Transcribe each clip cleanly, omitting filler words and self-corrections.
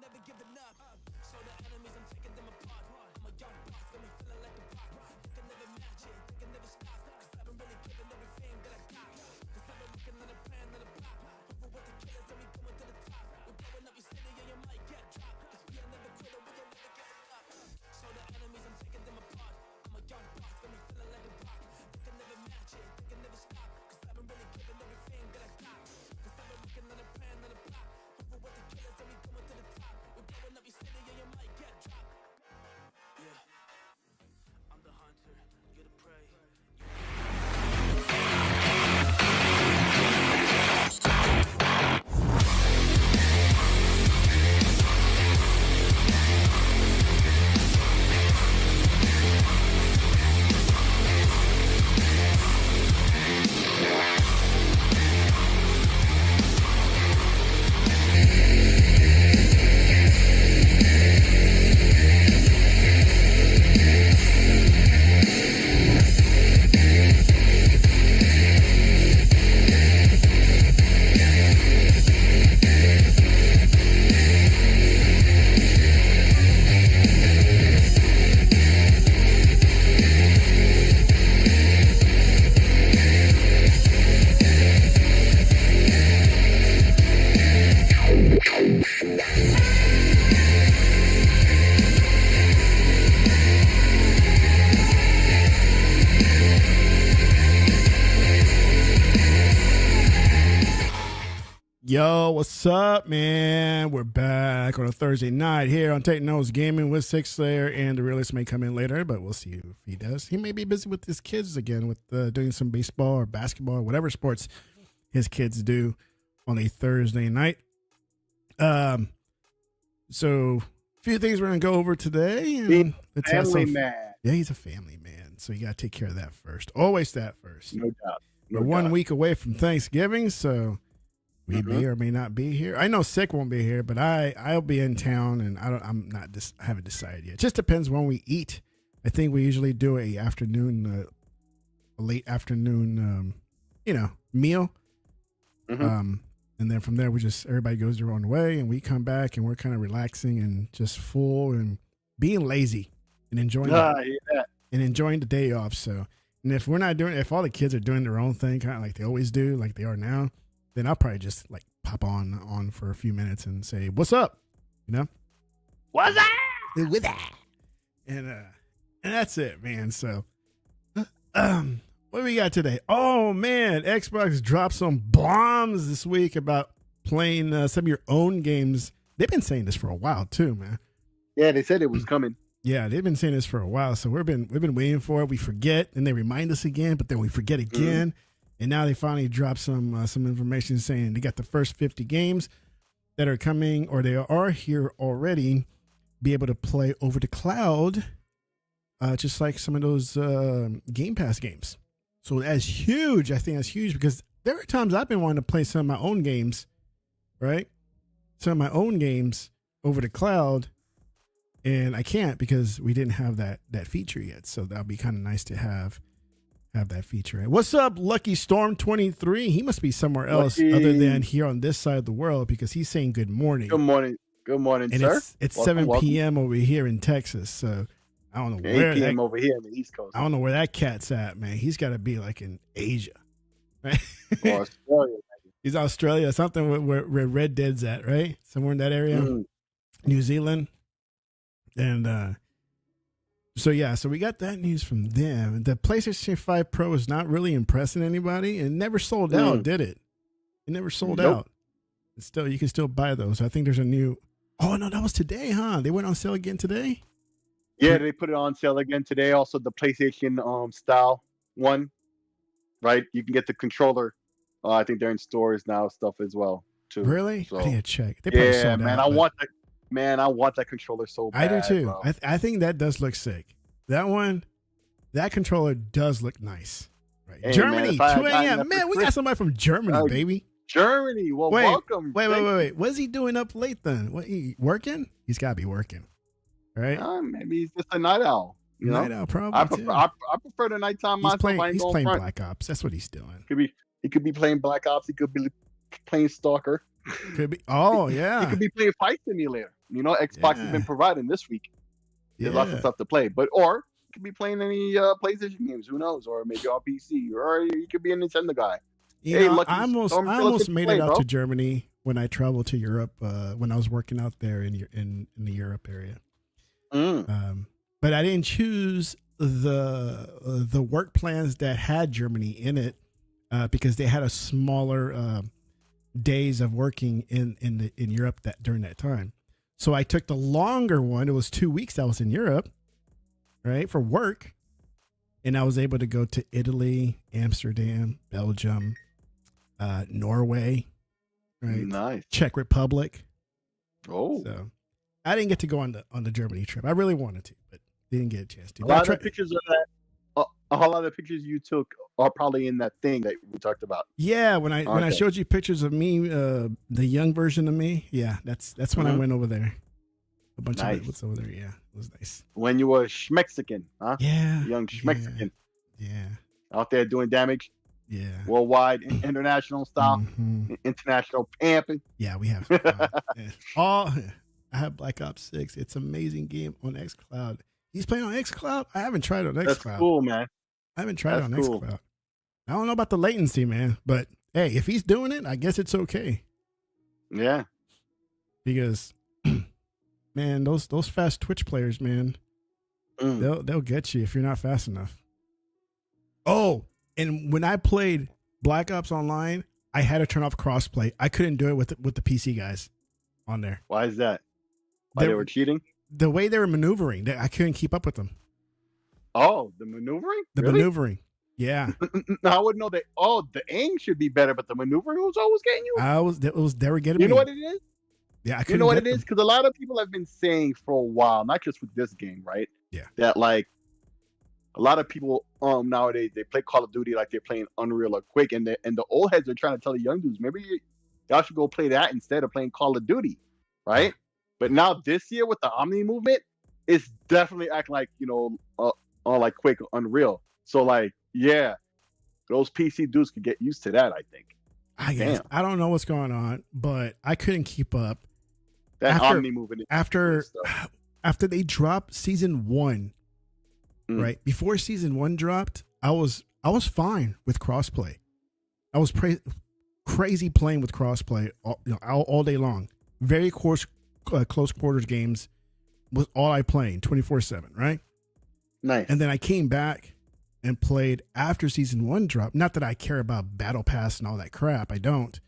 never giving up. Show the enemies I'm taking them apart. I'm a young boss, got me feeling like a rock. They can never match it, they can never stop. Cause I've been really giving everything that I got. Cause I've been working on a plan, on a plot. Over with the killers and we going to the top. We're blowing up your city and you might get dropped. Cause we are never quitter, we are never giving up. Show the enemies I'm taking them apart. I'm a young boss, got me feeling like a rock. They can never match it, they can never stop. Cause I've been really giving everything that I got. Cause I've been working on a plan, on a plot. Over with the killers and we going to the top. We're blowing up your city and you might get dropped. Yeah, I'm the hunter, you're the prey. Yo, what's up, man? We're back on a Thursday night here on TEKNOBLAST Gaming with SIKSLAYER, and the realist may come in later, but we'll see if he does. He may be busy with his kids again with doing some baseball or basketball or whatever sports his kids do on a Thursday night. So a few things we're going to go over today. And Family man. Yeah, he's a family man, so you got to take care of that first. Always that first. No doubt. We're 1 week away from Thanksgiving, so we may or may not be here. I know Sick won't be here, but I'll be in town, and I haven't decided yet. It just depends when we eat. I think we usually do a late afternoon, meal. And then from there everybody goes their own way, and we come back and we're kind of relaxing and just full and being lazy and enjoying enjoying the day off. So, and if all the kids are doing their own thing, kind of like they always do, like they are now, then I'll probably just like pop on for a few minutes and say, "What's up?" What's up? With that, and that's it, man. So, what do we got today? Oh man, Xbox dropped some bombs this week about playing some of your own games. They've been saying this for a while too, man. Yeah, they said it was coming. Yeah, they've been saying this for a while, so we've been waiting for it. We forget, and they remind us again, but then we forget again. And now they finally dropped some information saying they got the first 50 games that are coming, or they are here already, be able to play over the cloud, just like some of those Game Pass games. So that's huge. I think that's huge because there are times I've been wanting to play some of my own games, right? Some of my own games over the cloud, and I can't because we didn't have that feature yet. So that'll be kind of nice to have that feature. What's up, Lucky Storm 23? He must be somewhere else other than here on this side of the world because he's saying good morning. Good morning, and sir. It's 7 p.m. over here in Texas, so I don't know where 8 p.m. over here on the East Coast. I don't know where that cat's at, man. He's got to be like in Asia, right? Or Australia. He's Australia, something where Red Dead's at, right? Somewhere in that area, New Zealand, and so we got that news from them. The PlayStation 5 Pro is not really impressing anybody. It never sold out, did it? It never sold out. It's still, you can still buy those. I think there's a new. Oh no, that was today, huh? They went on sale again today. Yeah, they put it on sale again today. Also, the PlayStation style one, right? You can get the controller. I think they're in stores now, stuff as well too. Really? So, I need to check. They probably sold man, out, I want that controller so bad. I do too. Bro. I think that does look sick. That controller does look nice. Right. Hey, Germany, man, 2 a.m. Man, we got somebody from Germany, baby. Germany. Well, welcome. Wait. What is he doing up late then? What, he working? He's got to be working, right? Maybe he's just a night owl. Night owl, probably. I prefer the nighttime myself. He's playing Black Ops. That's what he's doing. He could be playing Black Ops. He could be playing Stalker. Could be. Oh You yeah. could be playing Fight Simulator. You know, Xbox has been providing this week. There's lots of Yeah. stuff to play, or you could be playing any PlayStation games. Who knows? Or maybe on PC, or you could be a Nintendo guy. You Hey, know, lucky I almost Storm, I tell us almost what you made play, it out bro. to Germany when I traveled to Europe. When I was working out there in the Europe area. But I didn't choose the work plans that had Germany in it because they had a smaller days of working in Europe that during that time. So I took the longer one. It was 2 weeks I was in Europe, right, for work, and I was able to go to Italy, Amsterdam, Belgium, Norway, right, Nice. Czech Republic. Oh, So I didn't get to go on the Germany trip. I really wanted to, but didn't get a chance to. a But I lot tried- of pictures of that. A whole lot of pictures you took are probably in that thing that we talked about. Yeah, when I Okay. showed you pictures of me, the young version of me, yeah, that's when I went over there. A bunch of Nice. it was over there. Yeah, it was nice. When you were Schmexican, huh? Yeah, Young Schmexican yeah, out there doing damage yeah. worldwide, international style, Mhm. international pimping. Yeah, we have. Fun. Yeah. Oh, I have Black Ops 6. It's an amazing game on xCloud. He's playing on xCloud. I haven't tried it on That's xCloud. cool, man. I haven't tried it on That's cool. xCloud. I don't know about the latency, man, but hey, if he's doing it, I guess it's okay. Yeah. Because man, those fast Twitch players, man, they'll get you if you're not fast enough. Oh, and when I played Black Ops Online, I had to turn off crossplay. I couldn't do it with the PC guys on there. Why is that? Why they were cheating? The way they were maneuvering, I couldn't keep up with them. Oh, the maneuvering? The Really? maneuvering, yeah. I would know that. Oh, the aim should be better, but the maneuvering was always getting you. They were getting You me. know what it is? Yeah, I You couldn't know what get it is? them. Because a lot of people have been saying for a while, not just with this game, right? Yeah. That like a lot of people nowadays they play Call of Duty like they're playing Unreal or Quake, and the old heads are trying to tell the young dudes maybe y'all should go play that instead of playing Call of Duty, right? But now this year with the Omni movement, it's definitely acting like like Quake or Unreal. So like yeah, those PC dudes could get used to that. I think I guess Damn. I don't know what's going on, but I couldn't keep up. that After- Omni movement. Is After stuff. after they dropped season 1, right? Before season 1 dropped, I was fine with crossplay. I was crazy playing with crossplay all day long. Very close quarters games was all I played 24/7, right? Nice. And then I came back and played after season 1 dropped. Not that I care about Battle Pass and all that crap. I don't.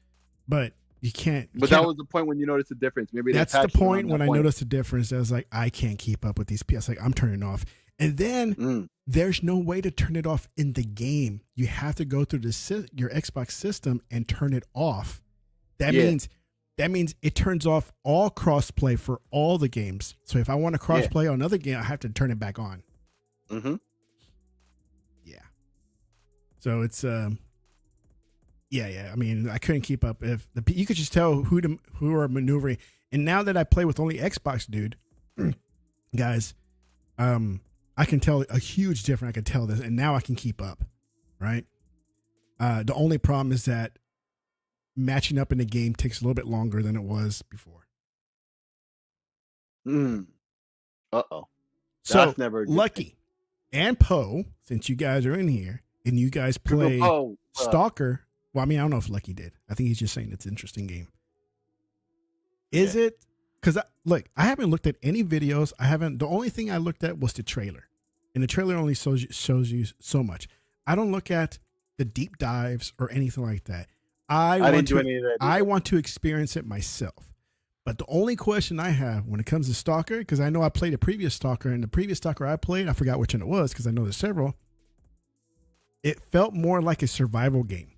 But you can't. But that was the point when you noticed the difference. Maybe they That's the patched it on point that when I point. noticed the difference. I was like, I can't keep up with these PS. Like, I'm turning off. And then there's no way to turn it off in the game. You have to go through your Xbox system and turn it off. That means it turns off all crossplay for all the games. So if I want to crossplay on another game, I have to turn it back on. Mm-hmm. Yeah. So it's yeah. I mean, I couldn't keep up. If you could just tell who are maneuvering. And now that I play with only Xbox, dude, guys, I can tell a huge difference. I can tell this, and now I can keep up. Right. The only problem is that matching up in the game takes a little bit longer than it was before. Uh-oh. So That's never a good Lucky and Poe, since you guys are in here and you guys play Stalker. Well, I mean, I don't know if Lucky did. I think he's just saying it's an interesting game. Is it? Because look, I haven't looked at any videos. The only thing I looked at was the trailer, and the trailer only shows you so much. I don't look at the deep dives or anything like that. I didn't do any of that. I want to experience it myself. But the only question I have when it comes to Stalker, because I know I played a previous Stalker, and the previous Stalker I played, I forgot which one it was because I know there's several. It felt more like a survival game.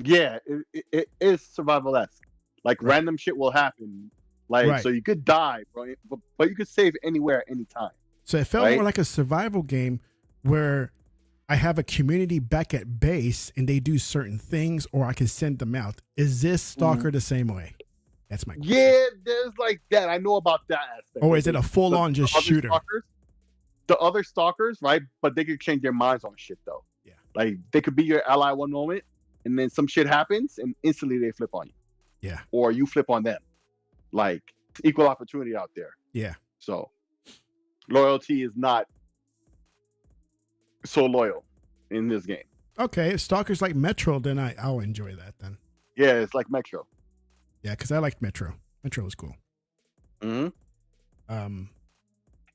Yeah, it is survival-esque. Like random shit will happen. Like so you could die, bro, but you could save anywhere, anytime. So it felt more like a survival game where I have a community back at base and they do certain things, or I can send them out. Is this Stalker the same way? That's my question. Yeah, there's like that. I know about that aspect. Or is it a full-on just shooter? The other stalkers, right? But they could change their minds on shit, though. Yeah. Like, they could be your ally one moment, and then some shit happens, and instantly they flip on you. Yeah. or you flip on them. Like, it's equal opportunity out there. Yeah. So loyalty is not so loyal in this game. Okay, if Stalker's like Metro, then I'll enjoy that then. Yeah, it's like Metro. Yeah, because I liked Metro. Metro was cool. Mm-hmm. Um,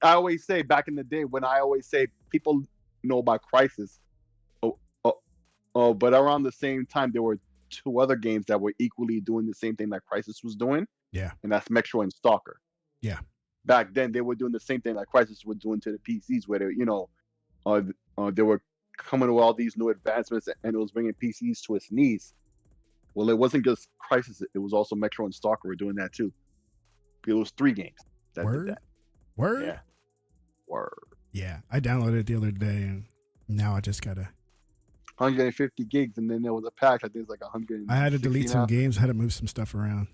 I always say back in the day when I always say people know about Crisis, but around the same time there were two other games that were equally doing the same thing that Crisis was doing. Yeah. And that's Metro and Stalker. Yeah. Back then they were doing the same thing that Crisis were doing to the PCs, where they were coming with all these new advancements and it was bringing PCs to its knees. Well, it wasn't just Crisis; it was also Metro and Stalker were doing that too. It was 3 games that Word? did that. Word? Yeah. Word. Yeah, I downloaded it the other day, and now I just gotta. 150 gigs, and then there was a patch. I think it's like 100. I had to delete some games. I had to move some stuff around.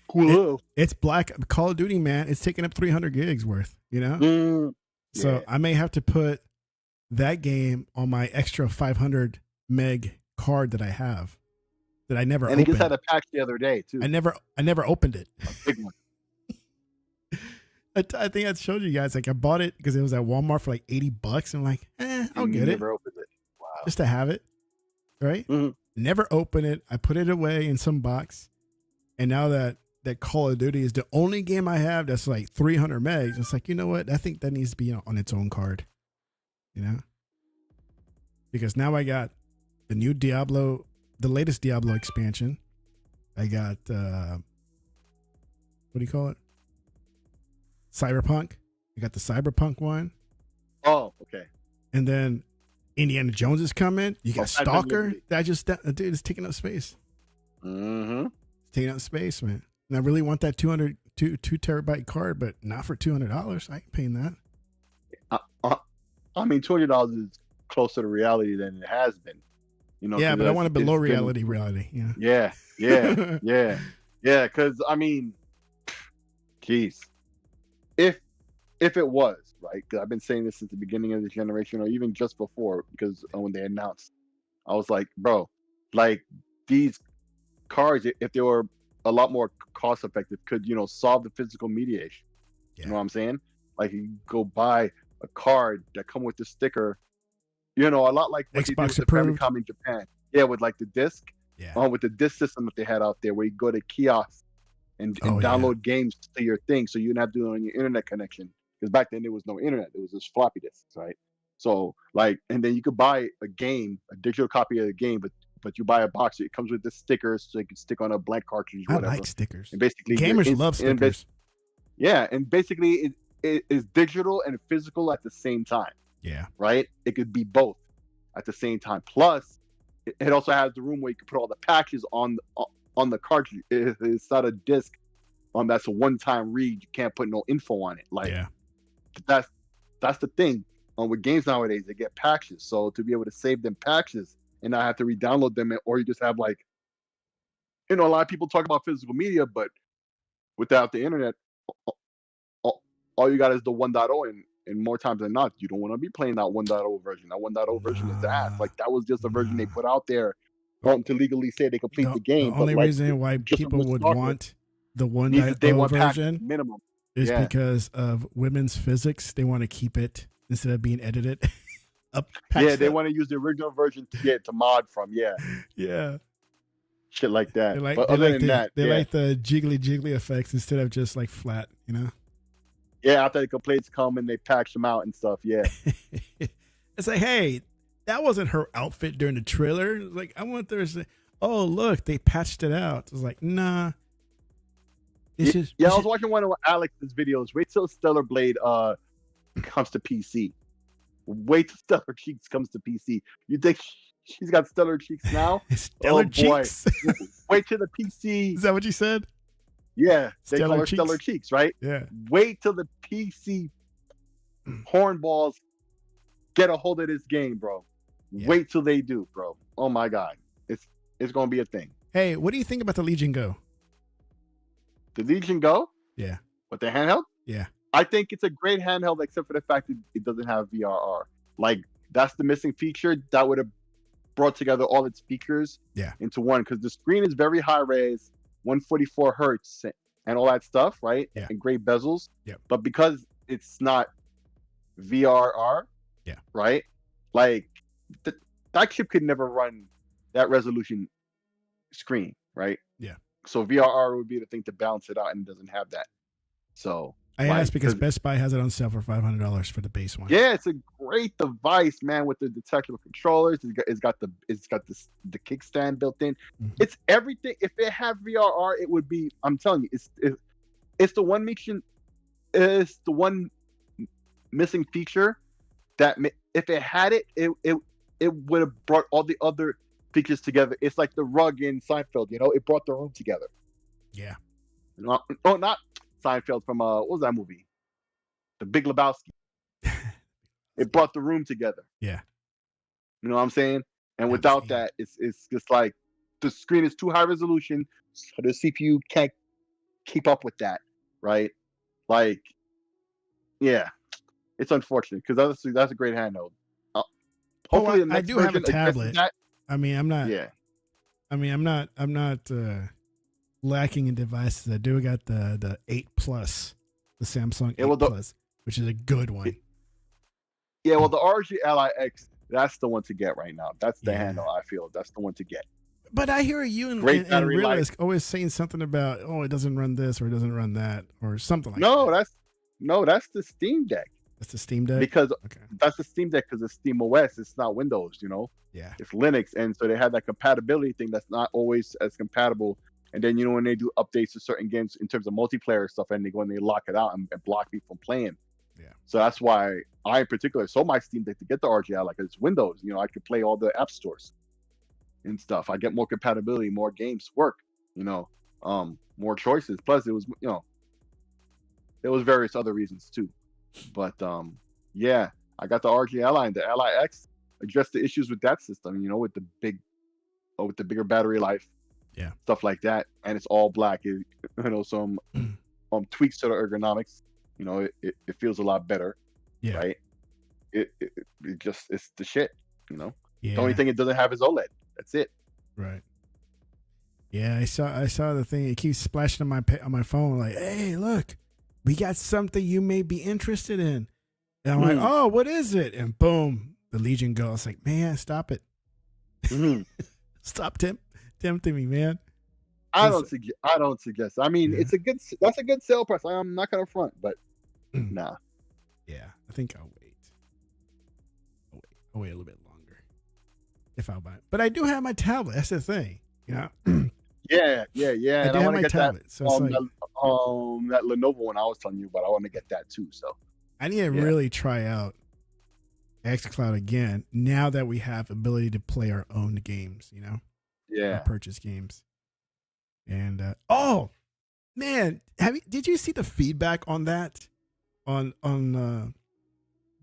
Cool. It's Black Call of Duty, man. It's taking up 300 gigs worth. You know. So I may have to put that game on my extra 500 meg card that I have. That I never and opened. he just had a patch the other day too. I never opened it. A big one. I think I showed you guys. Like I bought it because it was at Walmart for like $80. I'm like, I'll get it. Never opened it. Wow. Just to have it, right? Mm-hmm. Never open it. I put it away in some box, and now that Call of Duty is the only game I have that's like 300 megs, it's like, you know what? I think that needs to be on its own card. You know, because now I got the new Diablo. The latest Diablo expansion. I got what do you call it? Cyberpunk. I got the Cyberpunk one. Oh, okay. And then Indiana Jones is coming. You got Stalker. Dude, it's taking up space. Mm-hmm. It's taking up space, man. And I really want that 2 terabyte card, but not for $200. I ain't paying that. I mean, $200 is closer to reality than it has been. You know, yeah, but I want it below reality. You know? Yeah. Because I mean, geez, if it was right, because I've been saying this since the beginning of the generation, or even just before, because when they announced, I was like, bro, like these cards, if they were a lot more cost effective, could solve the physical media issue. Yeah. You know what I'm saying? Like you go buy a card that come with the sticker. A lot like what they did with the Famicom in Japan. Yeah, with like the disc. Yeah. With the disc system that they had out there, where you go to kiosks and download games to your thing, so you didn't have to do it on your internet connection. Because back then there was no internet; it was just floppy disks, right? So and then you could buy a game, a digital copy of the game, but you buy a box. It comes with the stickers, so you can stick on a blank cartridge. Or whatever. I like stickers. And basically, gamers love stickers. And basically, it is digital and physical at the same time. Yeah. Right? It could be both at the same time. Plus, it also has the room where you can put all the patches on the cartridge. It's not a disc. That's a one-time read. You can't put no info on it. That's the thing. With games nowadays, they get patches. So to be able to save them patches and not have to re-download them, or you just have a lot of people talk about physical media, but without the internet, all you got is the 1.0, and more times than not, you don't want to be playing that 1.0 version. That 1.0 version is ass. Like that was just a version they put out there to legally say they complete the game. The only reason why people would want the 1.0 version minimum is because of women's physics. They want to keep it instead of being edited. They want to use the original version to get to mod from. Yeah. Shit like that. But other than that, they like the jiggly effects instead of just like flat, Yeah, after the complaints come and they patch them out and stuff. Yeah. It's like, hey, that wasn't her outfit during the trailer. It's like, I want there to say, oh, look, they patched it out. It's like, nah. I was watching one of Alex's videos. Wait till Stellar Blade comes to PC. Wait till Stellar Cheeks comes to PC. You think she's got Stellar Cheeks now? Stellar Cheeks? Wait till the PC. Is that what you said? Yeah, they call her Stellar Cheeks, right? Yeah. Wait till the PC hornballs get a hold of this game, bro. Yeah. Wait till they do, bro. Oh my God, it's gonna be a thing. Hey, what do you think about the Legion Go? The Legion Go? Yeah. With the handheld? Yeah. I think it's a great handheld, except for the fact that it doesn't have VRR. Like that's the missing feature that would have brought together all its features into one, because the screen is very high res, 144 hertz, and all that stuff, right? Yeah. And great bezels. Yep. But because it's not VRR, right? Like that chip could never run that resolution screen, right? Yeah. So VRR would be the thing to balance it out, and it doesn't have that. So I asked because Best Buy has it on sale for $500 for the base one. Yeah, it's a great device, man, with the detachable controllers. It's got the kickstand built in. Mm-hmm. It's everything. If it had VRR, it would be. I'm telling you, it's the one missing feature that if it had it, it would have brought all the other features together. It's like the rug in Seinfeld, it brought the room together. Yeah. Oh, not Seinfeld, from what was that movie? The Big Lebowski. It brought the room together. Yeah. You know what I'm saying? And without that, it's just like the screen is too high resolution, so the CPU can't keep up with that, right? Like, yeah, it's unfortunate, because that's a great handheld. Hopefully, the next I do have a version addresses tablet. that. I mean, I'm not. Yeah. I mean, I'm not lacking in devices. I do got the 8 Plus, the Samsung 8 Plus, which is a good one. Yeah, well, the RG Ally X, that's the one to get right now. That's the handle, I feel. That's the one to get. But I hear you and Realisk always saying something about, it doesn't run this or it doesn't run that or something like that. That's the Steam Deck. That's the Steam Deck? Because that's the Steam Deck, because it's Steam OS. It's not Windows, Yeah. It's Linux. And so they have that compatibility thing that's not always as compatible. And then, when they do updates to certain games in terms of multiplayer stuff, and they go and they lock it out and block people from playing. Yeah. So that's why I, in particular, sold my Steam Deck to get the RGI, like it's Windows. I could play all the app stores and stuff. I get more compatibility, more games work, more choices. Plus, it was, there was various other reasons too. But yeah, I got the RG Ally, and the Ally X addressed the issues with that system. With the bigger battery life. Yeah, stuff like that, and it's all black. Some tweaks to the ergonomics. It feels a lot better. Yeah, right. It just, it's the shit. Yeah. The only thing it doesn't have is OLED. That's it. Right. Yeah, I saw the thing. It keeps splashing on my phone like, "Hey, look, we got something you may be interested in." And I'm like, "Oh, what is it?" And boom, the Legion Go. I was like, "Man, stop it! Stop tempting me, man." I don't suggest. I mean, that's a good sale price. I'm not gonna front, but nah. Yeah, I think I'll wait. I'll wait a little bit longer if I'll buy it. But I do have my tablet. That's the thing, Yeah. I do have my tablet. So it's that Lenovo one I was telling you about. I want to get that too. So I need to really try out xCloud again now that we have ability to play our own games. Yeah. Purchase games. And man, did you see the feedback on that on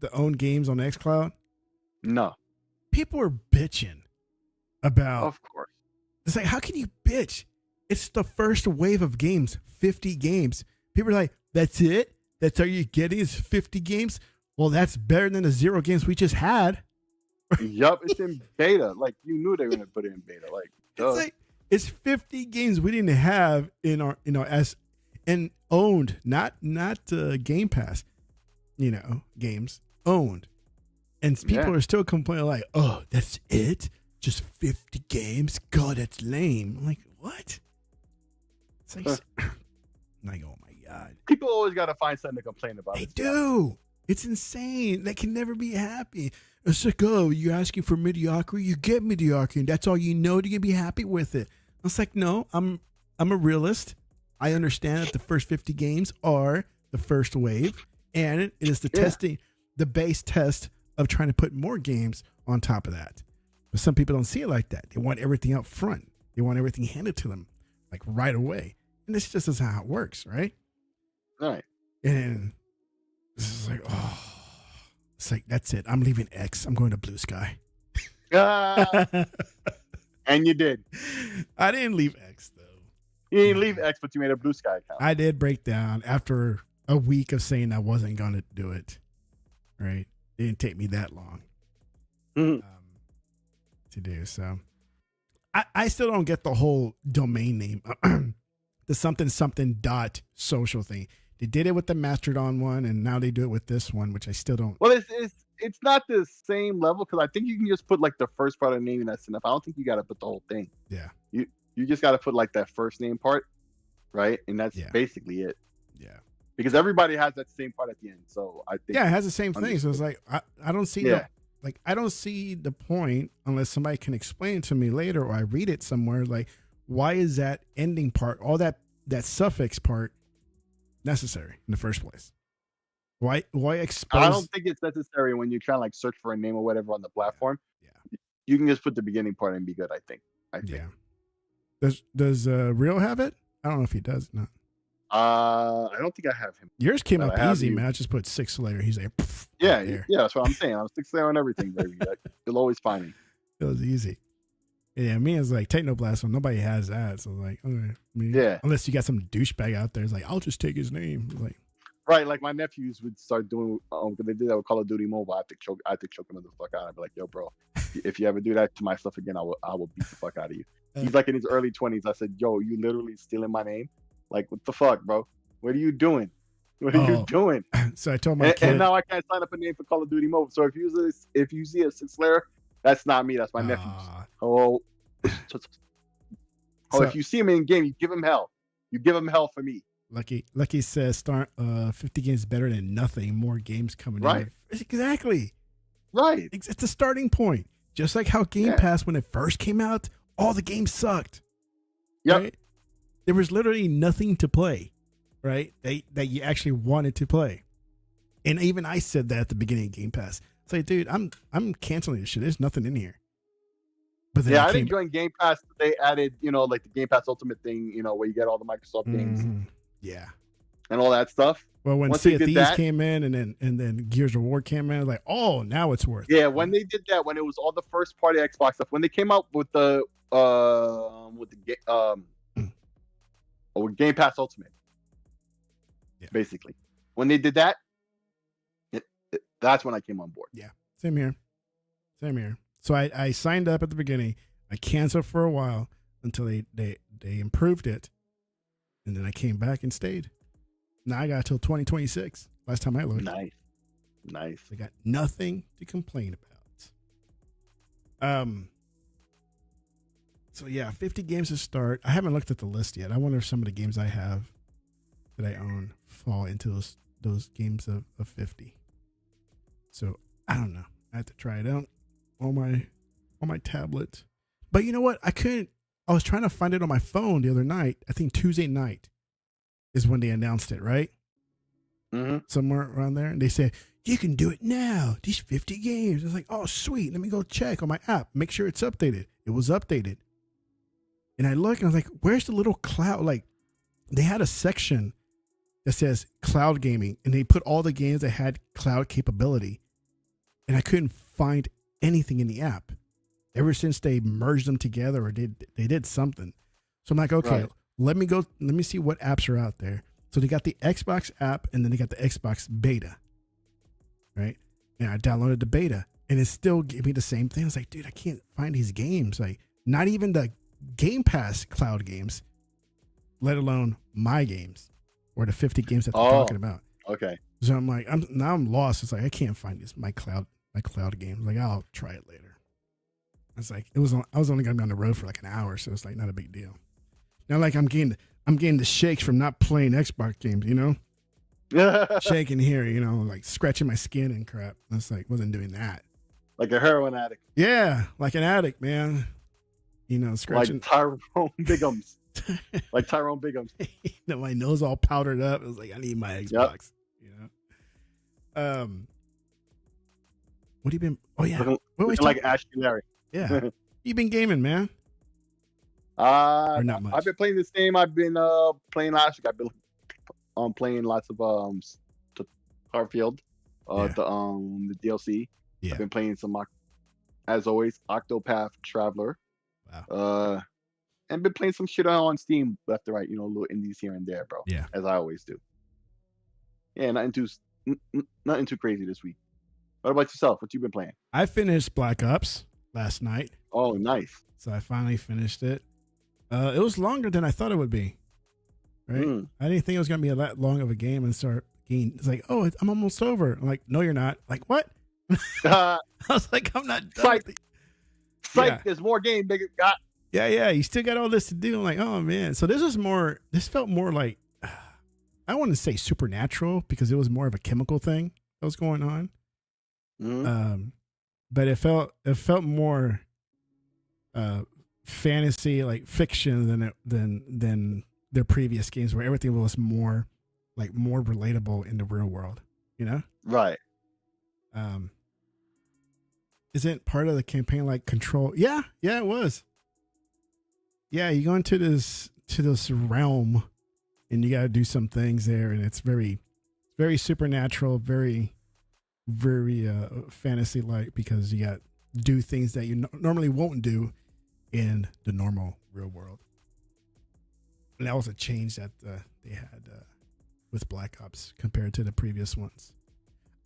the own games on xCloud? No. People were bitching about. Of course. It's like, how can you bitch? It's the first wave of games, 50 games. People are like, that's it? That's all you're getting is 50 games? Well, that's better than the 0 games we just had. Yup, it's in beta. Like, you knew they were going to put it in beta. Like, it's like, it's 50 games we didn't have in our, as and owned, not Game Pass, games owned. And people are still complaining like, "Oh, that's it? Just 50 games? God, that's lame." I'm like, what? It's like, like, oh my God. People always got to find something to complain about. They do. It's insane. They can never be happy. It's like, oh, you're asking for mediocrity, you get mediocrity, and that's all you know to be happy with it. I was like, no, I'm a realist. I understand that the first 50 games are the first wave, and it is the testing, the base test of trying to put more games on top of that. But some people don't see it like that. They want everything up front. They want everything handed to them like right away. And this just isn't how it works, right? Right. And this is like, it's like, that's it. I'm leaving X. I'm going to Blue Sky. And you did. I didn't leave X, though. You didn't leave X, but you made a Blue Sky account. I did break down after a week of saying I wasn't going to do it. Right? It didn't take me that long. Mm-hmm. to do. So I still don't get the whole domain name, the something dot social thing. They did it with the Mastodon one, and now they do it with this one, which I still don't. Well, it's not the same level because I think you can just put like the first part of the name and that's enough. I don't think you got to put the whole thing. Yeah. You just got to put like that first name part, right? And that's basically it. Yeah. Because everybody has that same part at the end. So I think it has the same thing. So it's like I don't see I don't see the point unless somebody can explain it to me later or I read it somewhere. Like, why is that ending part, all that suffix part, necessary in the first place? Why expose? I don't think it's necessary when you're trying to like search for a name or whatever on the platform. Yeah. You can just put the beginning part and be good. I think. Yeah. Does Real have it? I don't know if he does. Not. I don't think I have him. Yours came up easy, man. I just put SIKSLAYER. He's like, yeah, that's what I'm saying. I'm SIKSLAYER on everything, baby. You'll always find me. It was easy. Yeah, me is like TEKNOBLAST, so nobody has that. So like, okay, unless you got some douchebag out there, it's like, I'll just take his name. Like, right, like my nephews would start doing. They did that with Call of Duty Mobile. I have to choke them the fuck out. I'd be like, yo, bro, if you ever do that to my stuff again, I will beat the fuck out of you. He's like in his early 20s. I said, yo, you literally stealing my name. Like, what the fuck, bro? What are you doing? What are you doing? So I told my kid. And now I can't sign up a name for Call of Duty Mobile. So if you see a SIKSLAYER, that's not me. That's my nephews. Oh, if you see him in game, you give him hell. You give him hell for me. Lucky says start 50 games better than nothing. More games coming right. in. Exactly. Right. It's a starting point. Just like how Game Pass, when it first came out, all the games sucked. Yep. Right? There was literally nothing to play, right? That you actually wanted to play. And even I said that at the beginning of Game Pass. It's like, dude, I'm canceling this shit. There's nothing in here. But then I didn't join Game Pass. They added, like the Game Pass Ultimate thing, where you get all the Microsoft games. Yeah. And all that stuff. Well, when Sea of Thieves came in and then Gears of War came in, I was like, oh, now it's worth it. Yeah, when they did that, when it was all the first party Xbox stuff, when they came out with the Game Pass Ultimate, basically, when they did that, that's when I came on board. Yeah, same here. So I signed up at the beginning. I canceled for a while until they improved it, and then I came back and stayed. Now I got till 2026. Last time I looked. Nice. I got nothing to complain about. So yeah, 50 games to start. I haven't looked at the list yet. I wonder if some of the games I have that I own fall into those games of 50. So I don't know. I have to try it out on my tablet. But you know what? I was trying to find it on my phone the other night. I think Tuesday night is when they announced it, right? Mm-hmm. Somewhere around there. And they said, you can do it now. These 50 games. It's like, oh, sweet. Let me go check on my app. Make sure it's updated. It was updated. And I look and I was like, where's the little cloud? Like, they had a section that says cloud gaming. And they put all the games that had cloud capability. And I couldn't find anything in the app. Ever since they merged them together or they did something. So I'm like, okay, let me see what apps are out there. So they got the Xbox app and then they got the Xbox beta. Right? And I downloaded the beta and it still gave me the same thing. I was like, dude, I can't find these games. Like, not even the Game Pass cloud games, let alone my games or the 50 games that they're talking about. Okay. So I'm like, I'm lost. It's like, I can't find my cloud games. Like, I'll try it later. It's like, I was only going to be on the road for like an hour. So it's like, not a big deal. Now, like I'm getting the shakes from not playing Xbox games, shaking here, like scratching my skin and crap. It's like, wasn't doing that. Like a heroin addict. Yeah. Like an addict, man. Scratching. Like Tyrone Biggums. Like Tyrone Biggums. My nose all powdered up. It was like, I need my Xbox. Yep. What have you been? Oh yeah. Like Ashley Larry. Yeah. You been gaming, man? Or not much. I've been playing this game. I've been playing last week. I've been playing lots of Starfield, the DLC. Yeah. I've been playing some, as always, Octopath Traveler. Wow. And been playing some shit on Steam left and right. Little indies here and there, bro. Yeah. As I always do. Yeah, nothing too crazy this week. What about yourself? What you been playing? I finished Black Ops last night. Oh, nice. So I finally finished it. It was longer than I thought it would be. Right? I didn't think it was gonna be that long of a game and start getting. It's like, oh, I'm almost over. I'm like, no, you're not. Like, what? I was like, I'm not done. Psych. Psych. There's more game, nigga. God. Yeah. You still got all this to do. I'm like, oh man. So this felt more like, I want to say supernatural because it was more of a chemical thing that was going on. But it felt more fantasy, like fiction than their previous games where everything was more relatable in the real world, you know? Right. Isn't part of the campaign like Control? Yeah, it was. Yeah, you go into this realm and you got to do some things there, and it's very, very supernatural, very, very fantasy like because you got to do things that you normally won't do in the normal real world. And that was a change that they had with Black Ops compared to the previous ones.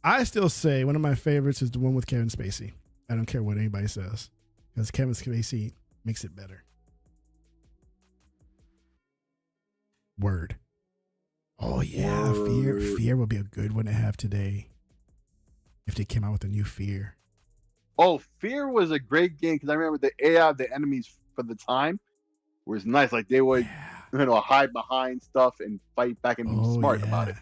I still say one of my favorites is the one with Kevin Spacey. I don't care what anybody says because Kevin Spacey makes it better. Word. Oh yeah, Word. Fear would be a good one to have today if they came out with a new Fear. Oh, Fear was a great game because I remember the AI of the enemies for the time was nice. Like they would, hide behind stuff and fight back and be smart about it.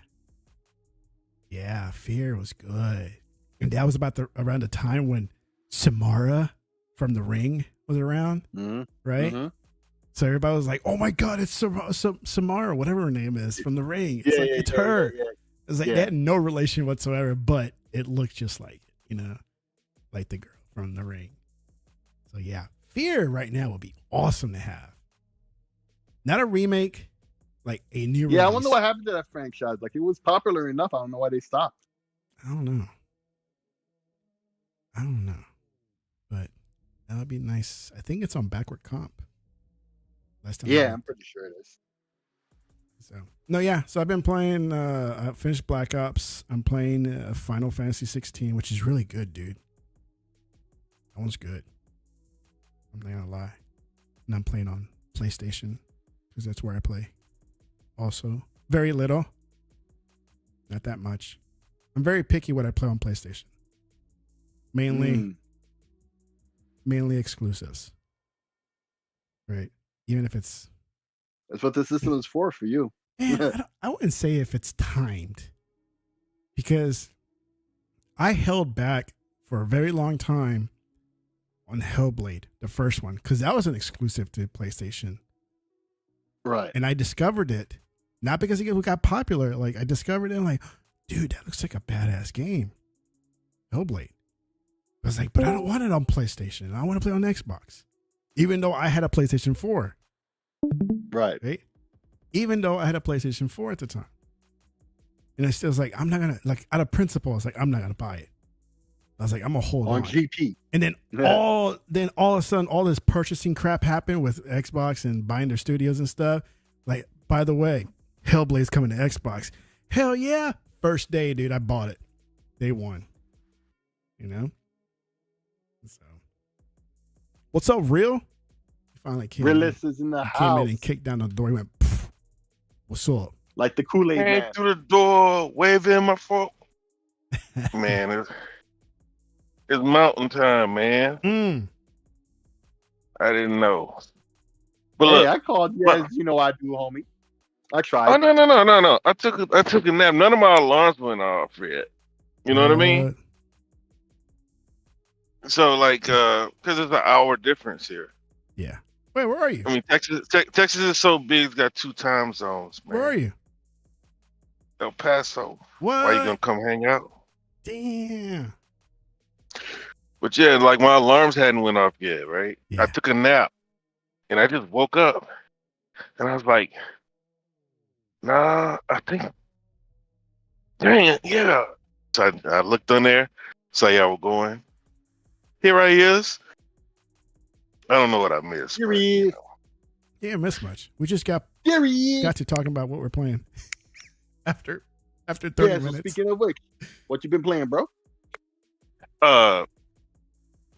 Yeah, Fear was good, and that was around the time when Samara from The Ring was around, right? Mm-hmm. So everybody was like, "Oh my God, it's Samara, whatever her name is, from The Ring." It's it's her. Yeah. It's like they had no relation whatsoever, but it looked just like like the girl from The Ring. So yeah, Fear right now would be awesome to have. Not a remake, like a new release. I wonder what happened to that franchise. Like it was popular enough. I don't know why they stopped. I don't know. But that would be nice. I think it's on backward comp. Last time I'm pretty sure it is. So I've been playing. I finished Black Ops. I'm playing Final Fantasy 16, which is really good, dude. That one's good. I'm not gonna lie. And I'm playing on PlayStation because that's where I play. Also, very little. Not that much. I'm very picky what I play on PlayStation. Mainly exclusives. Right. Even if it's... That's what the system is for you. Man, I wouldn't say if it's timed. Because I held back for a very long time on Hellblade, the first one. Because that was an exclusive to PlayStation. Right. And I discovered it. Not because it got popular. Like, I discovered it and like, dude, that looks like a badass game. Hellblade. I was like, but I don't want it on PlayStation. I want to play on Xbox. Even though I had a PlayStation 4. Right? Even though I had a PlayStation 4 at the time. And I still was like, I'm not going to, like, out of principle, I was like, I'm not going to buy it. I was like, I'm going to hold on. GP. And then all of a sudden, all this purchasing crap happened with Xbox and buying their studios and stuff. Like, by the way, Hellblade's coming to Xbox. Hell yeah. First day, dude, I bought it. Day one. You know? So, what's up, Real? He finally came Realist is in the house. Came in and kicked down the door. He went, what's up? Like the Kool-Aid man. Came through the door, waving my fork. Man, it's mountain time, man. I didn't know. But hey, look, I called you as you know I do, homie. I tried. Oh no. I took a nap. None of my alarms went off yet. You know what I mean? So like, because there's an hour difference here. Yeah. Wait, where are you? I mean, Texas is so big, it's got 2 time zones, man. Where are you? El Paso. What? Why you gonna come hang out? Damn. But yeah, like my alarms hadn't went off yet, right? Yeah. I took a nap, and I just woke up, and I was like, nah, I think, dang it, yeah. So I looked on there, saw y'all were going. Here I is. I don't know what I missed. Here he is. Yeah, miss much. We just got to talking about what we're playing after 30 minutes. So speaking of which, what you been playing, bro?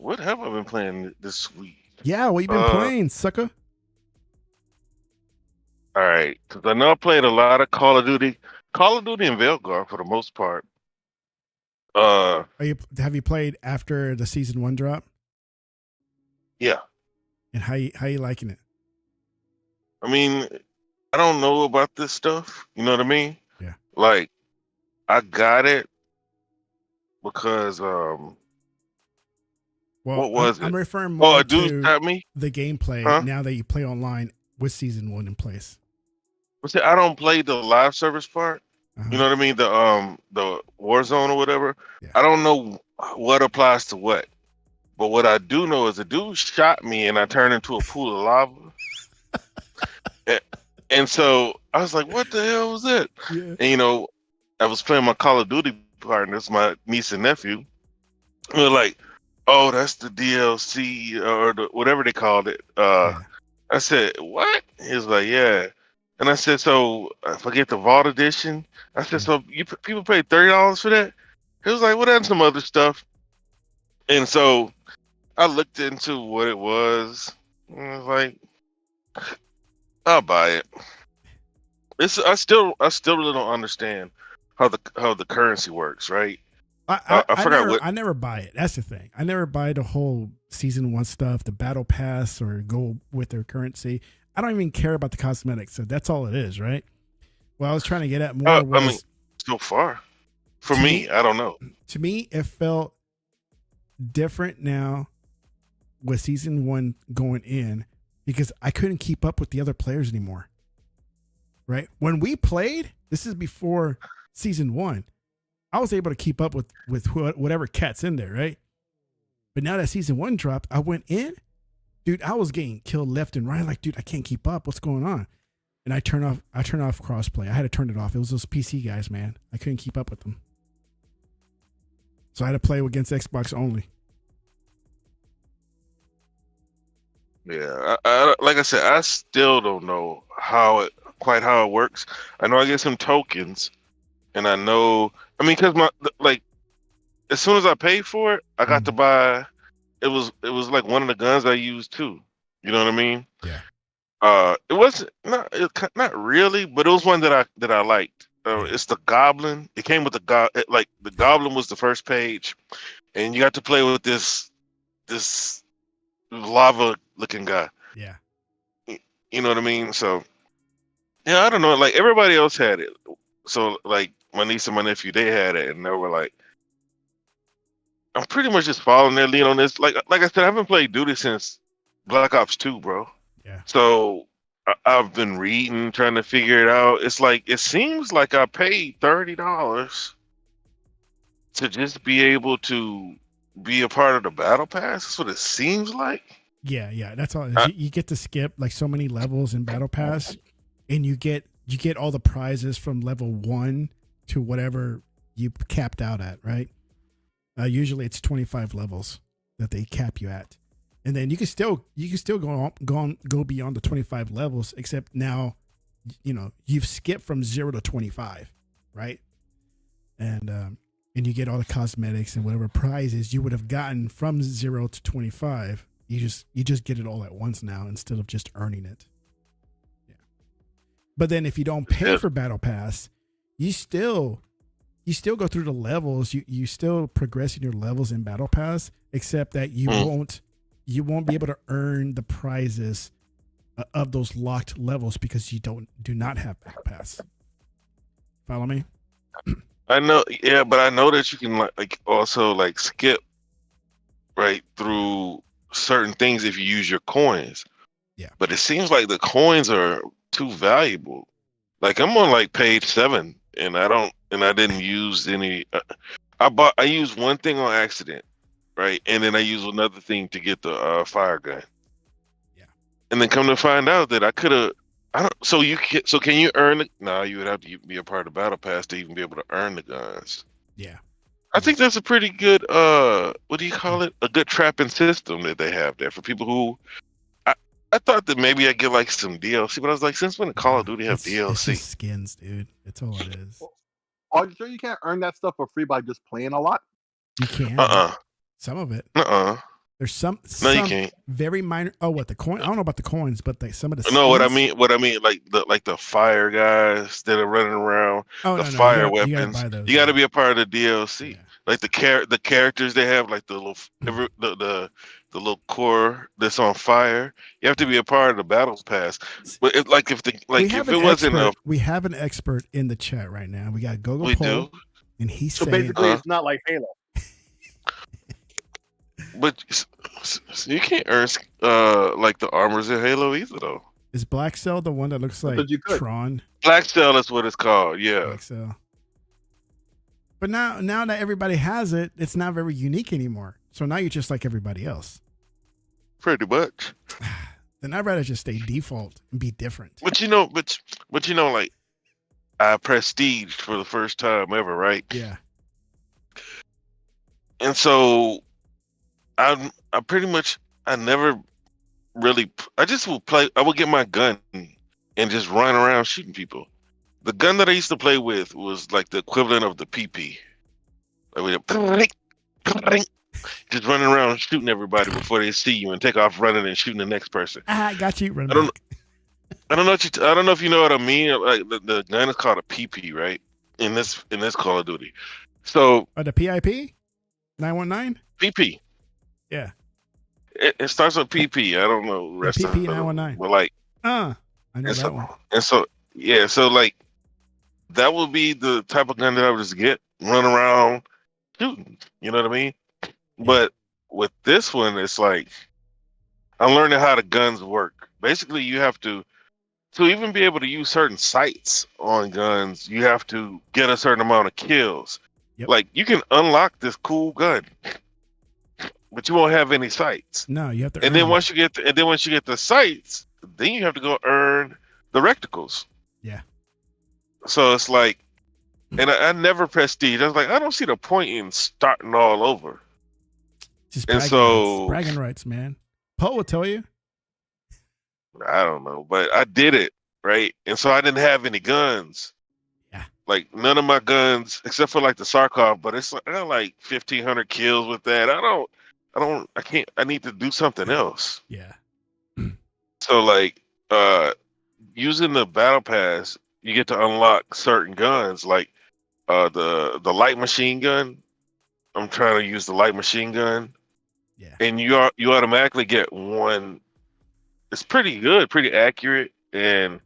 what have I been playing this week? Yeah, what you been playing, sucker? All right, because I know I played a lot of Call of Duty and Veilguard for the most part. Have you played after the season 1 drop? Yeah. And how you liking it? I mean, I don't know about this stuff. You know what I mean? Yeah. Like, I got it because Well, what was I'm it? referring more a dude to shot me. the gameplay Huh? now that you play online with season 1 in place. See, I don't play the live service part. Uh-huh. You know what I mean? The Warzone or whatever. Yeah. I don't know what applies to what. But what I do know is a dude shot me and I turned into a pool of lava. And so I was like, what the hell was that? Yeah. And I was playing my Call of Duty partners, my niece and nephew. We were like, oh, that's the DLC or whatever they called it. Yeah. I said, what? He was like, yeah. And I said, so I forget the Vault Edition. I said, so people paid $30 for that? He was like, well, that's some other stuff. And so I looked into what it was. And I was like, I'll buy it. I still really don't understand how the currency works, right? I forgot I never buy it. That's the thing. I never buy the whole season 1 stuff, the battle pass, or go with their currency. I don't even care about the cosmetics. So that's all it is, right? What I was trying to get at more was, I mean, so far, for me, I don't know. To me, it felt different now with season 1 going in because I couldn't keep up with the other players anymore. Right? When we played, this is before season 1. I was able to keep up with whatever cat's in there, right? But now that season 1 dropped, I went in, dude. I was getting killed left and right. Like, dude, I can't keep up. What's going on? And I turned off crossplay. I had to turn it off. It was those PC guys, man. I couldn't keep up with them, so I had to play against Xbox only. Yeah, I like I said, I still don't know how it works. I know I get some tokens, and I know. I mean, because as soon as I paid for it, I got to buy. It was like one of the guns I used too. You know what I mean? Yeah. It wasn't not really, but it was one that I liked. It's the Goblin. It came with the Goblin was the first page, and you got to play with this lava looking guy. Yeah. You know what I mean? So yeah, I don't know. Like everybody else had it. So like my niece and my nephew, they had it, and they were like, I'm pretty much just following their lead on this. Like I said, I haven't played Duty since Black Ops 2, bro. Yeah. So I've been reading, trying to figure it out. It's like it seems like I paid $30 to just be able to be a part of the battle pass. That's what it seems like. Yeah, that's all. You get to skip like so many levels in battle pass, and you get all the prizes from level 1 to whatever you capped out at, right? Usually it's 25 levels that they cap you at, and then you can still go beyond the 25 levels, except now, you've skipped from 0 to 25, right? And you get all the cosmetics and whatever prizes you would have gotten from 0 to 25. You just get it all at once now instead of just earning it. Yeah. But then if you don't pay for battle pass, you still go through the levels. You still progress in your levels in battle pass, except that you won't be able to earn the prizes of those locked levels because you do not have battle pass. Follow me? I know, yeah, but I know that you can like also like skip right through certain things if you use your coins. Yeah. But it seems like the coins are too valuable. Like I'm on like page 7, and I didn't use any. I used one thing on accident, right, and then I used another thing to get the fire gun. Yeah. And then come to find out that I could have. So can you earn it? No, you would have to be a part of the battle pass to even be able to earn the guns. Yeah. I think that's a pretty good what do you call it? A good trapping system that they have there for people who I thought that maybe I'd get like some DLC, but I was like, since when did Call of Duty have DLC? It's just skins, dude. That's all it is. Are you sure you can't earn that stuff for free by just playing a lot? You can. Some of it. There's some No, you can't. very minor. Oh, what the coin? I don't know about the coins, but some of the No, what I skins? mean, like the fire guys that are running around, Oh the no, fire you gotta weapons. buy those. You got Yeah. to be a part of the DLC. Yeah. Like the characters they have, like the little the little core that's on fire. You have to be a part of the battles pass. But like if it wasn't a We have an expert in the chat right now. We got Gogo we Pole, do, and he's So saying basically, it's not like Halo. but you can't earn like the armors in Halo either though. is Black Cell the one that looks I like thought you could. Tron? Black Cell is what it's called. Yeah. Black Cell. But now that everybody has it, it's not very unique anymore. So now you're just like everybody else. Pretty much. Then I'd rather just stay default and be different. But like I prestiged for the first time ever, right? Yeah. And so I pretty much I never really I just would play. I would get my gun and just run around shooting people. The gun that I used to play with was like the equivalent of the PP. Like we just running around shooting everybody before they see you and take off running and shooting the next person. I got you. Run I don't back. I don't know I don't know if you know what I mean. Like the gun is called a PP, right? In this Call of Duty. So The PIP 919. PP. Yeah. It starts with PP. I don't know the rest PP of it. 919. But like I know and that one. so yeah, so like that would be the type of gun that I would just get, run around shooting. You know what I mean? But with this one, it's like I'm learning how the guns work. Basically, you have to even be able to use certain sights on guns, you have to get a certain amount of kills. Yep. Like you can unlock this cool gun, but you won't have any sights. No, you have to. And then once you get the sights, then you have to go earn the rectacles. Yeah. So it's like, and I never prestige. I was like, I don't see the point in starting all over. Just and bragging so rights. Bragging rights, man. Paul will tell you. I don't know, but I did it, right? And so I didn't have any guns. Yeah. Like none of my guns, except for like the Sarkov, but it's like I got like 1,500 kills with that. I can't. I need to do something else. Yeah. So like, using the battle pass, you get to unlock certain guns, like the light machine gun. I'm trying to use the light machine gun. Yeah. And you automatically get one. It's pretty good, pretty accurate, and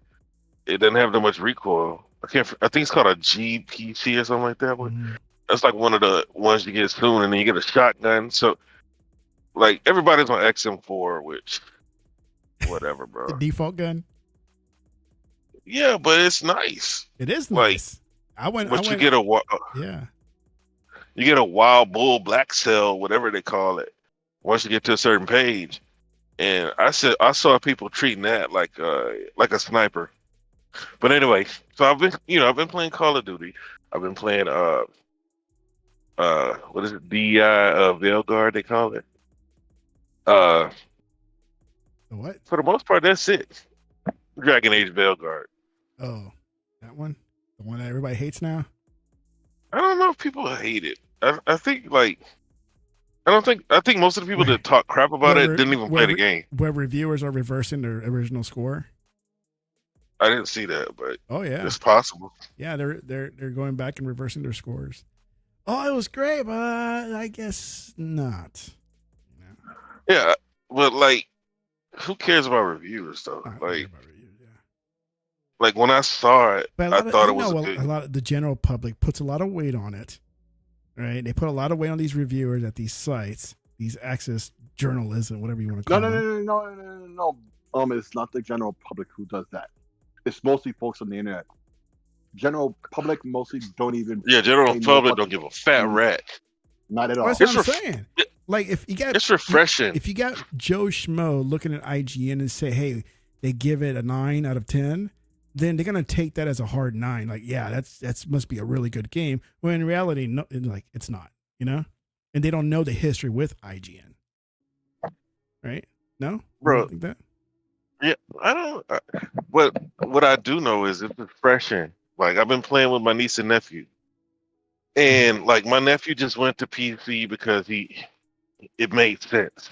it doesn't have that much recoil. I think it's called a GPC or something like that. Mhm. That's like one of the ones you get soon, and then you get a shotgun. So, like everybody's on XM4, which, whatever, bro. The default gun. Yeah, but it's nice. It is Like, nice. You get yeah. you get a wild bull black cell, whatever they call it. Once you get to a certain page, and I saw people treating that like a sniper. But anyway, so I've been playing Call of Duty. I've been playing what is it, DI Veilguard they call it. The what? For the most part, that's it. Dragon Age Veilguard. Oh, that one. The one that everybody hates now. I don't know if people hate it. I think most of the people that talk crap about it didn't even play the game. Where reviewers are reversing their original score. I didn't see that, but Oh yeah. it's possible. Yeah, they're going back and reversing their scores. Oh, it was great, but I guess not. Yeah, but like, who cares about reviewers though? Not Like, about reviews, yeah. like when I saw it, But I thought it was a lot of the general public puts a lot of weight on it, right? They put a lot of weight on these reviewers at these sites, these access journalism, whatever you want to call them. No. It's not the general public who does that. It's mostly folks on the internet. General public mostly don't even. general public don't give a fat rat. Not at all. That's what I'm saying. Like if you got, It's refreshing. If you got Joe Schmo looking at IGN and say, "Hey, they give it a 9 out of 10," then they're gonna take that as a hard 9. Like, yeah, that's must be a really good game. When in reality, no, like it's not. You know, and they don't know the history with IGN, right? No, Bro. You don't think that? Yeah, I don't. What I do know is it's refreshing. Like I've been playing with my niece and nephew, and like my nephew just went to PC because he it made sense.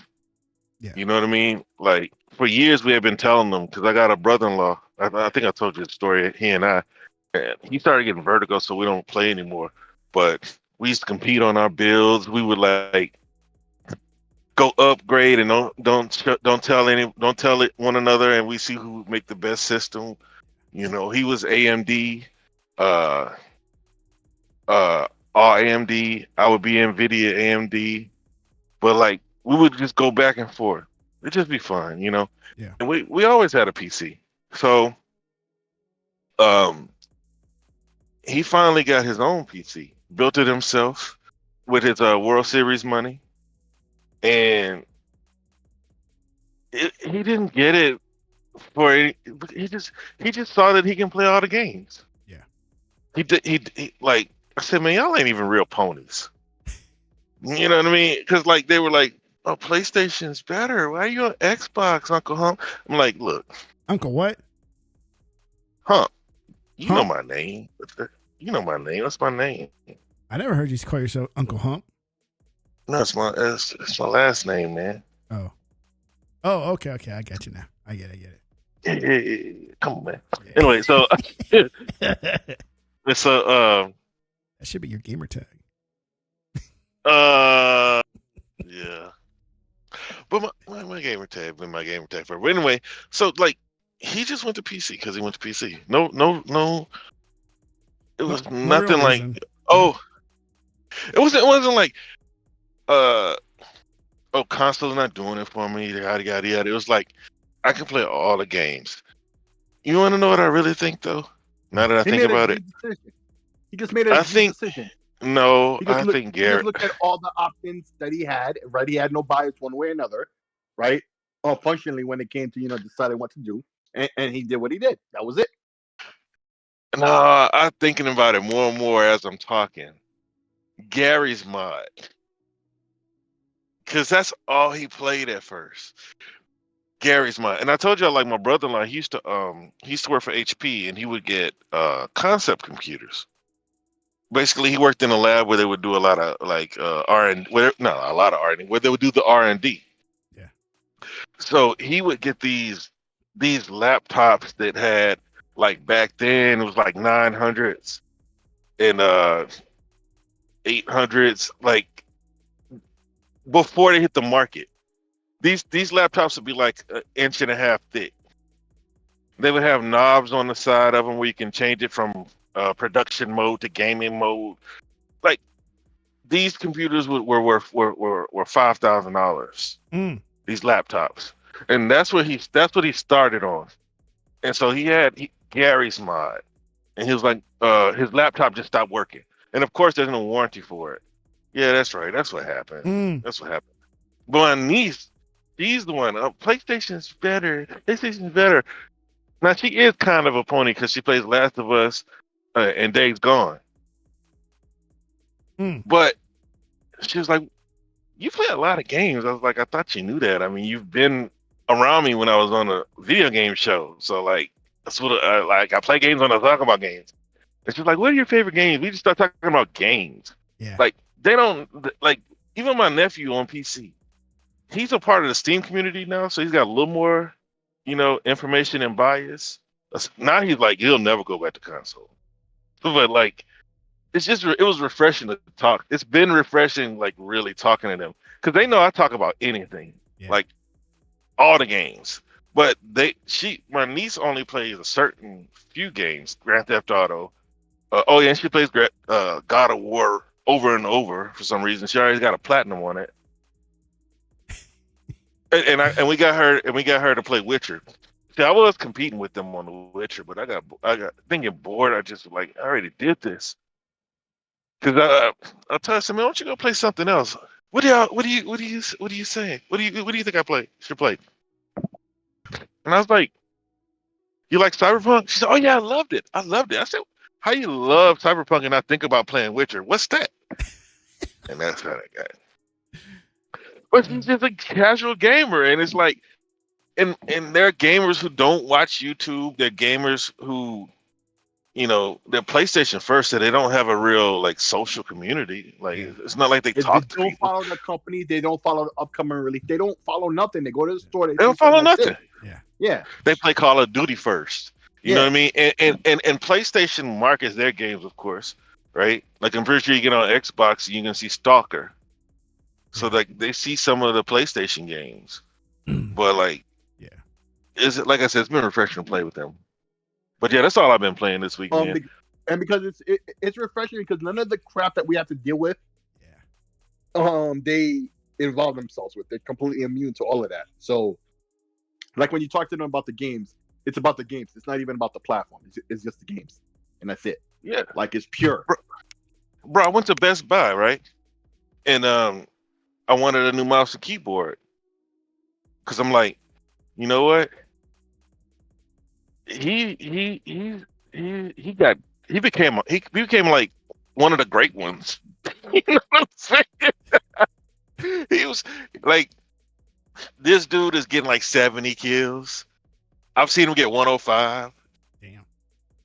Yeah. You know what I mean? Like for years we had been telling them because I got a brother-in-law. I think I told you the story. He and I, and he started getting vertigo, so we don't play anymore. But we used to compete on our builds. We would like go upgrade and don't tell it one another, and we see who would make the best system. You know, he was AMD, uh, all AMD. I would be NVIDIA AMD, but like we would just go back and forth. It'd just be fun, you know. Yeah. And we always had a PC, so um, he finally got his own PC, built it himself with his World Series money, and he didn't get it for any, he just saw that he can play all the games. Yeah. He like I said, man, y'all ain't even real ponies. You know what I mean? Because like they were like, "Oh, PlayStation's better. Why are you on Xbox, Uncle Hump?" I'm like, "Look, Uncle what? Hump, you know Hump? my name. You know my name. That's my name. I never heard you call yourself Uncle Hump. No, it's my last name, man. Oh. Oh, okay. I got you now. I get it. Yeah. Come on, man. Yeah. Anyway, so That it's a should be your gamer tag. yeah. But my gamer tag been my gamer tag forever. But anyway, so like he just went to PC because he went to PC. No. It was No real nothing like reason. oh, it wasn't like uh oh console's not doing it for me. Yada yada yada. It was like I can play all the games. You want to know what I really think though? Now that I He think made a about it, good decision. He just made a I good think decision. no. He just I looked. think He just Garrett. looked at all the options that he had. Right, he had no bias one way or another. Right, functionally when it came to deciding what to do, and he did what he did. That was it. No, I'm thinking about it more and more as I'm talking. Gary's mod, because that's all he played at first. Gary's mod, and I told you like my brother-in-law. He used to work for HP, and he would get concept computers. Basically, he worked in a lab where they would do a lot of like R and where not a lot of R and where they would do the R&D. Yeah. So he would get these laptops that had like back then it was like 900s and 800s like before they hit the market. These laptops would be like an inch and a half thick. They would have knobs on the side of them where you can change it from production mode to gaming mode. Like these computers were $5,000. Mm. These laptops, and that's what he started on. And so Gary's mod, and he was like, his laptop just stopped working, and of course there's no warranty for it. Yeah, that's right. That's what happened. Mm. That's what happened. But my niece, she's the one. PlayStation's better. PlayStation's better. Now she is kind of a pony because she plays Last of Us and Days Gone. Mm. But she was like, "You play a lot of games." I was like, "I thought you knew that. I mean, you've been around me when I was on a video game show. So like, that's what I like. I play games when I talk about games." And she's like, "What are your favorite games?" We just start talking about games. Yeah. Like they don't like even my nephew on PC. He's a part of the Steam community now, so he's got a little more, information and bias. Now he's like, he'll never go back to console. But like, it was refreshing to talk. It's been refreshing, like really talking to them because they know I talk about anything, Yeah. like all the games. But my niece only plays a certain few games, Grand Theft Auto. Oh yeah, and she plays God of War over and over for some reason. She already got a platinum on it. And we got her to play Witcher. See, I was competing with them on the Witcher, but I got thinking bored. I just like I already did this. Because I told her, man, why don't you go play something else? What do you saying? What do you think I should play? And I was like, you like Cyberpunk? She said, oh yeah, I loved it. I said, how you love Cyberpunk and not think about playing Witcher? What's that? And that's how I got it. But she's just a casual gamer, and it's like, and there are gamers who don't watch YouTube. They're gamers who, they're PlayStation first, so they don't have a real like social community. Like Yeah. it's not like they They talk to don't people. follow the company. They don't follow the upcoming release. They don't follow nothing. They go to the store. They They see don't follow something. That's nothing. it. Yeah. Yeah. They play Call of Duty first. You know Yeah. what I mean? And PlayStation markets their games, of course, right? Like I'm pretty sure you get on Xbox, you can see Stalker. So Yeah. like they see some of the PlayStation games, but like, Yeah. is it like I said, it's been refreshing to play with them. But yeah, that's all I've been playing this week, man. And because it's refreshing because none of the crap that we have to deal with, Yeah. they involve themselves with. They're completely immune to all of that. So, like when you talk to them about the games, it's about the games. It's not even about the platform. It's just the games, and that's it. Yeah, Like it's pure. bro, I went to Best Buy, right? And I wanted a new mouse and keyboard because I'm like, you know what? He became like one of the great ones. You know what I'm saying? He was like, this dude is getting like 70 kills. I've seen him get 105. Damn.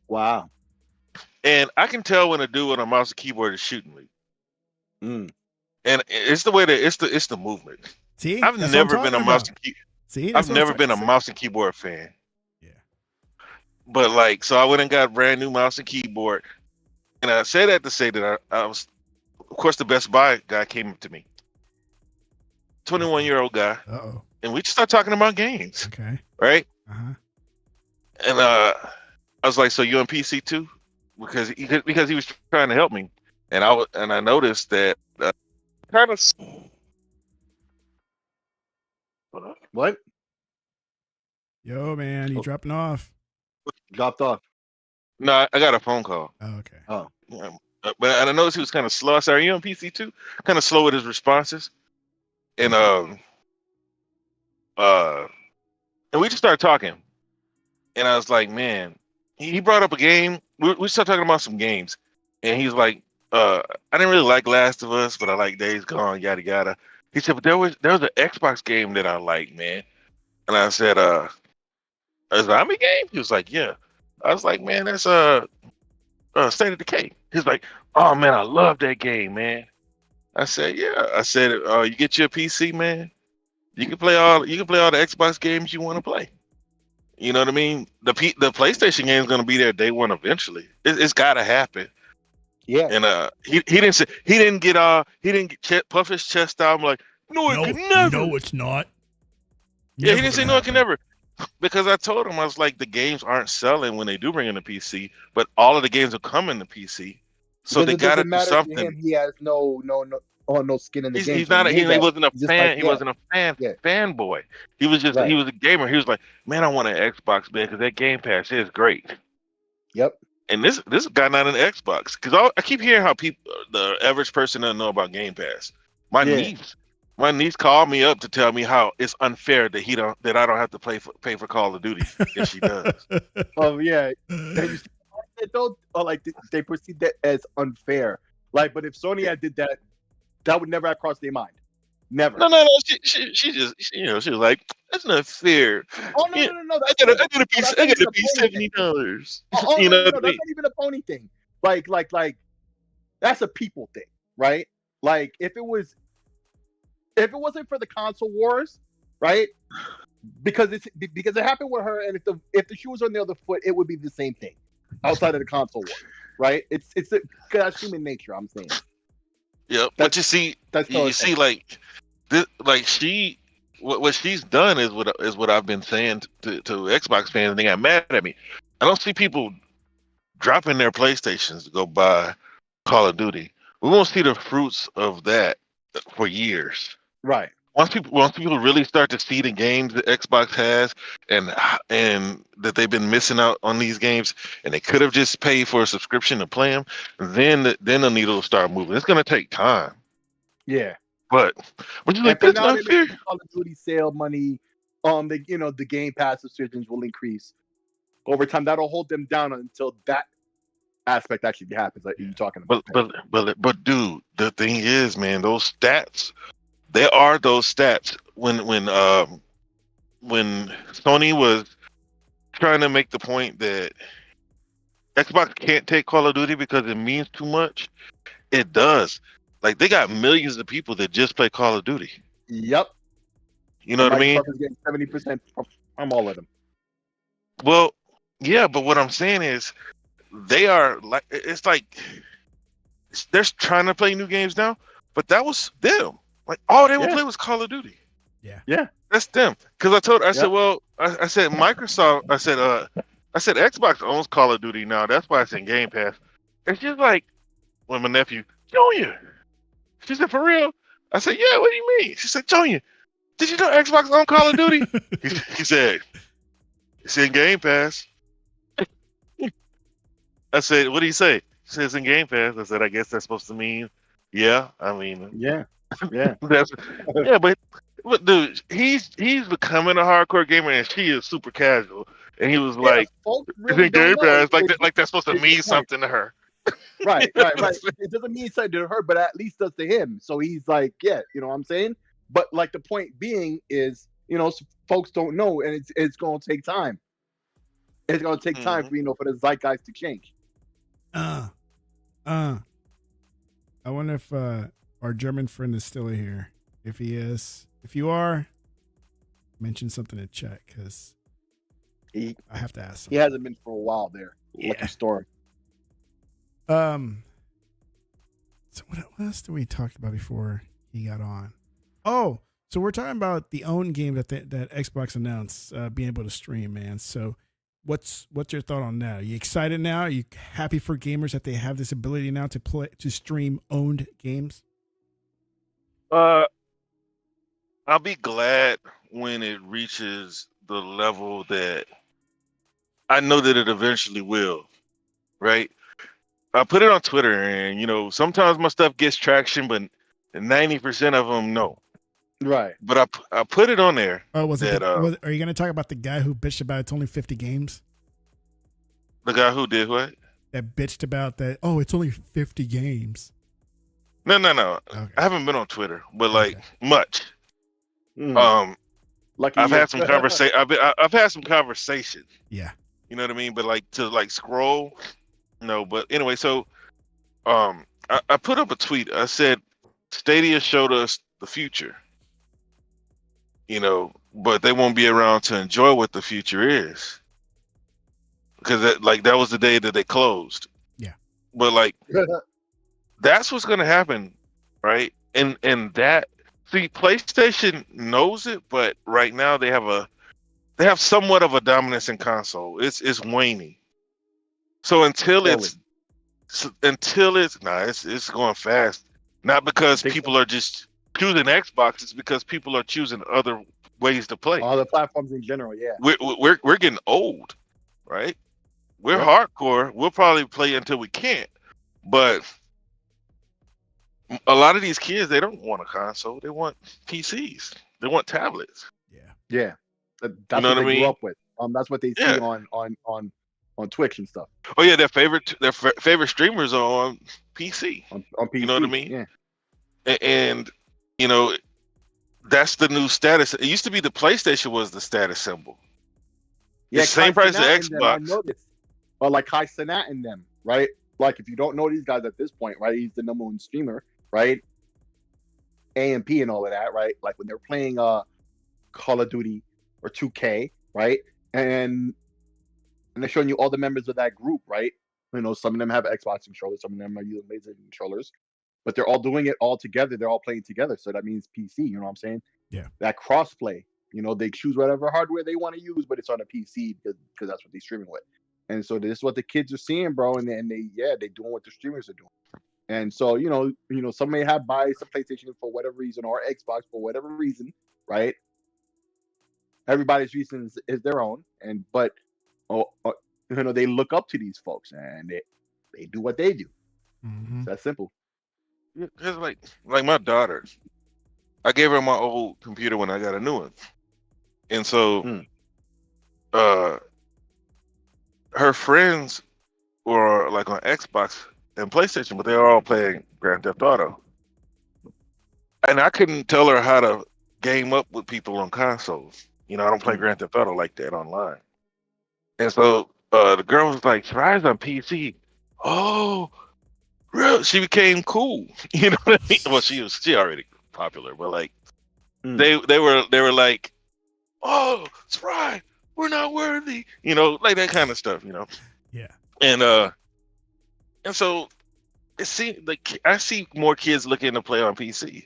Wow. And I can tell when a dude with a mouse and keyboard is shooting me. Mm. And it's the way that it's the movement. See, I've that's never what I'm been a talking mouse about. and See, I've never been a mouse and keyboard fan. Yeah. But like, so I went and got a brand new mouse and keyboard. And I say that to say that I was, of course, the Best Buy guy came up to me, 21-year-old guy, Uh-oh. and we just started talking about games, Okay. right? Uh-huh. And I was like, "So you on PC too?" Because he was trying to help me, and I noticed that kind of. What? Yo, man, you dropping off. Dropped off. No, I got a phone call. Oh, okay. Oh. Yeah. But I noticed he was kind of slow. I said, "Are you on PC too?" Kind of slow with his responses, and and we just started talking, and I was like, "Man," he brought up a game. We started talking about some games, and he's like, "I didn't really like Last of Us, but I like Days Gone, yada yada." He said, "But there was an Xbox game that I like, man." And I said, "A zombie game?" He was like, "Yeah." I was like, "Man, that's State of Decay." He's like, "Oh man, I love that game, man." I said, "Yeah." I said, "You get your PC, man. You can play all the Xbox games you want to play. You know what I mean? The PlayStation game is gonna be there day one eventually. It's gotta happen." Yeah. And he didn't puff his chest out. I'm like, "No, it could never." No, it's not. Yeah, he Never didn't say gonna no, it can happen. never. Because I told him, I was like, the games aren't selling when they do bring in the PC, but all of the games will come in the PC. So Because they it gotta doesn't do matter to him. something. He has no skin in the game. He's So when not he hears that, wasn't a he's just fan. like, He yeah, wasn't a fan yeah, fanboy. He was just right. he was a gamer. He was like, "Man, I want an Xbox, man, because that Game Pass is great." Yep. And this guy not an Xbox, because I keep hearing how the average person doesn't know about Game Pass. My Yeah. niece called me up to tell me how it's unfair that I don't have to pay for Call of Duty if she does. Oh yeah. And you see, they don't like they perceive that as unfair. Like, but if Sony had did that, that would never have crossed their mind. Never. No. She just she was like, "That's not fair. Oh no Yeah, no no no. I That's gotta not, I gotta pay no, that's I not even gotta a pay pony thing. $70." Oh You no know no what no. I mean? That's not even a pony thing. Like that's a people thing, right? Like if it wasn't for the console wars, right? Because it happened with her, and if the shoe was on the other foot, it would be the same thing outside of the console wars, right? That's human nature. I'm saying. Yeah, but you see, That's you see, like this, like what she's done is what I've been saying to Xbox fans, and they got mad at me. I don't see people dropping their PlayStations to go buy Call of Duty. We won't see the fruits of that for years. right. Once people really start to see the games that Xbox has and that they've been missing out on these games, and they could have just paid for a subscription to play them, then the needle will start moving. It's gonna take time, Yeah. but you're And like, for that's now, they're unfair. making Call of Duty sale money. The Game Pass subscriptions will increase over time. That'll hold them down until that aspect actually happens. Like you're talking about. But dude, the thing is, man, those stats. There are those stats when Sony was trying to make the point that Xbox can't take Call of Duty because it means too much. It does. Like they got millions of people that just play Call of Duty. Yep. You know And what I mean? Microsoft is getting 70% from all of them. Well, yeah, but what I'm saying is they are like it's like they're trying to play new games now, but that was them. Like all they would Yeah. play was Call of Duty. Yeah. That's them. Because I said, Yep. well, I said Microsoft. I said Xbox owns Call of Duty now. That's why it's in Game Pass. It's just like when my nephew Junior. She said, for real? I said, yeah. What do you mean? She said, Junior, did you know Xbox own Call of Duty? He said, it's in Game Pass. I said, what do you say? She said, it's in Game Pass. I said, I guess that's supposed to mean, yeah. I mean, Yeah. Yeah. that's yeah, but dude, he's becoming a hardcore gamer, and she is super casual. And he was Yeah. like, Folks "It's really in don't Game know. Pass, like that's supposed to It's the mean point. something to her." Right. It doesn't mean something to her, but at least does to him. So he's like, yeah, you know what I'm saying? But like the point being is, folks don't know, and it's gonna take time. It's gonna take time for the zeitgeist to change. I wonder if our German friend is still here. If he is, if you are, mention something in chat because I have to ask. He hasn't been for a while there. Yeah. Lucky Storm. So what else did we talk about before he got on? Oh, so we're talking about the own game that Xbox announced being able to stream, man. So what's your thought on that? Are you excited now? Are you happy for gamers that they have this ability now to stream owned games? I'll be glad when it reaches the level that I know that it eventually will, right? I put it on Twitter, and sometimes my stuff gets traction, but 90% of them no. Right. But I put it on there. Oh, are you going to talk about the guy who bitched about it's only 50 games? The guy who did what? That bitched about that. Oh, it's only 50 games. No. Okay. I haven't been on Twitter, but like much. Lucky I've you. had some conversation. I've had some conversation. Yeah. You know what I mean? But like to scroll, no. But anyway, so I put up a tweet. I said, Stadia showed us the future. But they won't be around to enjoy what the future is. Because that was the day that they closed. Yeah. But like that's what's gonna happen, right? And that PlayStation knows it, but right now they have somewhat of a dominance in console. It's waning. So until it's going fast. Not because people are just choosing Xbox, it's because people are choosing other ways to play. All the platforms in general, yeah. We're getting old, right? We're hardcore. We'll probably play until we can't. But a lot of these kids, they don't want a console. They want PCs. They want tablets. Yeah. That's You know what what I they mean? grew up with. That's what they see on Twitch and stuff. Oh yeah, their favorite streamers are on PC. On PC. You know what I mean? Yeah. And that's the new status. It used to be the PlayStation was the status symbol. Yeah, the same price as Them, I Xbox. noticed. Or like Kai Cenat and them, right? Like if you don't know these guys at this point, right? He's the number one streamer, right? AMP and all of that, right? Like when they're playing Call of Duty or 2K, right? And they're showing you all the members of that group, right? Some of them have Xbox controllers, some of them are using laser controllers, but they're all doing it all together. They're all playing together. So that means PC, you know what I'm saying? Yeah. That crossplay, they choose whatever hardware they want to use, but it's on a PC because that's what they're streaming with. And so this is what the kids are seeing, bro. And they're doing what the streamers are doing. And so, some may have bias of PlayStation for whatever reason or Xbox for whatever reason, right? Everybody's reason is their own. But they look up to these folks and they do what they do. Mm-hmm. It's that simple. It's like my daughter. I gave her my old computer when I got a new one. And so her friends were like on Xbox and PlayStation, but they were all playing Grand Theft Auto. And I couldn't tell her how to game up with people on consoles. I don't play Grand Theft Auto like that online. And so the girl was like, "Tries on PC." Oh, real? She became cool. You know what I mean? Well, she already popular, but like they were like, "Oh, Spry, we're not worthy." You know, like that kind of stuff. You know, Yeah. and so it seems like I see more kids looking to play on PC.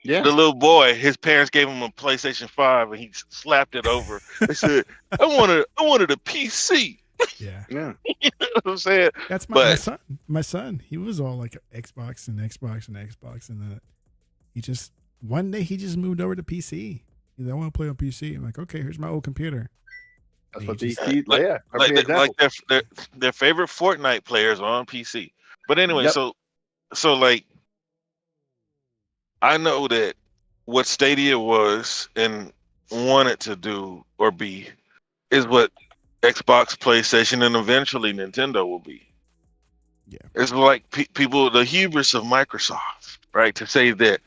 Yeah. The little boy, his parents gave him a PlayStation 5 and he slapped it over. They said, I wanted a PC. Yeah. Yeah. You know what I'm saying? That's my But son. My son, he was all like Xbox and Xbox and Xbox, and then he just one day he just moved over to PC. He's like, I want to play on PC. I'm like, okay, here's my old computer. That's And what he these just- see. like, Yeah. like, Perfect like example. their favorite Fortnite players are on PC. But anyway, Yep. so like I know that what Stadia was and wanted to do or be is what Xbox, PlayStation, and eventually Nintendo will be. Yeah. It's like people, the hubris of Microsoft, right? To say that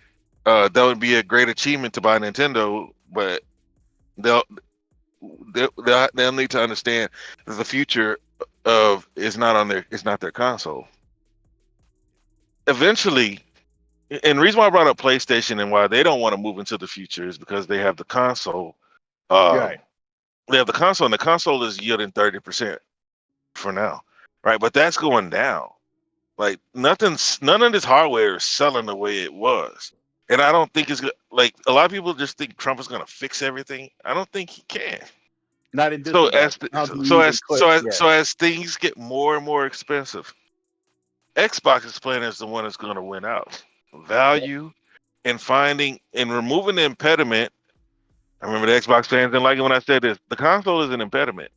that would be a great achievement to buy Nintendo, but they'll they'll need to understand that the future of is not on their it's not their console. Eventually, and the reason why I brought up PlayStation and why they don't want to move into the future is because they have the console. Um, Right. they have the console, and the console is yielding 30% for now, right? But that's going down. Like none of this hardware is selling the way it was, and I don't think it's like a lot of people just think Trump is going to fix everything. I don't think he can. Not in this So regard. as I don't think so you even as could. so as Yeah. so as things get more and more expensive, Xbox is playing as the one that's going to win out. Value and finding and removing the impediment. I remember the Xbox fans didn't like it when I said this. The console is an impediment.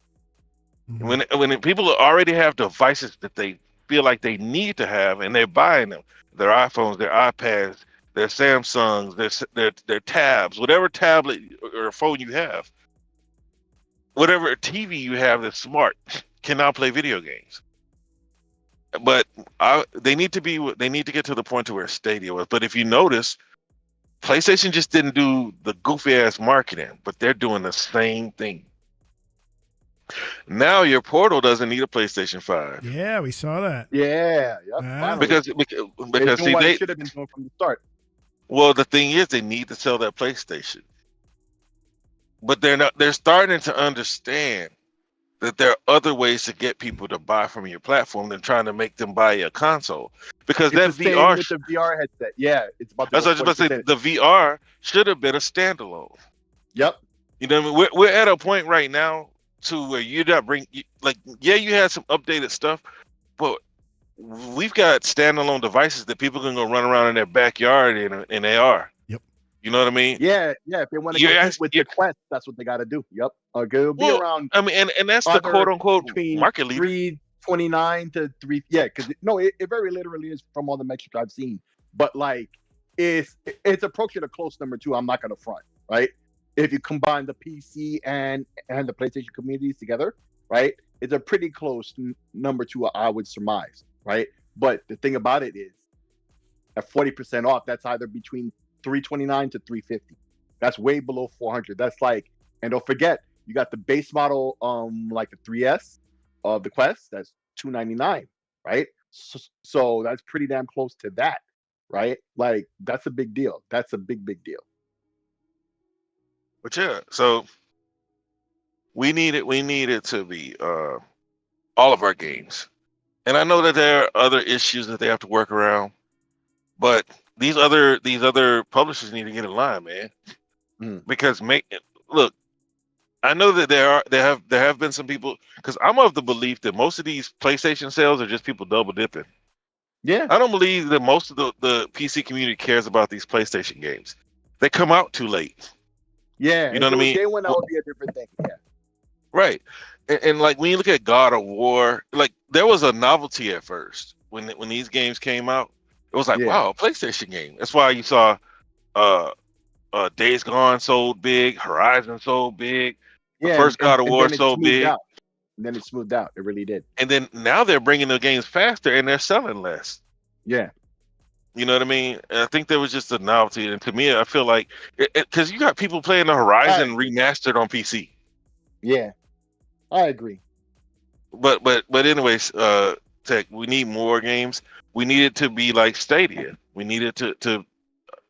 Mhm. When people already have devices that they feel like they need to have and they're buying them, their iPhones, their iPads, their Samsungs, their tabs, whatever tablet or phone you have, whatever TV you have that's smart, can now play video games. But they need to get to the point to where Stadia was. But if you notice, PlayStation just didn't do the goofy ass marketing, but they're doing the same thing. Now your Portal doesn't need a PlayStation 5 Yeah, we saw that. Yeah. Yep. Ah. Finally. because They're doing see what they they should have been doing from the start. well the thing is they need to sell that PlayStation, but they're not. They're starting to understand that there are other ways to get people to buy from your platform than trying to make them buy a console because It's that the same VR. with the VR headset. Yeah. It's about to That's go what I was just about to 40%. say. The VR should have been a standalone. Yep. You know what I mean? We're at a point right now to where you're not like yeah, you had some updated stuff, but we've got standalone devices that people can go run around in their backyard in AR. Yep. You know what I mean? Yeah. If they want to compete with the Quest, that's what they got to do. Yep. Okay. It'll be Well, around I mean, and that's the other quote unquote between market leader. 329 to 3. Yeah. Because it very literally is from all the metrics I've seen. But like, it's approaching a close number two. I'm not going to front. Right. If you combine the PC and the PlayStation communities together, right, it's a pretty close number two, I would surmise, right? But the thing about it is, at 40% off, that's either between 329 to 350. That's way below 400. That's like, and don't forget, you got the base model, like the 3S of the Quest, that's 299, right? So that's pretty damn close to that, right? Like that's a big deal. That's a big deal. But yeah, so we need it to be all of our games. And I know that there are other issues that they have to work around, but these other publishers need to get in line, man. Because look, I know that there have been some people because I'm of the belief that most of these PlayStation sales are just people double dipping. Yeah. I don't believe that most of the PC community cares about these PlayStation games. They come out too late. Yeah. You know what I mean? Day one, that would be a different thing. Yeah. Right. And like when you look at God of War, like there was a novelty at first when these games came out. It was like, Yeah. wow, a PlayStation game. That's why you saw Days Gone sold big, Horizon sold big, the Yeah. first God of And War then it sold smoothed big. out. And then it smoothed out. It really did. And then now they're bringing the games faster and they're selling less. Yeah. You know what I mean? And I think there was just a novelty. And to me, I feel like, because you got people playing the Horizon remastered on PC. Yeah. I agree. but anyways, Tech, we need more games. We need it to be like Stadia. We need it to.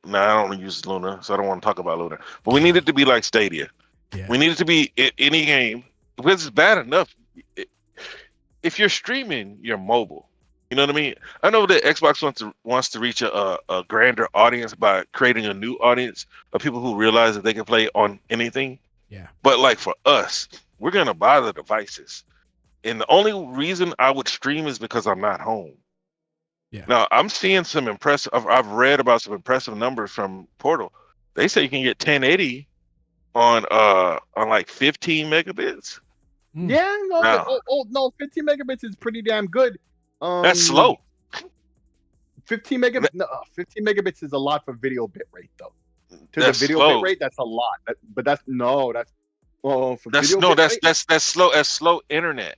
No, I don't use Luna, so I don't want to talk about Luna. But we need it to be like Stadia. Yeah. We need it to be any game because it's bad enough. If you're streaming, you're mobile. You know what I mean? I know that Xbox wants to reach a grander audience by creating a new audience of people who realize that they can play on anything. Yeah. But like for us, we're gonna buy the devices, and the only reason I would stream is because I'm not home. Yeah. Now I'm seeing some impressive. I've read about some impressive numbers from Portal. They say you can get 1080 on like 15 megabits. Yeah, no, Now, no, 15 megabits is pretty damn good. That's slow. 15 megabits is a lot for video bit rate though. To That's the video slow. bit rate, that's a lot. For That's video bit rate, that's slow. That's slow internet.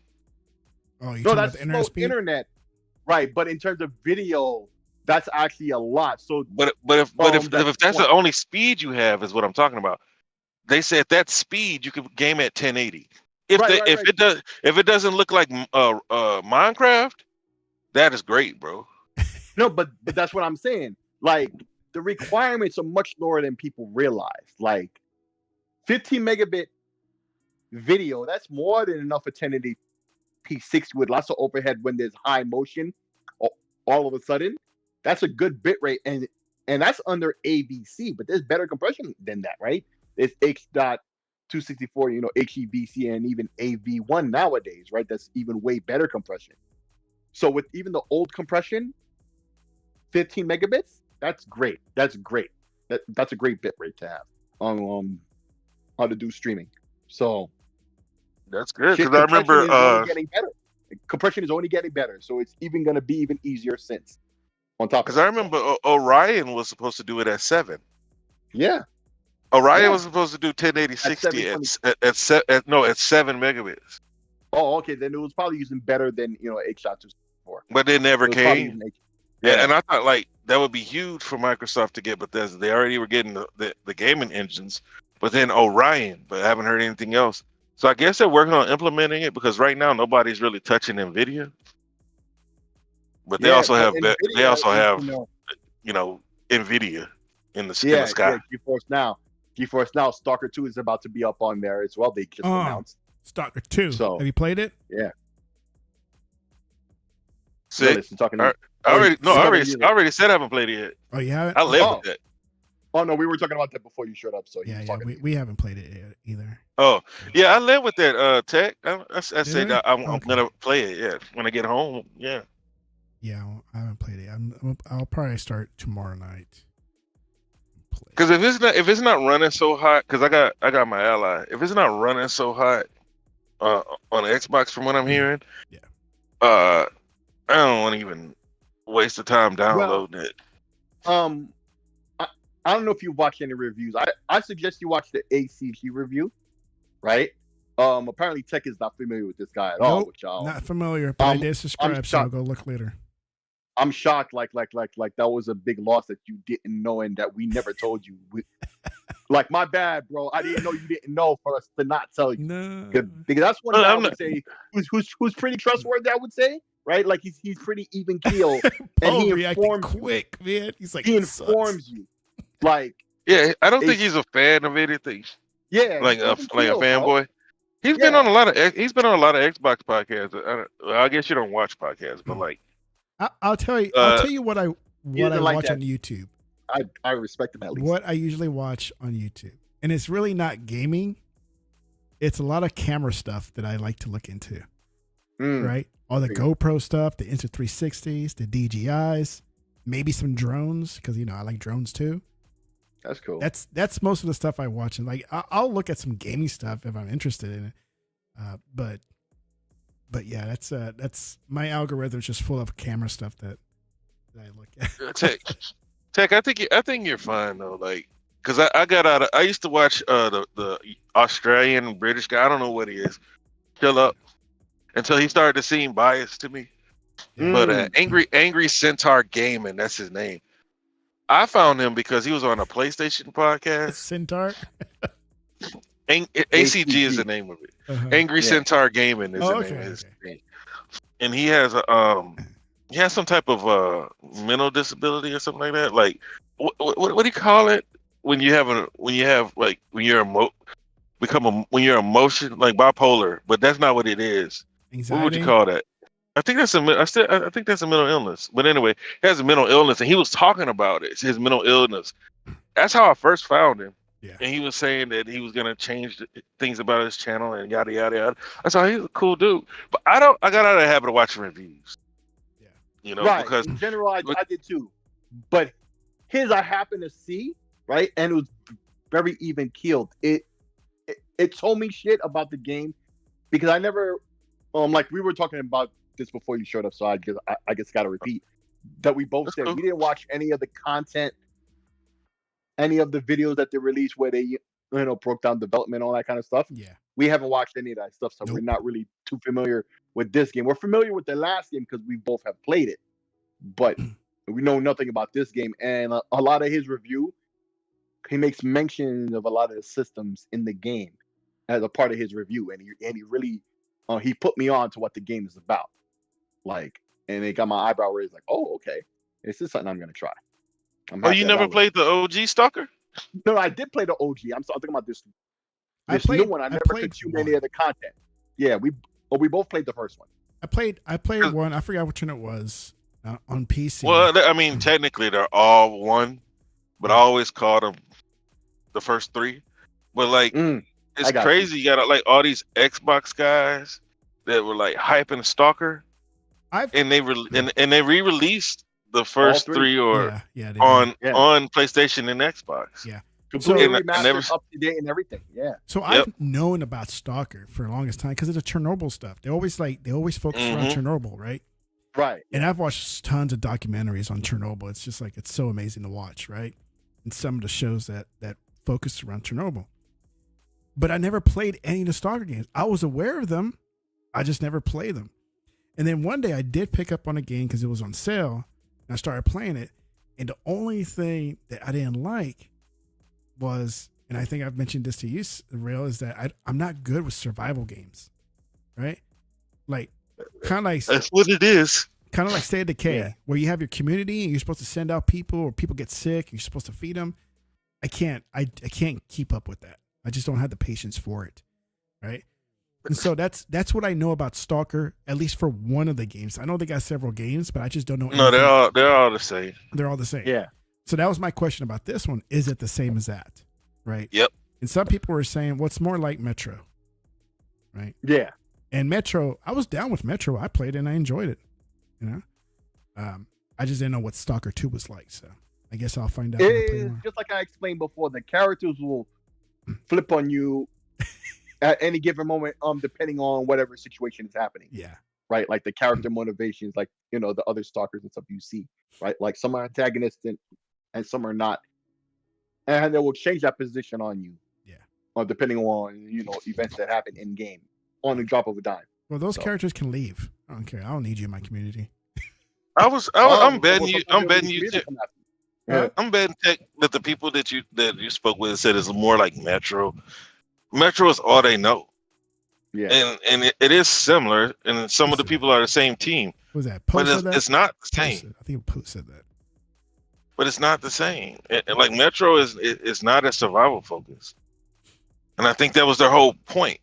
Oh, you no, talking about that's the slow internet speed? internet, right? But in terms of video, that's actually a lot. So, But if that's that's the the only speed you have, is what I'm talking about. They say at that speed you can game at 1080. If Right, if it doesn't look like Minecraft, that is great, bro. no, but that's what I'm saying. Like the requirements are much lower than people realize. Like 15 megabit video, that's more than enough for 1080p 60 with lots of overhead when there's high motion. All of a sudden, that's a good bit rate, and that's under AVC. But there's better compression than that, right? There's H.264, HEVC, and even AV1 nowadays, right? That's even way better compression. So with even the old compression, 15 megabits, that's great. That's great. That's a great bit rate to have on how to do streaming. So That's good because I remember compression is only getting better, so it's even going to be even easier since. On top, because I remember Orion was supposed to do it at 7. Yeah, Orion was supposed to do 1080 60 at 7 megabits. Oh, okay. Then it was probably using better than H.264. But it never came. Yeah, and I thought like that would be huge for Microsoft to get Bethesda. They already were getting the gaming engines, but then Orion, but I haven't heard anything else. So I guess they're working on implementing it because right now nobody's really touching NVIDIA. But they also have NVIDIA in the sky. Yeah, GeForce Now, Stalker 2 is about to be up on there as well. They just announced Stalker 2. So, have you played it? Yeah. Sick. I already said I haven't played it yet. Oh, you haven't? I live with it. Oh no, we were talking about that before you showed up. So yeah, we haven't played it yet either. Oh yeah, I live with that Tech. I said I'm Okay. gonna play it. Yeah, when I get home. Yeah. Yeah, I haven't played it. I'll probably start tomorrow night. Because if it's not running so hot, because I got my Ally. If it's not running so hot on Xbox, from what I'm hearing, I don't want to even waste the time downloading it. I don't know if you've watched any reviews. I suggest you watch the ACG review, right? Apparently Tech is not familiar with this guy at all. Which not familiar, but I did subscribe, so I'll go look later. I'm shocked, like that was a big loss that you didn't know and that we never told you. Like, my bad, bro. I didn't know you didn't know for us to not tell you. No, because that's one guy I would say who's pretty trustworthy. I would say, right? Like he's pretty even keel, and he informs quick, man. He's like, he informs you. Like, yeah, I don't think he's a fan of anything. Yeah, like a fanboy. He's been on a lot of Xbox podcasts. I guess you don't watch podcasts, but like, I'll tell you what I watch on YouTube. I respect him at least. What I usually watch on YouTube, and it's really not gaming. It's a lot of camera stuff that I like to look into. Right, all the GoPro stuff, the Insta360s, the DJIs, maybe some drones because I like drones too. That's cool. That's most of the stuff I watch, and like I'll look at some gaming stuff if I'm interested in it. But yeah, that's my algorithm is just full of camera stuff that I look at. Tech, I think you're fine though. Like, cause I used to watch the Australian British guy. I don't know what he is. Chill up until he started to seem biased to me. But Angry Centaur Gaming, that's his name. I found him because he was on a PlayStation podcast. Centaur? ACG is the name of it. Angry Yeah. Centaur Gaming is the Oh, name okay, of his okay. thing. And he has some type of mental disability or something like that. Like what do you call it when you have when you're when you're emotion like bipolar, but that's not what it is. What would you Anxiety. call that? I think that's I think that's a mental illness. But anyway, he has a mental illness, and he was talking about it. His mental illness. That's how I first found him. Yeah. And he was saying that he was gonna change things about his channel and yada yada yada. I saw he's a cool dude, but I got out of the habit of watching reviews. Yeah. Right. Because In general, I did too. But his I happened to see, right? And it was very even keeled. It told me shit about the game because I never like we were talking about this before you showed up, so I guess gotta repeat that we both that's said cool. we didn't watch any of the content, any of the videos that they released where they broke down development, all that kind of stuff. Yeah. We haven't watched any of that stuff, so Nope. we're not really too familiar with this game. We're familiar with the last game because we both have played it, but we know nothing about this game. And a lot of his review, he makes mention of a lot of the systems in the game as a part of his review, and he really he put me on to what the game is about, like, and it got my eyebrow raised, like, oh, okay, this is something I'm gonna try. I'm Oh, happy you I never downloaded played the OG Stalker? No, I did play the OG. I'm talking about this I new played. one. I I never played consumed any one. of the content. Yeah, we both played the first one. I played one. I forgot which one it was on PC. Well, I mean, technically they're all one, but I Yeah. always call them the first three. But like, I it's got crazy. You got like all these Xbox guys that were like hyping Stalker, I've and they and they re-released the first three. three or yeah they on did. Yeah. on PlayStation and Xbox. Yeah. Completely And I remastered, never- up to date, and everything. Yeah. So Yep. I've known about Stalker for the longest time because of the Chernobyl stuff. They always focus around Chernobyl, right? Right. And I've watched tons of documentaries on Chernobyl. It's just like it's so amazing to watch, right? And some of the shows that focus around Chernobyl. But I never played any of the Stalker games. I was aware of them, I just never played them. And then one day I did pick up on a game because it was on sale, and I started playing it. And the only thing that I didn't like was, and I think I've mentioned this to you, Real, is that I'm not good with survival games, right? Like kind of like That's what it is. kind of like State of Decay, Yeah. where you have your community and you're supposed to send out people, or people get sick and you're supposed to feed them. I can't keep up with that. I just don't have the patience for it, right? And so that's what I know about Stalker, at least for one of the games. I know they got several games, but I just don't know. No, they're all the same. They're all the same. Yeah. So that was my question about this one. Is it the same as that? Right. Yep. And some people were saying, what's more like Metro? Right. Yeah. And Metro, I was down with Metro. I played it and I enjoyed it. You know, I just didn't know what Stalker 2 was like. So I guess I'll find out. when I play It's more. just like I explained before. The characters will flip on you at any given moment, depending on whatever situation is happening. Yeah. Right, like the character motivations, like the other stalkers and stuff you see. Right, like some are antagonistic and some are not, and they will change that position on you. Yeah. Or depending on events that happen in game on the drop of a dime. Well, those So. characters can leave. I don't care. I don't need you in my community. I'm betting you. I'm betting you. Yeah. I'm betting Tech that the people that you spoke with said is more like Metro. Metro is all they know, Yeah. and it is similar, and some of the people are the same team, What was that? but Post said that? it's not the Post same. said- I think Post said that. But it's not the same. And like Metro is not as survival focused, and I think that was their whole point.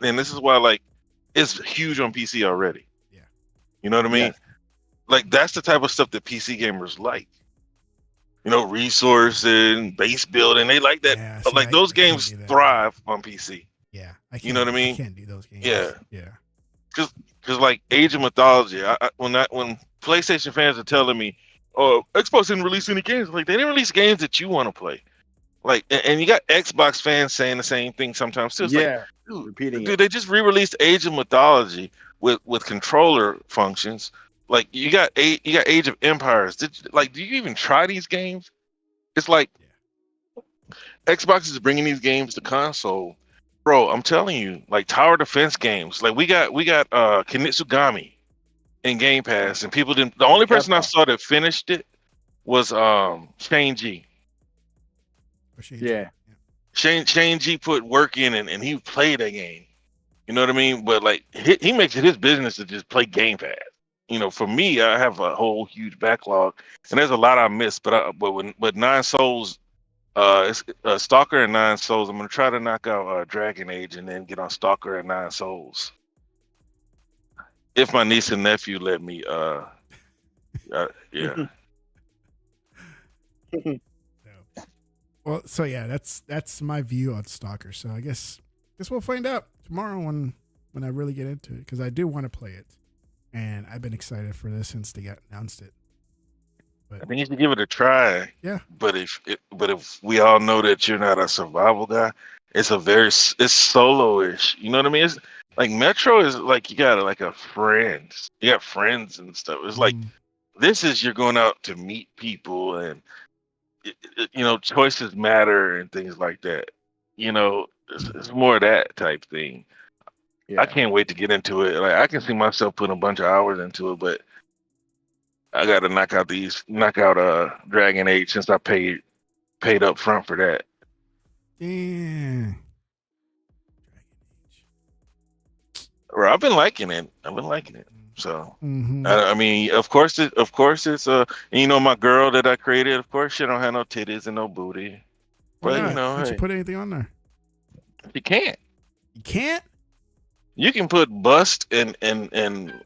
And this is why like it's huge on PC already. Yeah. You know what I mean? Yeah. Like that's the type of stuff that PC gamers like. Resourcing, base building, they like that. Yeah, But see, like I those can't games do that. thrive on PC. Yeah. I can't, You know what I mean? I can't do those games. Yeah. Yeah. Because like Age of Mythology, when PlayStation fans are telling me, "Oh, Xbox didn't release any games," like they didn't release games that you want to play. Like, and you got Xbox fans saying the same thing sometimes too. It's like, Yeah. dude, Repeating dude, it. they just re-released Age of Mythology with controller functions. Like you got Age of Empires. Do you even try these games? It's like Xbox is bringing these games to console, bro. I'm telling you, like tower defense games. Like we got Kinitsugami in Game Pass, and people didn't. The only person I saw that finished it was Shane G. Or she- Yeah. Shane G put work in, and he played that game. You know what I mean? But like he makes it his business to just play Game Pass. You know, for me, I have a whole huge backlog, and there's a lot I missed. But Nine Souls, it's Stalker and Nine Souls. I'm gonna try to knock out Dragon Age and then get on Stalker and Nine Souls. If my niece and nephew let me, yeah. Well, so yeah, that's my view on Stalker. So I guess we'll find out tomorrow when I really get into it, because I do want to play it, and I've been excited for this since they announced it. I think you should give it a try. Yeah. But if we all know that you're not a survival guy, it's solo-ish. You know what I mean? It's like Metro is like you got like a friend. You got friends and stuff. It's like this is you're going out to meet people, and you know, choices matter and things like that. You know, it's more of that type thing. Yeah. I can't wait to get into it. Like I can see myself putting a bunch of hours into it, but I got to knock out Dragon Age since I paid up front for that. Yeah. Well, I've been liking it. So I mean, of course it's and you know, my girl that I created, of course she don't have no titties and no booty. Why But not? you know, Why don't hey, you put anything on there? you can't. You can't? You can put bust and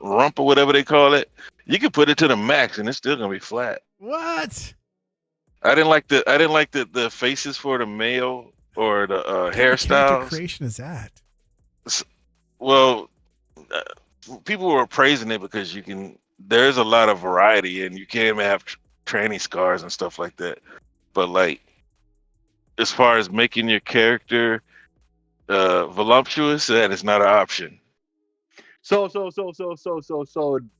rump or whatever they call it. You can put it to the max and it's still gonna be flat. What? I didn't like the faces for the male or the What kind of character hairstyles. creation is that? Well, people were praising it because there's a lot of variety and you can have tranny scars and stuff like that. But like, as far as making your character voluptuous, that is not an option. So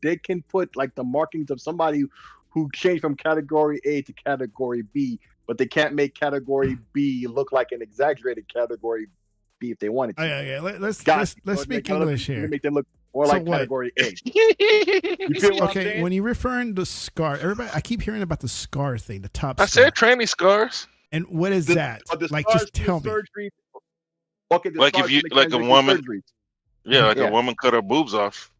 they can put like the markings of somebody who changed from category A to category B, but they can't make category B look like an exaggerated category B if they wanted to. Yeah. Let's So speak they English here. make them look more So like what? category A. You feel what I'm Okay, saying? when you're referring to scar, I keep hearing about the scar thing, the top I scar. said tranny scars. And what is that? But the Like, scars just from tell me. surgery. Okay, the Like scars if you from the like a transition woman, surgeries. yeah, like Yeah. a woman cut her boobs off.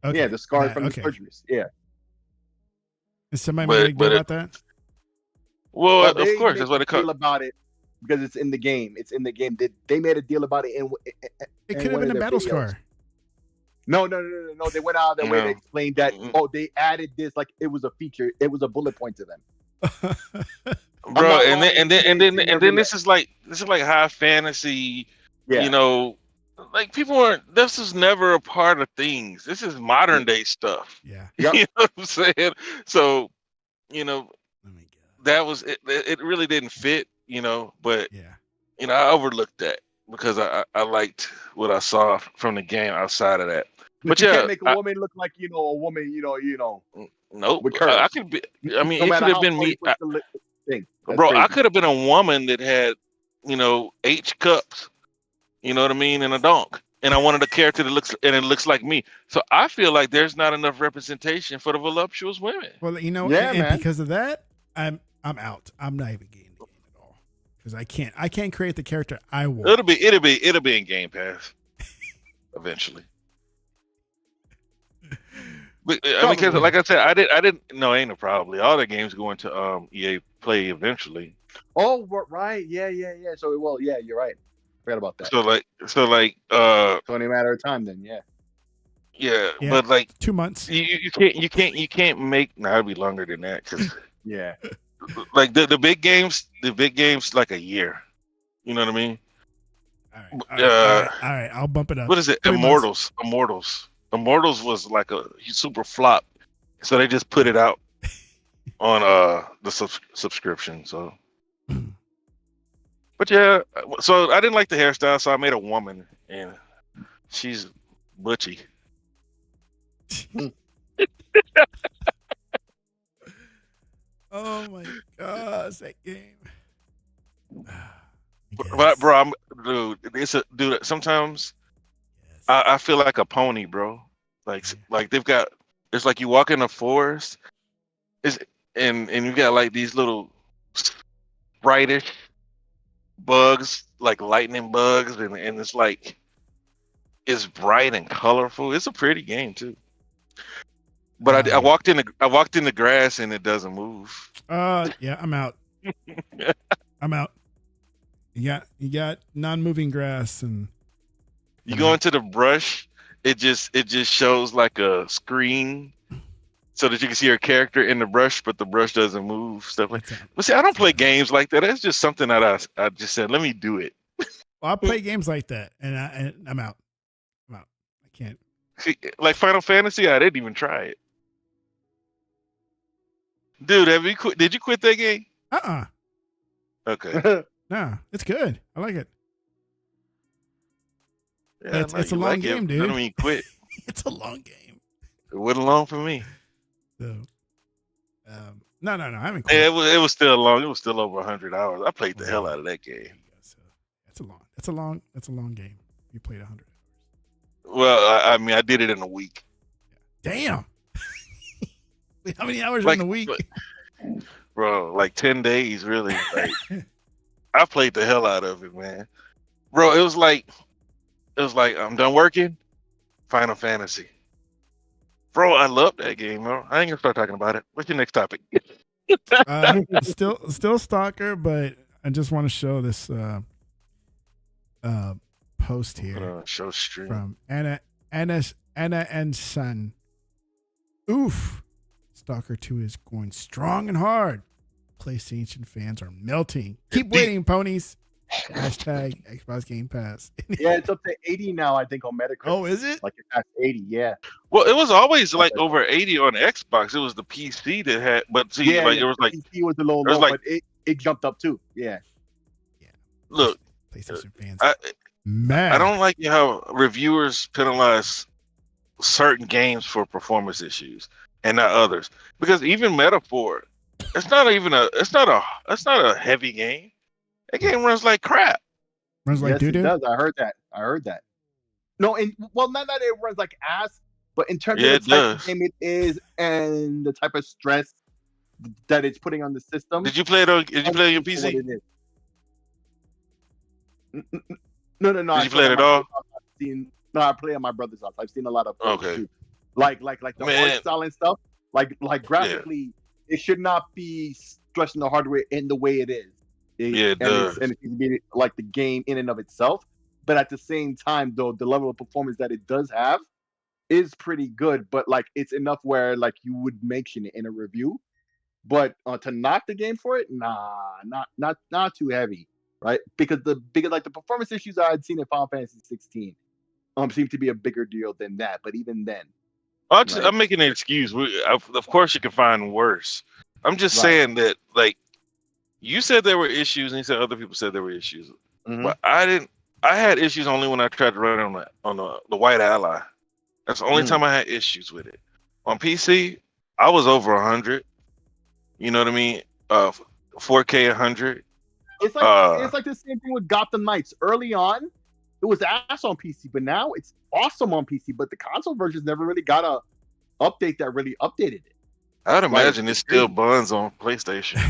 Okay, Yeah, the scars that, from okay. the surgeries. Yeah. Is somebody But- made a big deal but it- about that? Well, Oh, of they course, made that's what a they call. deal about it because it's in the game. It's in the game. They made a deal about it. It could have been a battle scar. No. They went out of their way to No. explain that. Mm-mm. Oh, they added this like it was a feature. It was a bullet point to them. Bro, not and lying. then this is like high fantasy. Yeah. You know, like people weren't. This was never a part of things. This is modern day stuff. Yeah. Yep. You know what I'm saying? So, you know, Oh my God. that was it. It really didn't fit. You know, but Yeah. you know, I overlooked that because I liked what I saw from the game outside of that. But you yeah, can't make a woman look like a woman. nope. with I curves. could be. I mean, No it matter could have how been far you me. push the thing. That's Bro, I crazy. could have been a woman that had, you know, H cups, you know what I mean, and a donk. And I wanted a character that looks like me. So I feel like there's not enough representation for the voluptuous women. Well, you know, Yeah, and man. because of that, I'm out. I'm not even getting the game at all because I can't create the character I want. It'll be in Game Pass eventually. But, I mean, because Probably. like I said, I didn't. No, ain't no probably. All the games go into EA Play eventually. Oh, right. Yeah. So, well, yeah, you're right. Forgot about that. So like, It's only a matter of time then. Yeah. yeah. Yeah. But like, 2 months. you can't make. Nah, it'll be longer than that because Yeah. like the big games like a year. You know what I mean? All right. I'll bump it up. What is it? 3 months. Immortals was like a super flop, so they just put it out on the subscription. So, but yeah, so I didn't like the hairstyle, so I made a woman, and she's butchy. Oh my gosh, that game. But bro, dude. Sometimes I feel like a pony, bro. Like they've got. It's like you walk in a forest, and you got like these little brightish bugs, like lightning bugs, and it's like It's bright and colorful. It's a pretty game too. But I walked in the grass and it doesn't move. Yeah, I'm out. I'm out. You got non-moving grass and You go into the brush, it just shows like a screen so that you can see your character in the brush, but the brush doesn't move. Stuff like that. But see, I don't play games like that. That's just something that I just said, let me do it. Well, I play games like that, and I'm out. I'm out. I can't. See, like Final Fantasy, I didn't even try it. Dude, did you quit that game? Okay. Nah, it's good. I like it. Yeah, it's a long game, dude. I don't mean quit. It's a long game. It wasn't long for me. So, no, I haven't quit. Yeah, it was still long. It was still over 100 hours. I played the hell out of that game. So, it's a long game. You played 100 hours. Well, I mean, I did it in a week. Damn. Wait, how many hours in a week? Bro, like 10 days, really. Like, I played the hell out of it, man. Bro, it was like I'm done working. Final Fantasy. Bro, I love that game, bro. I ain't gonna start talking about it. What's your next topic? Still Stalker, but I just want to show this post here show stream from Anna and Son. Oof. Stalker 2 is going strong and hard. PlayStation fans are melting. Keep waiting, ponies. Hashtag Xbox Game Pass. Yeah, it's up to 80 now, I think, on Metacritic. Oh, is it? Like, it's past 80, yeah. Well, it was always like over 80 on Xbox. It was the PC that had, but see, yeah, like it was like PC was a little low, but it jumped up too. Yeah. Look, PlayStation fans. I don't like how reviewers penalize certain games for performance issues and not others. Because even Metaphor, it's not a heavy game. That game runs like crap. Runs like doo-doo? It does. I heard that. No, not that it runs like ass, but in terms of the type of game it is and the type of stress that it's putting on the system. Did you play it on your PC? No. Did you play it at all? I play on my brother's house. I've seen a lot of okay. Like the art style and stuff. Like graphically, it should not be stressing the hardware in the way it is. It does. And it can be like the game in and of itself. But at the same time, though, the level of performance that it does have is pretty good. But like, it's enough where like you would mention it in a review. But to knock the game for it, not too heavy, right? Because the performance issues I had seen in Final Fantasy 16 seem to be a bigger deal than that. But even then, I'm making an excuse. Of course, you can find worse. I'm just saying that, like, you said there were issues, and you said other people said there were issues, but I didn't. I had issues only when I tried to run it on the White Ally. That's the only time I had issues with it. On PC, I was over 100. You know what I mean? 4K 100. It's like the same thing with Gotham Knights. Early on, it was ass on PC, but now it's awesome on PC. But the console versions never really got a update that really updated it. I'd imagine it still buns on PlayStation.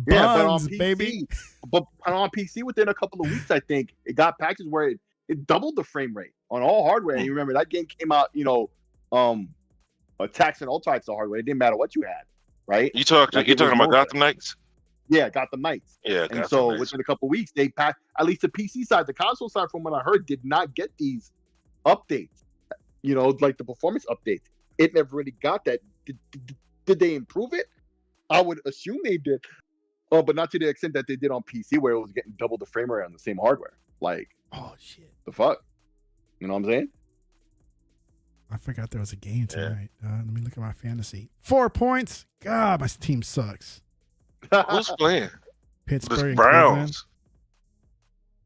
But on PC, baby. But on PC, within a couple of weeks, I think it got patches where it doubled the frame rate on all hardware. And you remember that game came out, taxing all types of hardware. It didn't matter what you had, right? You talking about Gotham Knights? Yeah, Gotham Knights. Yeah, and so within a couple of weeks, they passed. At least the PC side, the console side, from what I heard, did not get these updates. Like the performance updates. It never really got that. Did they improve it? I would assume they did, but not to the extent that they did on PC, where it was getting double the frame rate on the same hardware. Like, oh shit, the fuck, you know what I'm saying? I forgot there was a game tonight. Let me look at my fantasy. 4 points. God, my team sucks. Who's playing? Pittsburgh Browns.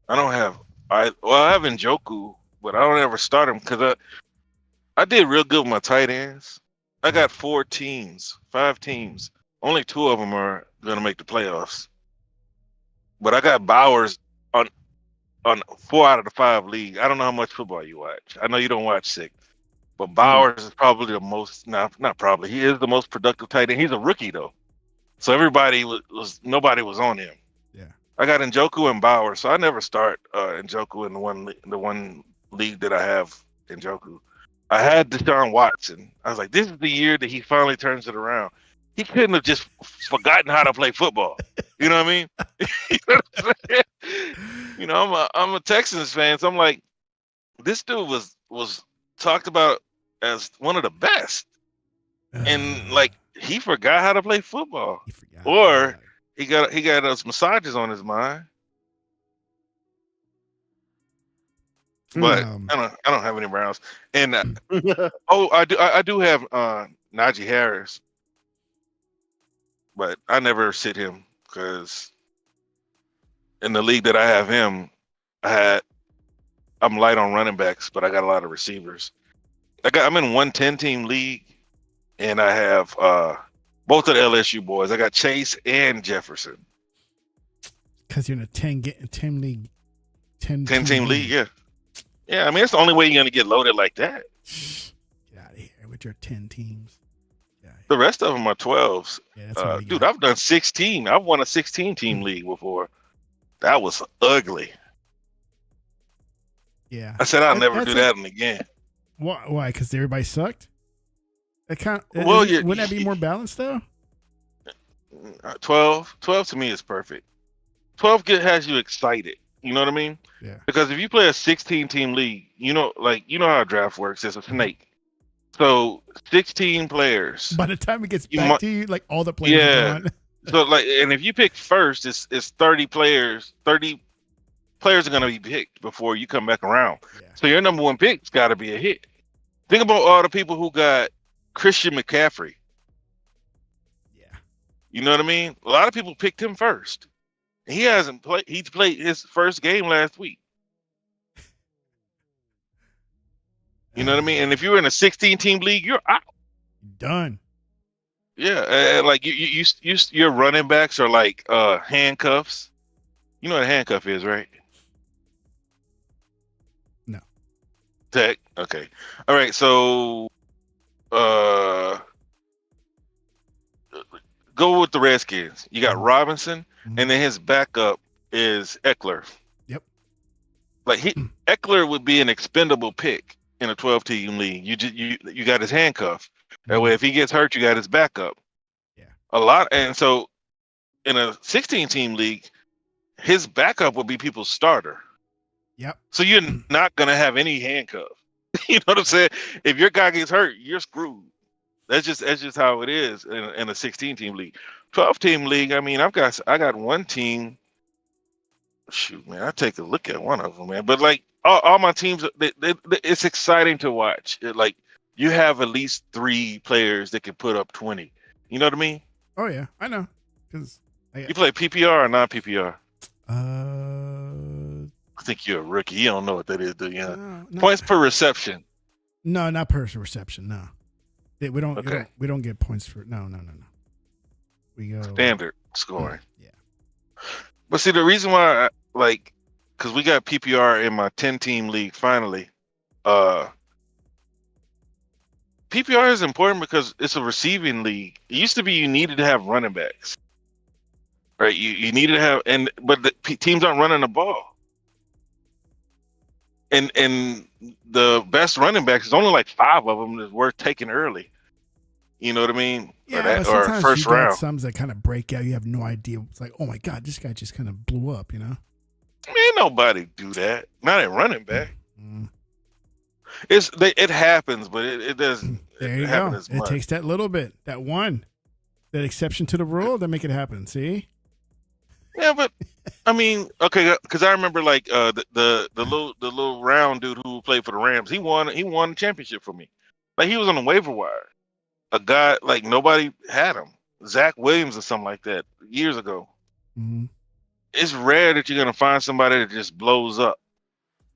I don't have. I have Njoku, but I don't ever start him because I did real good with my tight ends. I got 5 teams. Only 2 of them are gonna make the playoffs. But I got Bowers on 4 out of the 5 league. I don't know how much football you watch. I know you don't watch SIK, but Bowers is probably the most. Not probably. He is the most productive tight end. He's a rookie though, so nobody was on him. Yeah. I got Njoku and Bowers, so I never start Njoku in the one league that I have Njoku. I had Deshaun Watson. I was like, this is the year that he finally turns it around. He couldn't have just forgotten how to play football. You know what I mean? You know what I'm saying? You know, I'm a Texans fan, so I'm like, this dude was talked about as one of the best, and like he forgot how to play football, He forgot. or he got those massages on his mind. But I don't have any Browns, and I do have Najee Harris, but I never sit him because in the league that I have him, I'm light on running backs, but I got a lot of receivers. I'm in 110 team league, and I have both of the LSU boys. I got Chase and Jefferson. Because you're in a 10 league, 10 team league, yeah. Yeah, I mean, it's the only way you're going to get loaded like that. Get out of here with your 10 teams. The rest of them are 12s. Yeah, dude, I've done 16. I've won a 16 team league before. That was ugly. Yeah. I said I'll never do that again. Why? Because everybody sucked? Wouldn't that be more balanced, though? 12 to me is perfect. 12 has you excited. You know what I mean? Yeah. Because if you play a 16 team league, you know how a draft works. It's a snake. So 16 players. By the time it gets back to you, like all the players are gone. So like, and if you pick first, it's 30 players. 30 players are gonna be picked before you come back around. Yeah. So your number one pick's got to be a hit. Think about all the people who got Christian McCaffrey. Yeah. You know what I mean? A lot of people picked him first. He hasn't played. He played his first game last week. You know what I mean? And if you're in a 16 team league, you're out. Done. Yeah, like your running backs are like handcuffs. You know what a handcuff is, right? No. Tech. Okay. All right. So, go with the Redskins. You got Robinson, and then his backup is Eckler. Yep. Like Eckler would be an expendable pick in a 12 team league. You got his handcuff. That way, if he gets hurt, you got his backup. Yeah. And so in a 16 team league, his backup would be people's starter. Yep. So you're not gonna have any handcuff. You know what I'm saying? If your guy gets hurt, you're screwed. That's just how it is in a 16 team league. 12 team league, I mean, I got one team. Shoot, man, I take a look at one of them, man. But like all my teams, it's exciting to watch. Like you have at least 3 players that can put up 20. You know what I mean? Oh yeah, I know. Because you play PPR or non PPR? I think you're a rookie. You don't know what that is, do you? No, points per reception. No, not per reception. No, we don't. Okay. We don't get points for. No. We go standard scoring. Yeah. But see, the reason why, because we got PPR in my 10 team league finally. PPR is important because it's a receiving league. It used to be you needed to have running backs, right? You needed to have, but the teams aren't running the ball. And the best running backs is only like 5 of them that's worth taking early. You know what I mean? Yeah, or first round. Some that kind of break out. You have no idea. It's like, oh my god, this guy just kind of blew up. You know? Man, nobody do that. Not at running back. Mm-hmm. It happens, but it doesn't. There you go. It takes that little bit, that exception to the rule that make it happen. See? Yeah, but I mean, okay, because I remember like the little round dude who played for the Rams. He won the championship for me. Like he was on the waiver wire. A guy like nobody had him. Zach Williams or something like that years ago. Mm-hmm. It's rare that you're gonna find somebody that just blows up.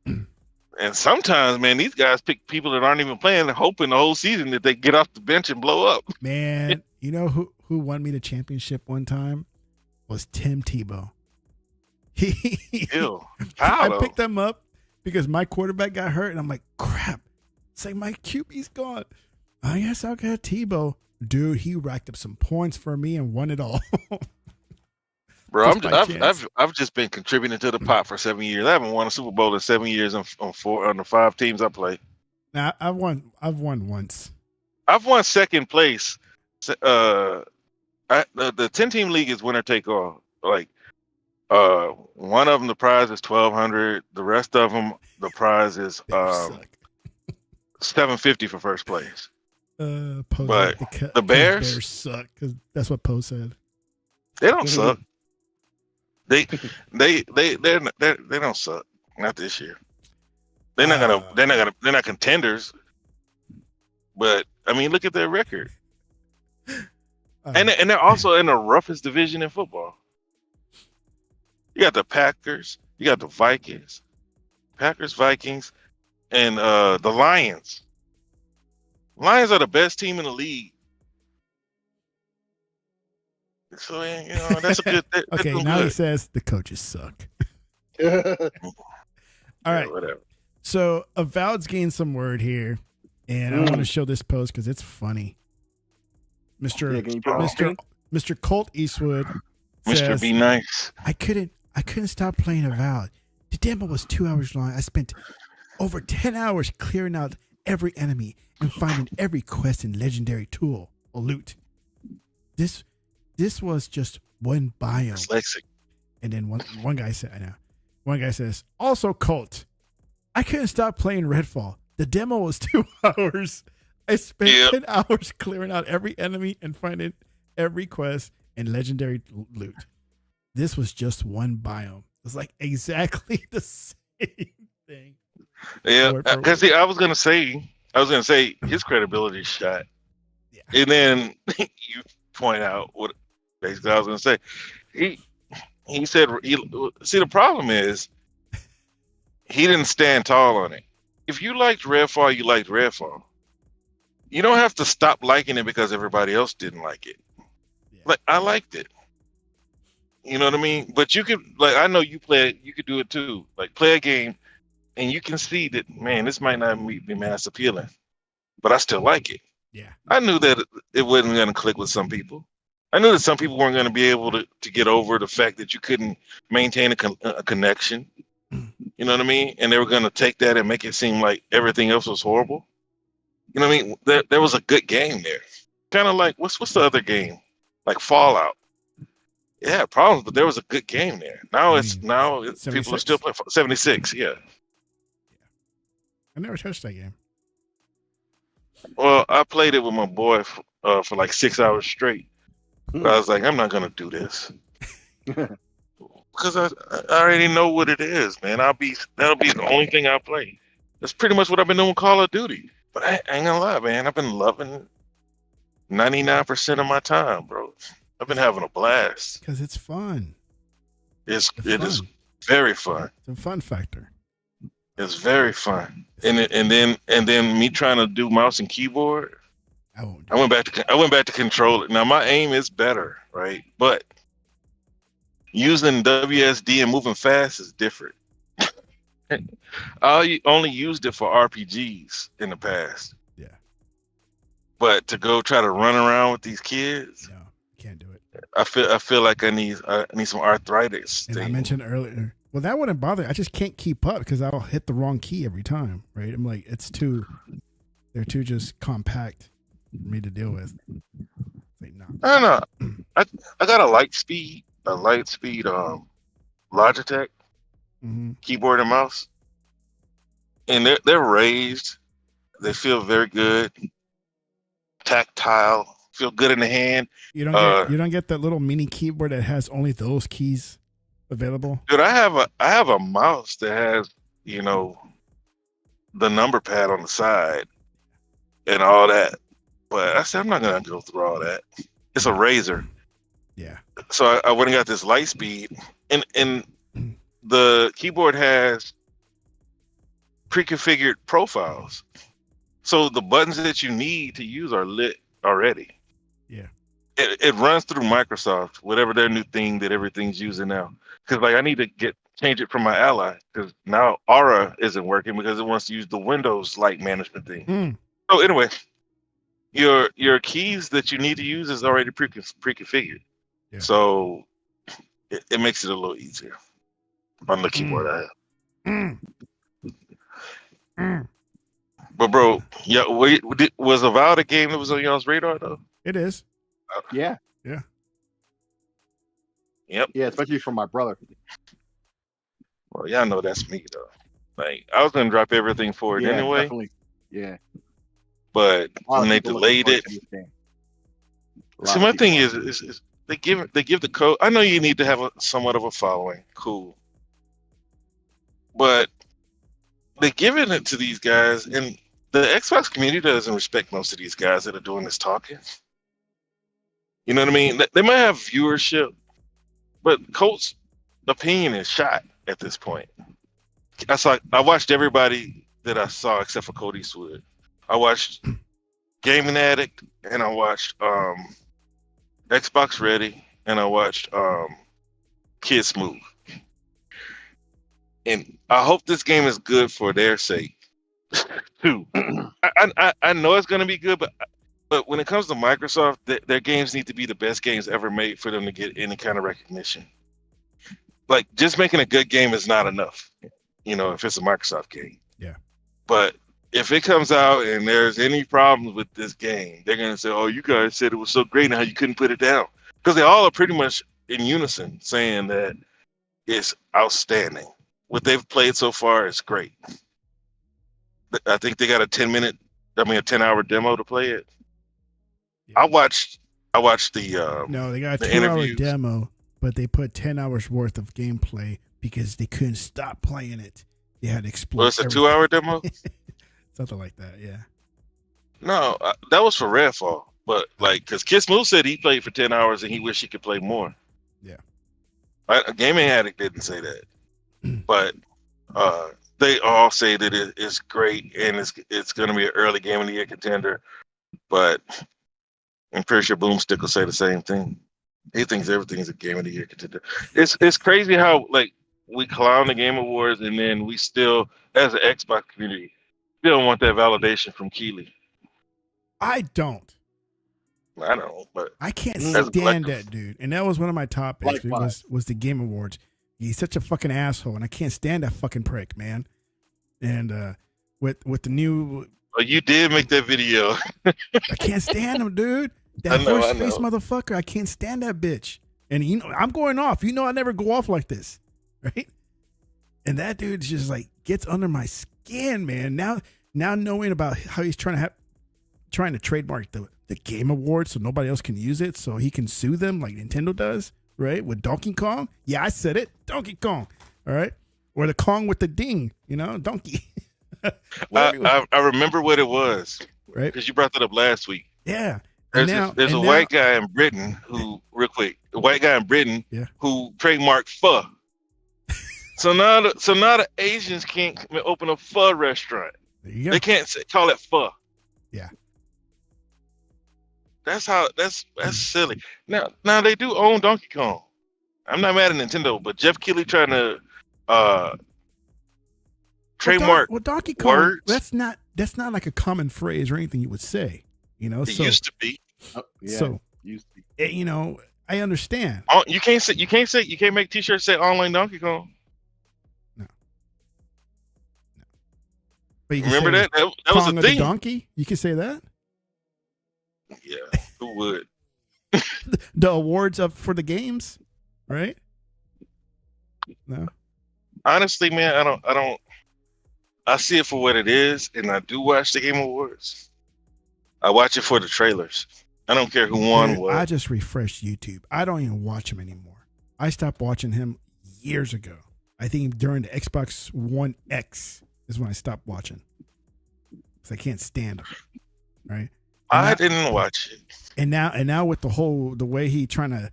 And sometimes, man, these guys pick people that aren't even playing, hoping the whole season that they get off the bench and blow up. Man, you know who won me the championship one time was Tim Tebow. I picked them up because my quarterback got hurt, and I'm like, crap. It's like my QB's gone. I guess I'll get Tebow. Dude, he racked up some points for me and won it all. Bro, I've just been contributing to the pot for 7 years. I haven't won a Super Bowl in 7 years on the 5 teams I play. Now, I've won once. I've won second place. The 10-team league is winner take all. Like, one of them the prize is $1,200. The rest of them the prize is Bears suck. $750 for first place. Poe But said the Bears? Bears suck because that's what Poe said. They don't suck. They don't suck. Not this year. They're not contenders. But I mean, look at their record. And they're also in the roughest division in football. You got the Packers, you got the Vikings, Vikings, and the Lions. Lions are the best team in the league. So that's a good. Okay, now he says the coaches suck. All right. Whatever. So Avowed's gained some word here, and I want to show this post because it's funny. Mr. Colt Eastwood says, Mr. Be Nice. I couldn't stop playing Avowed. The demo was 2 hours long. I spent over 10 hours clearing out every enemy and finding every quest and legendary tool or loot. This was just one biome. Dyslexic. And then one guy said, I know. One guy says, also Colt, I couldn't stop playing Redfall. The demo was 2 hours. I spent 10 hours clearing out every enemy and finding every quest and legendary loot. This was just one biome. It's like exactly the same thing. Yeah, because I was gonna say his credibility is shot. Yeah. And then you point out what basically I was gonna say. He said the problem is he didn't stand tall on it. If you liked Redfall, you liked Redfall. You don't have to stop liking it because everybody else didn't like it. Yeah. Like, I liked it. You know what I mean? But you could, like, I know you could do it too. Like, play a game and you can see that, man, this might not be mass appealing, but I still like it. Yeah. I knew that it wasn't going to click with some people. I knew that some people weren't going to be able to get over the fact that you couldn't maintain a connection. You know what I mean? And they were going to take that and make it seem like everything else was horrible. You know what I mean? There was a good game there. Kind of like, what's the other game? Like Fallout. It had problems, but there was a good game there. Now people are still playing 76. Yeah. I never touched that game. Well, I played it with my boy for like 6 hours straight. I was like, I'm not gonna do this because I already know what it is, man. That'll be the only thing I play. That's pretty much what I've been doing with Call of Duty. But I ain't gonna lie, man. I've been loving 99% of my time, bro. I've been having a blast because it's fun. It is very fun. It's a fun factor. It's very fun, and then me trying to do mouse and keyboard. I went back to controller. Now my aim is better, right? But using WSD and moving fast is different. I only used it for RPGs in the past. Yeah. But to go try to run around with these kids, no, can't do it. I feel like I need some arthritis. And I mentioned earlier, well, that wouldn't bother. I just can't keep up because I'll hit the wrong key every time, right? I'm like, they're too just compact for me to deal with. Like, no. I don't know. I got a light speed Logitech keyboard and mouse, and they're raised. They feel very good, tactile. Feel good in the hand. You don't get that little mini keyboard that has only those keys available. Dude, I have a mouse that has the number pad on the side and all that. But I said I'm not gonna go through all that. It's a Razer. Yeah. So I went and got this Lightspeed, and the keyboard has pre-configured profiles. So the buttons that you need to use are lit already. Yeah. It runs through Microsoft, whatever their new thing that everything's using now. Because like I need to change it from my Ally because now Aura isn't working because it wants to use the Windows Light management thing. So anyway, your keys that you need to use is already pre-configured. Yeah. So it makes it a little easier on the keyboard I have. But bro, yeah, was Avowed a game that was on y'all's radar though? It is. Yeah. Yeah. Yep. Yeah, especially from my brother. Well, y'all know that's me though. Like I was gonna drop everything for it Yeah, anyway, definitely. Yeah. but A lot when of they people looking delayed forward it, to this game. A see, lot of my people thing are. is they give the code. I know you need to have somewhat of a following, cool, but they're giving it to these guys, and the Xbox community doesn't respect most of these guys that are doing this talking. You know what I mean? They might have viewership, but Colt's opinion is shot at this point. I watched everybody that I saw except for Cody Eastwood. I watched Gaming Addict, and I watched Xbox Ready, and I watched Kid Smooth. And I hope this game is good for their sake too. I know it's gonna be good, but when it comes to Microsoft, their games need to be the best games ever made for them to get any kind of recognition. Like just making a good game is not enough, if it's a Microsoft game. Yeah. But if it comes out and there's any problems with this game, they're gonna say, "Oh, you guys said it was so great, and how you couldn't put it down," because they all are pretty much in unison saying that it's outstanding. What they've played so far is great. I think they got a 10-hour demo to play it. Yeah. I watched the No, they got a the 2-hour interviews. demo, but they put 10 hours worth of gameplay because they couldn't stop playing it. They had to explore. Well, it's a 2-hour demo. Something like that, yeah. No, that was for Redfall. But because Kid Smooth said he played for 10 hours and he wished he could play more. Yeah. Gaming Addict didn't say that, but they all say that it's great and it's going to be an early Game of the Year contender. But I'm pretty sure Boomstick will say the same thing. He thinks everything's a Game of the Year contender. It's crazy how we clown the Game Awards and then we still, as an Xbox community, still want that validation from Keighley. I don't. I don't know, but I can't as a stand collective. that dude. And that was one of my top picks. Likewise. Was the Game Awards. He's such a fucking asshole, and I can't stand that fucking prick, man. And with the new, Oh, you did make that video. I can't stand him, dude. That I know. horse face motherfucker. I can't stand that bitch. And I'm going off. I never go off like this, right? And that dude just gets under my skin, man. Now knowing about how he's trying to trademark the Game Awards so nobody else can use it, so he can sue them like Nintendo does, right? With Donkey Kong. Yeah, I said it. Donkey Kong. All right. Or the Kong with the ding, Donkey. I remember what it was, right? Because you brought that up last week. Yeah. There's a white guy in Britain who, real quick, who trademarked pho. So now the Asians can't open a pho restaurant. There you go. They can't call it pho. Yeah. That's silly. Now they do own Donkey Kong. I'm not mad at Nintendo, but Jeff Keighley trying to trademark Donkey Kong. words. That's not like a common phrase or anything you would say. It used to be. Yeah, So used to be. I understand. You can't make T-shirts say online Donkey Kong. But you can Remember say that? That was Kong a of the thing. donkey. You can say that. Yeah, who would? The awards up for the games, right? No. Honestly, man, I don't. I see it for what it is, and I do watch the Game Awards. I watch it for the trailers. I don't care who won Dude, what. I just refreshed YouTube. I don't even watch him anymore. I stopped watching him years ago. I think during the Xbox One X is when I stopped watching. Because I can't stand him. Right? I didn't watch it. And now with the way he trying to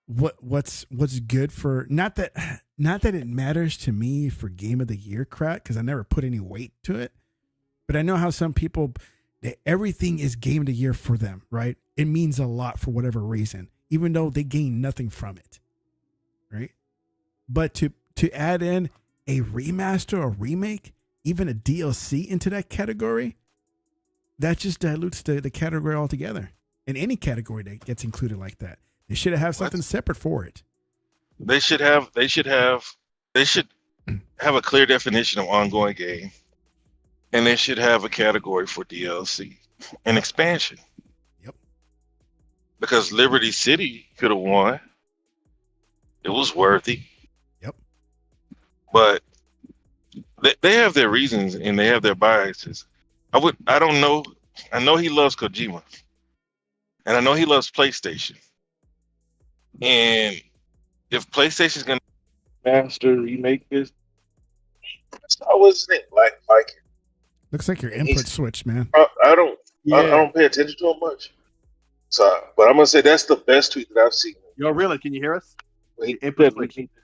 what's good for not that it matters to me for Game of the Year crap, because I never put any weight to it. But I know how some people that everything is Game of the Year for them, right? It means a lot for whatever reason, even though they gain nothing from it. Right? But to add in a remaster or remake, even a DLC into that category, that just dilutes the category altogether. In any category that gets included like that, they should have something separate for it. They should have a clear definition of ongoing game. And they should have a category for DLC and expansion. Yep. Because Liberty City could have won. It was worthy. Yep. But they have their reasons and they have their biases. I don't know. I know he loves Kojima. And I know he loves PlayStation. And if PlayStation's gonna master remake this, I wasn't like it. Looks like your input switched, man. I don't Yeah. I don't pay attention to him much. So, but I'm gonna say that's the best tweet that I've seen. Yo, really? Can you hear us? He Input said we switch. need to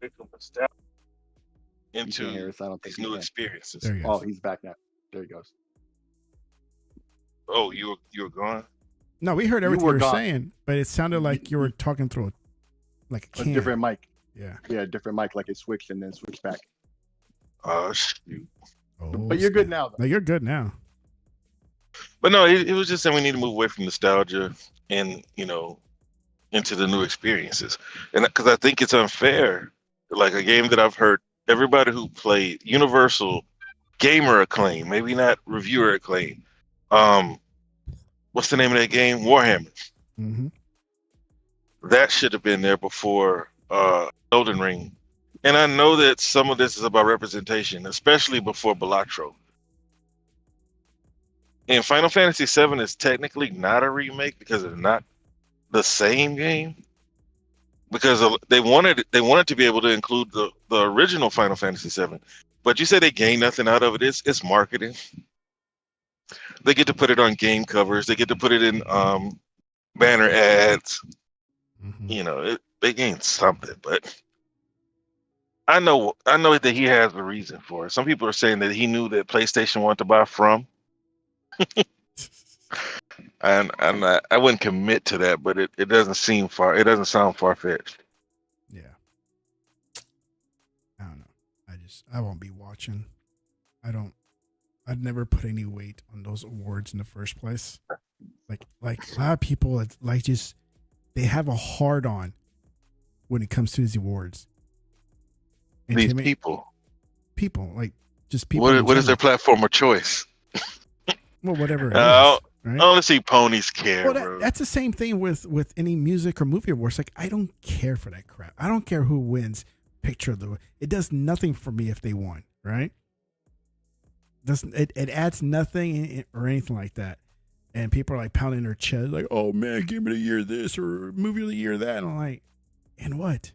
make a nostalgia You can't hear into us. I don't think these you new can. experiences. There you go. Oh, he's back now. There he goes. Oh, you were gone. No, we heard everything were you were gone. saying, but it sounded like you were talking through a A can. different mic. Yeah. Yeah, different mic, like it switched and then switched back. Shoot. Oh, But you're good now, though. No, you're good now. But no, it was just that we need to move away from nostalgia and into the new experiences. And because I think it's unfair, like a game that I've heard everybody who played Universal gamer acclaim, maybe not reviewer acclaim. What's the name of that game? Warhammer. Mm-hmm. That should have been there before Elden Ring. And I know that some of this is about representation, especially before Balatro. And Final Fantasy VII is technically not a remake because it's not the same game. Because they wanted to be able to include the original Final Fantasy VII, but you say they gain nothing out of it. It's marketing. They get to put it on game covers. They get to put it in banner ads. Mm-hmm. They gain something, but I know that he has a reason for it. Some people are saying that he knew that PlayStation wanted to buy From. And I wouldn't commit to that, but it doesn't seem far. It doesn't sound far fetched. Yeah. I don't know. I won't be watching. I'd never put any weight on those awards in the first place. Like a lot of people, it's like just they have a hard on when it comes to these awards. And These to me, people like just people. What is their platform of choice? Well, whatever it is, I right? only see ponies care, Well, bro. that's the same thing with any music or movie awards. Like, I don't care for that crap. I don't care who wins picture of the. It does nothing for me if they won, right? It adds nothing or anything like that. And people are like pounding their chest, like, "Oh man, game of the year this or movie of the year that." And I'm like, and what?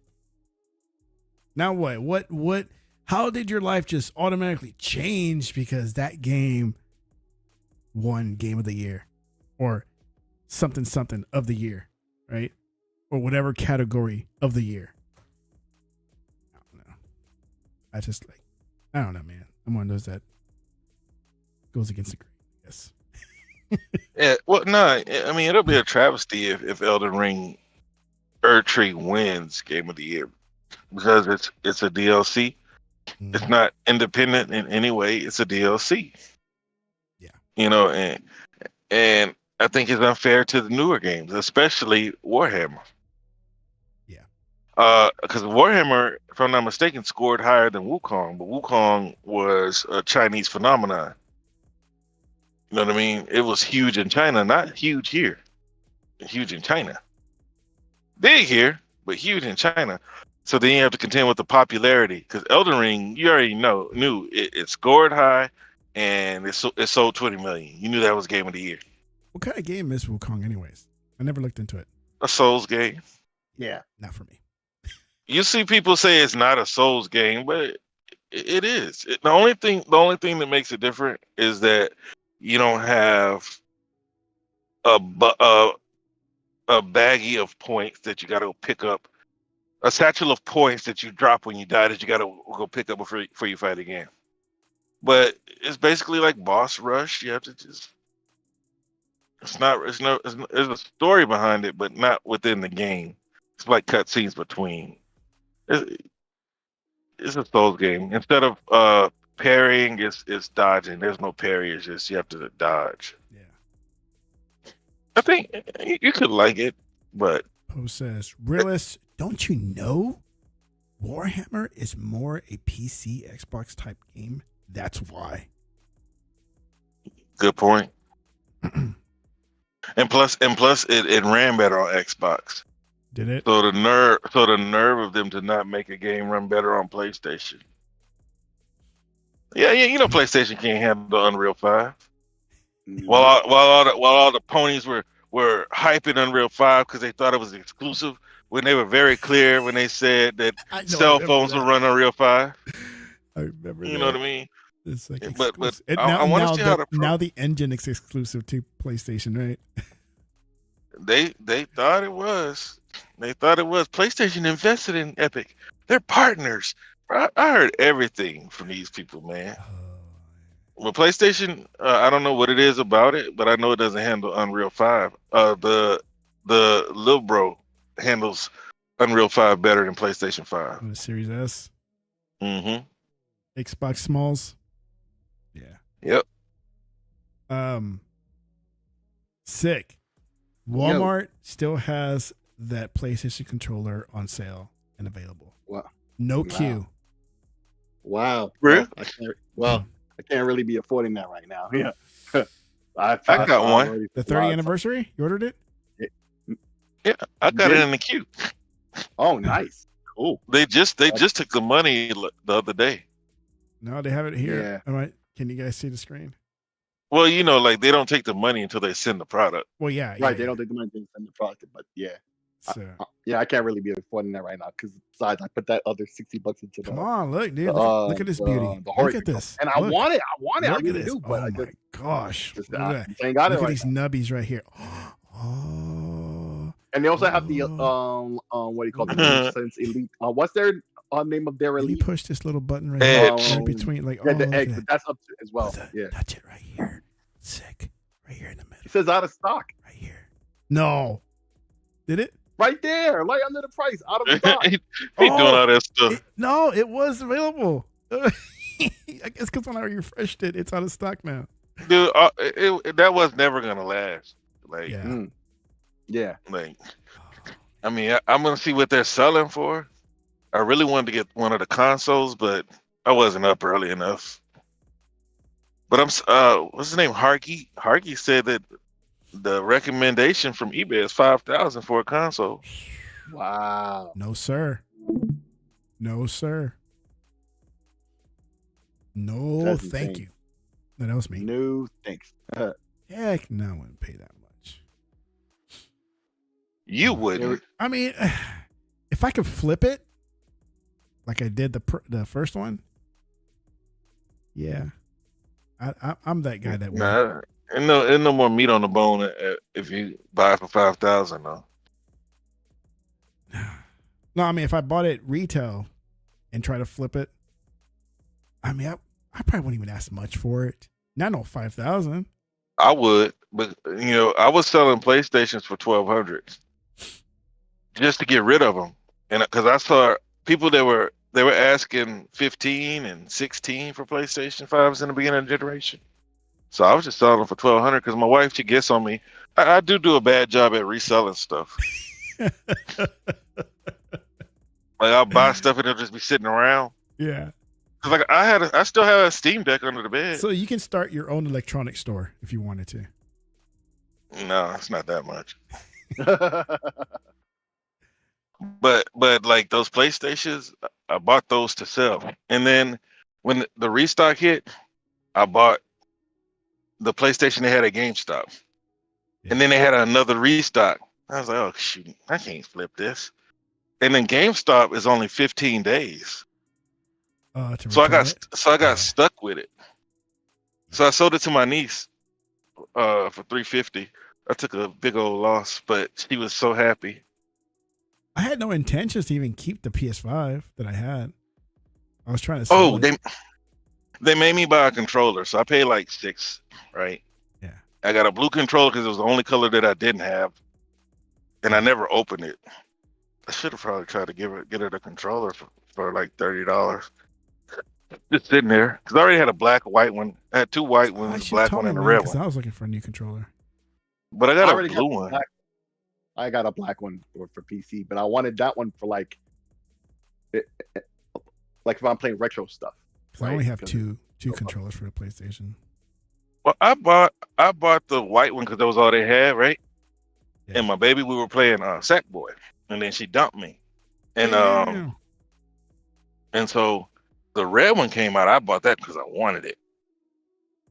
Now what? What? How did your life just automatically change because that game won game of the year or something of the year, right? Or whatever category of the year? I don't know. I don't know, man. I'm one of those that goes against the grain, I guess. Yeah, well, no, I mean it'll be a travesty if Elden Ring Erdtree wins Game of the Year because it's a DLC. Mm-hmm. It's not independent in any way. It's a DLC. Yeah, and I think it's unfair to the newer games, especially Warhammer. Yeah, because Warhammer, if I'm not mistaken, scored higher than Wukong, but Wukong was a Chinese phenomenon. You know what I mean? It was huge in China, not huge here. Huge in China. Big here, but huge in China. So then you have to contend with the popularity. Because Elden Ring, you already knew it scored high, and it sold 20 million. You knew that was Game of the Year. what kind of game is Wukong, anyways? I never looked into it. A Souls game. Yeah. Not for me. You see people say it's not a Souls game, but it is. The only thing that makes it different is that you don't have a baggie of points that you got to pick up, a satchel of points that you drop when you die that you got to go pick up before you fight again. But it's basically like boss rush. You have to just. There's a story behind it, but not within the game. It's like cutscenes between. It's a Souls game. Instead of parrying, it's dodging. There's no parry. It's just you have to dodge. Yeah. I think you could like it, but Poe says, "Realist, don't you know Warhammer is more a PC Xbox type game? That's why." Good point. And plus, it ran better on Xbox. Did it? So the nerve of them to not make a game run better on PlayStation. Yeah, you know PlayStation can't handle Unreal 5. While all the ponies were hyping Unreal 5 because they thought it was exclusive, when they were very clear when they said that cell phones will run Unreal 5. I remember You know what I mean? It's like But exclusive. And I want to see how now the engine is exclusive to PlayStation, right? they thought it was. They thought it was. PlayStation invested in Epic. They're partners. I heard everything from these people, man. Well, PlayStation, I don't know what it is about it, but I know it doesn't handle Unreal 5. The little bro handles Unreal 5 better than PlayStation 5. On the Series S. Mm-hmm. Xbox Smalls. Yeah. Yep. Sick. Walmart still has that PlayStation controller on sale and available. Wow. No queue. Wow. Really? I can't really be affording that right now. Yeah. I got one. The 30th anniversary? You ordered it? Yeah, I got it in the queue. Oh, nice. Cool. They just took the money the other day. No, they have it here. Yeah. All right. Can you guys see the screen? Well, you know, like they don't take the money until they send the product. Well, yeah. Right. They don't take the money to send the product, but yeah. So, I can't really be affording that right now because besides, I put that other $60 into the. come on, look, dude. Look at this beauty. Look at this. And I want it. I Look really at this. do. But Oh I my gosh. just Look at that. ain't got it Look at right these now. nubbies right here. Oh. And they also have the what do you call it? Sense Elite. What's their name of their Let me Elite? push this little button right Edge. here in between. Like, Yeah, oh, the look egg, at but that. that's up to as well. Look at that. Yeah. Touch it right here. Sick. Right here in the middle. It says out of stock. Right here. No. Did it? Right there, like under the price, out of stock. he doing all that stuff. No, it was available. I guess because when I refreshed it, it's out of stock now. Dude, that was never gonna last. Like, Yeah. Yeah. like, I mean, I'm gonna see what they're selling for. I really wanted to get one of the consoles, but I wasn't up early enough. But what's his name? Harky. Harky said that the recommendation from eBay is 5,000 for a console. Wow. No, sir. No, sir. No, That's thank insane. you. No, that was me. No thanks. Heck no, I wouldn't pay that much. You wouldn't. I mean, if I could flip it, like I did the first one, yeah. I'm that guy that would. Nah, ain't no more meat on the bone if you buy it for 5,000 though. No, I mean, if I bought it retail and try to flip it, I mean, I probably wouldn't even ask much for it. Not no 5,000. I would, but you know, I was selling PlayStations for 1,200 just to get rid of them, and because I saw people that were asking 15 and 16 for PlayStation 5s in the beginning of the generation. So I was just selling them for 1,200 because my wife, she gets on me. I do a bad job at reselling stuff. Like I'll buy stuff and it'll just be sitting around. Yeah. Like I still have a Steam Deck under the bed. So you can start your own electronics store if you wanted to. No, it's not that much. But like those PlayStations, I bought those to sell. And then when the restock hit, I bought the PlayStation they had at GameStop. Yeah. And then they had another restock. I was like, oh shoot, I can't flip this. And then GameStop is only 15 days. So I got stuck with it. So I sold it to my niece for $350. I took a big old loss, but she was so happy. I had no intentions to even keep the PS5 that I had. I was trying to sell it. They made me buy a controller, so I paid like $6, right? Yeah. I got a blue controller because it was the only color that I didn't have, and I never opened it. I should have probably tried to get her the controller for like $30. Just sitting there because I already had a black, white one. I had two white ones, black one, and a red one. I was looking for a new controller, but I got a blue one. I got a black one for PC, but I wanted that one for like if I'm playing retro stuff. I only have two controllers for the PlayStation. Well, I bought the white one because that was all they had, right? Yeah. And my baby, we were playing Sackboy, and then she dumped me, and Damn. and so the red one came out. I bought that because I wanted it.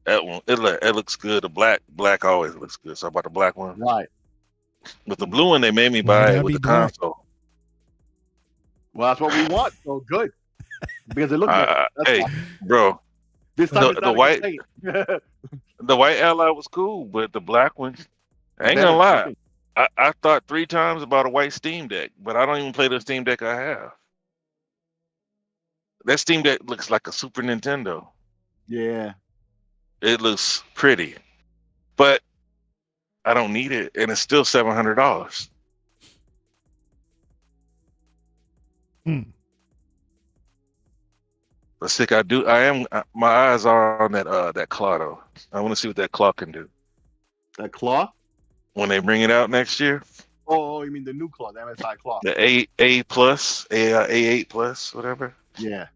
That one, it looks good. The black always looks good, so I bought the black one. Right. But the blue one, they made me Why buy gotta it with be the black? console. Well, that's what we want. So good. Because it looks better. That's Hey, why. bro, This time it's the not a white complaint. the white ally was cool, but the black one, I ain't gonna Better. lie. I thought 3 times about a white Steam Deck, but I don't even play the Steam Deck I have. That Steam Deck looks like a Super Nintendo. Yeah. It looks pretty, but I don't need it, and it's still $700. But sick, my eyes are on that claw though. I want to see what that claw can do That claw? when they bring it out next year. Oh, you mean the new claw, the MSI claw. The A plus, A8 plus, whatever. Yeah.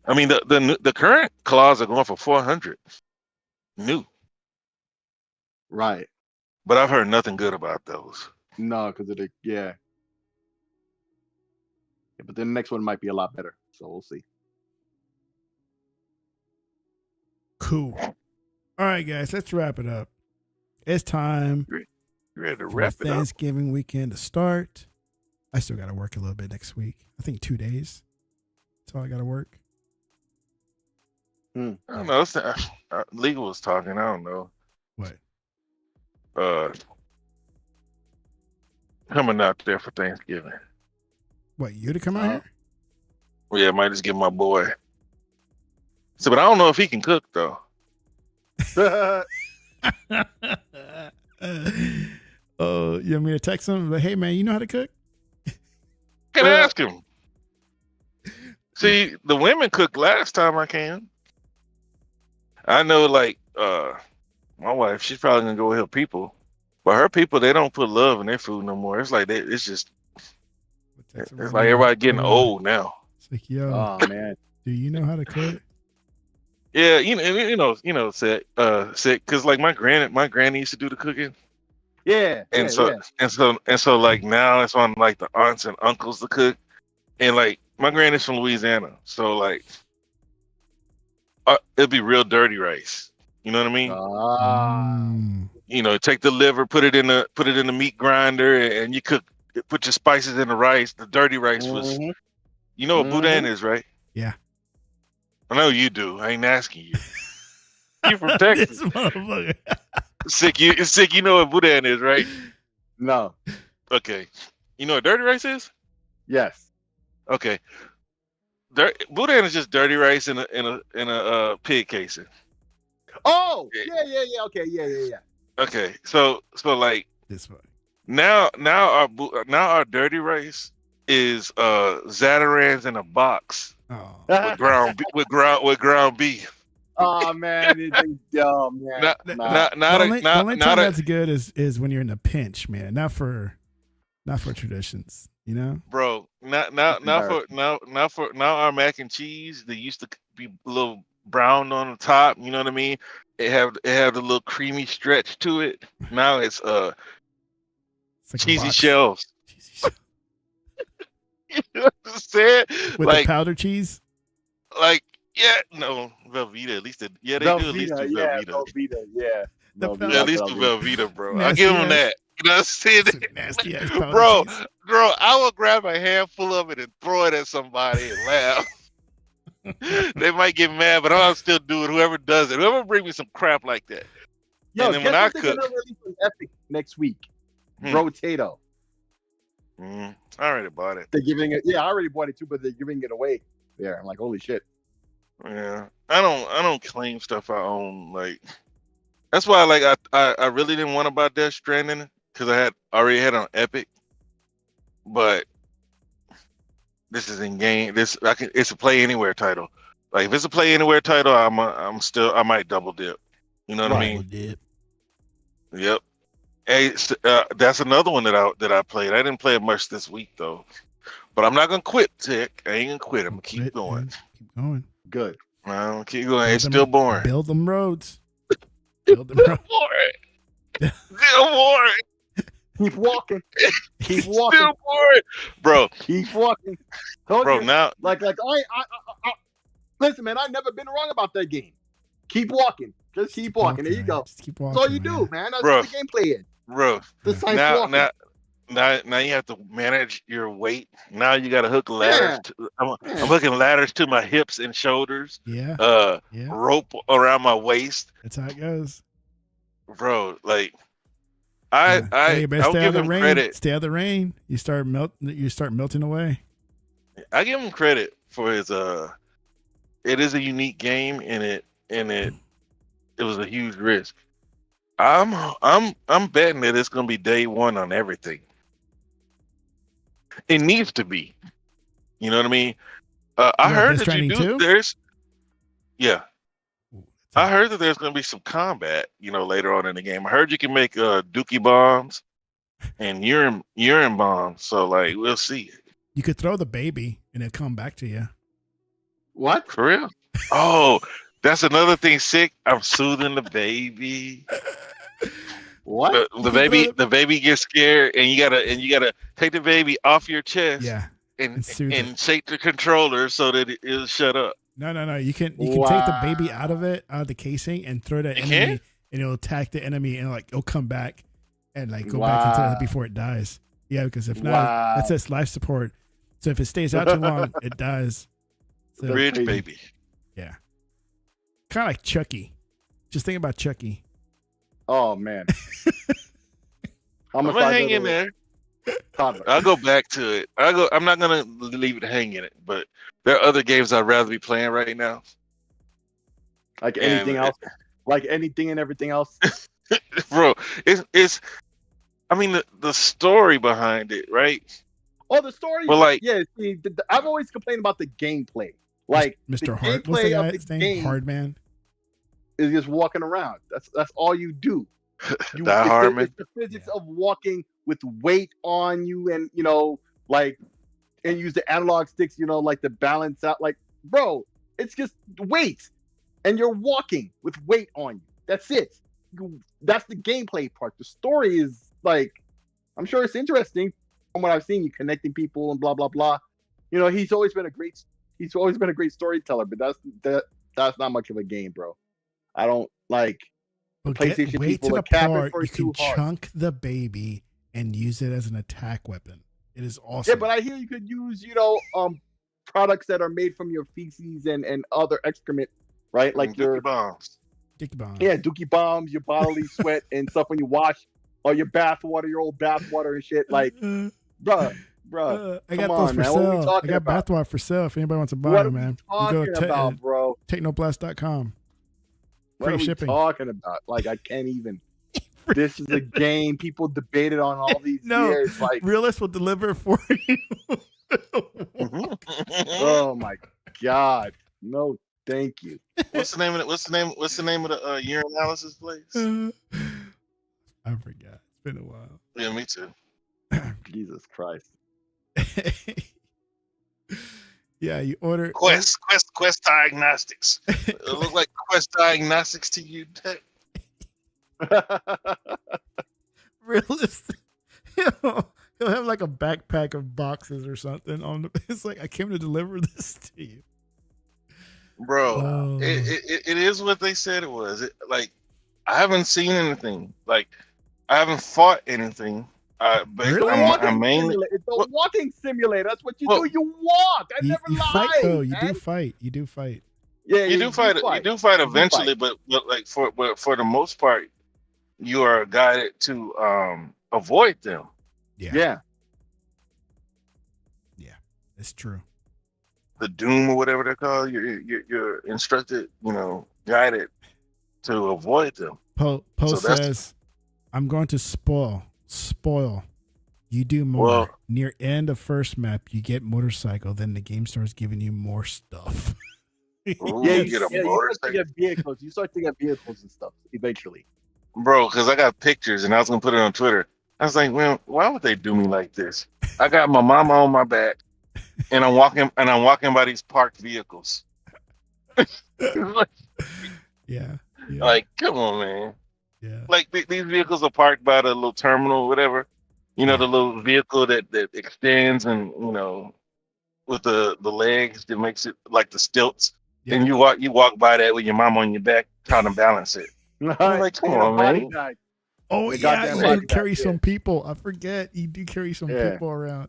I mean, the current claws are going for 400 new, Right. but I've heard nothing good about those. No, because of the yeah. But the next one might be a lot better. So we'll see. Cool. All right, guys, let's wrap it up. It's time You ready to for wrap it up? Thanksgiving weekend to start. I still got to work a little bit next week. I think 2 days. That's all I got to work. I don't know. Legal was talking. I don't know. What? Coming out there for Thanksgiving. What, you to come out here? Well, yeah, I might just give my boy. So, but I don't know if he can cook though. Oh, you want me to text him? But hey, man, you know how to cook? Can ask him. See, the women cooked last time I came. I know, like, my wife, she's probably gonna go with her people, but her people, they don't put love in their food no more. It's like it's just, it's like everybody getting old now. It's like, yo, Oh man. do you know how to cook? Yeah, sick, because like my granny used to do the cooking. Yeah. And so like now it's on like the aunts and uncles to cook, and like my granny's from Louisiana, so like it'll be real dirty rice. You know what I mean? Take the liver, put it in the meat grinder, and you put your spices in the rice. The dirty rice was, you know what boudin is, right? Yeah. I know you do. I ain't asking you. You from Texas? This motherfucker. Sick. You know what boudin is, right? No. Okay. You know what dirty rice is? Yes. Okay. Boudin is just dirty rice in a pig casing. Oh, yeah. Okay, yeah. Okay. So like This way. now our dirty rice is Zatarans in a box Oh. with ground beef. Oh man, oh man. The only time that's good is when you're in a pinch, man. Not for traditions, you know. Bro, now our mac and cheese. They used to be a little brown on the top. You know what I mean? It have the little creamy stretch to it. Now it's like cheesy shells. You know what I'm saying? With like the powder cheese. Like Velveeta. At least they do at least do Velveeta. Velveeta, yeah. Yeah, at least do Velveeta, bro. I'll give them that. You know what I'm saying? Nasty ass powder Bro, cheese. I will grab a handful of it and throw it at somebody and laugh. They might get mad, but I'll still do it. Whoever does it, whoever bring me some crap like that. Yo, and then guess when I what they're cook, gonna release on Epic next week? Rotato. I already bought it. They're giving it. Yeah, I already bought it too, but they're giving it away. Yeah, I'm like, holy shit. Yeah, I don't claim stuff I own. Like that's why, like I really didn't want to buy Death Stranding because I already had it on Epic, but this is in game. It's a play anywhere title. Like if it's a play anywhere title, I might double dip. You know what I mean? Dip. Yep. Hey, that's another one that I played. I didn't play it much this week though, but I'm not gonna quit. Tick, I ain't gonna quit. I'm gonna keep going. Man. Keep going. Good. I'm gonna keep going. It's still boring. Build them roads. Build them up. Still boring. Keep walking. Keep Still walking. boring, bro. Keep walking. Told Bro, you. now Like I listen, man. I've never been wrong about that game. Keep walking. Just keep walking. There you man. go. Just keep walking. That's all you man. do, man. That's Bro. what the gameplay is. bro. The Yeah. science Now, walking. now you have to manage your weight. Now you got to hook ladders. Yeah. I'm hooking ladders to my hips and shoulders. Yeah. Yeah. Rope around my waist, That's how it goes. bro. Like, Hey, I'll but stay out give of the him rain. credit. Stay out of the rain. You start melting away. I give him credit for his It is a unique game, and it was a huge risk. I'm betting that it's gonna be day one on everything. It needs to be. You know what I mean? I What, heard Death that Stranding you 2? do. Yeah, Ooh, I heard that there's gonna be some combat. Later on in the game. I heard you can make dookie bombs and urine bombs. So like, we'll see. you could throw the baby and it'll come back to you. What? For real? Oh, that's another thing. Sick. I'm soothing the baby. What? The baby gets scared, and you gotta take the baby off your chest, Yeah. and soothe it. shake the controller so that it'll shut up. No. You can take the baby out of the casing and throw that You enemy, can? and it'll attack the enemy, and like it'll come back and like go back into it before it dies. Yeah, because if not, that's its life support. So if it stays out too long, it dies. So, Bridge crazy. baby. yeah, kind of like Chucky. Just think about Chucky. Oh man. How I'm much gonna I hang go in to there. toddler? I'll go back to it. I'm not gonna leave it hanging it, but there are other games I'd rather be playing right now. Like anything And- else? Like anything and everything else? Bro, it's. I mean, the story behind it, right? Oh, the story. Well, like- yeah. See, I've always complained about the gameplay. Like Mr. the Hard. What's the gameplay of guy's the name? game Hardman. is just walking around. That's all you do. Die It's Hardman. the physics of walking with weight on you, and like, and use the analog sticks, like to balance out. Like, bro, it's just weight, and you're walking with weight on you. That's it. That's the gameplay part. The story is like, I'm sure it's interesting from what I've seen. You connecting people and blah blah blah. He's always been a great storyteller, but that's not much of a game, bro. I don't like. Well, PlayStation wait people to are the capping part for you it too can hard. chunk the baby and use it as an attack weapon. It is awesome. Yeah, but I hear you could use, products that are made from your feces and other excrement, right? Like your bombs. Dicky bomb. dookie bombs, your bodily sweat and stuff when you wash, or your bath water, your old bath water and shit. Like, bruh, I got come those on, for man. What are we sell. I talking got about? bathwater for sale. If anybody wants to buy What them, are we man, you go talking about, bro? TEKNOBLAST.com. What are we shipping. talking about? Like, I can't even. This is a game people debated on all these No. years. Like, Realist will deliver for you. oh my god, no, thank you. What's the name of the urinalysis place? I forgot. It's been a while. Yeah, me too. Jesus Christ. Yeah, you order Quest Diagnostics. It look like Quest Diagnostics to you. Realist. He'll have like a backpack of boxes or something on the. It's like, I came to deliver this to you, Bro. Oh. It is what they said it was. Like, I haven't seen anything. Like, I haven't fought anything. But Really? I'm mainly. It's a walking simulator. That's what you Well, do. You walk. I never you lied. fight though. You man. do fight. You do fight. Yeah, You do fight. You do fight eventually, but like for the most part, you are guided to avoid them. Yeah, Yeah. it's true. The Doom or whatever they're called. You're instructed, guided to avoid them. Poe So that's- says, "I'm going to spoil. You do more. Well- Near end of first map, you get motorcycle. Then the game starts giving you more stuff." Ooh, Yeah, you get a you start to motorcycle, get vehicles. You start to get vehicles and stuff eventually. bro. Because I got pictures and I was gonna put it on Twitter. I was like, man, why would they do me like this? I got my mama on my back, and I'm walking by these parked vehicles. Yeah. Yeah. Like, come on, man. Yeah. Like these vehicles are parked by the little terminal, or whatever. You know, Yeah. the little vehicle that extends and with the legs that makes it like the stilts. Yep. And you walk by that with your mom on your back trying to balance it. I'm like, come In a on, body man. bag. Oh In a yeah, goddamn you do body bag. carry Yeah. some people. I forget you do carry some Yeah. people around.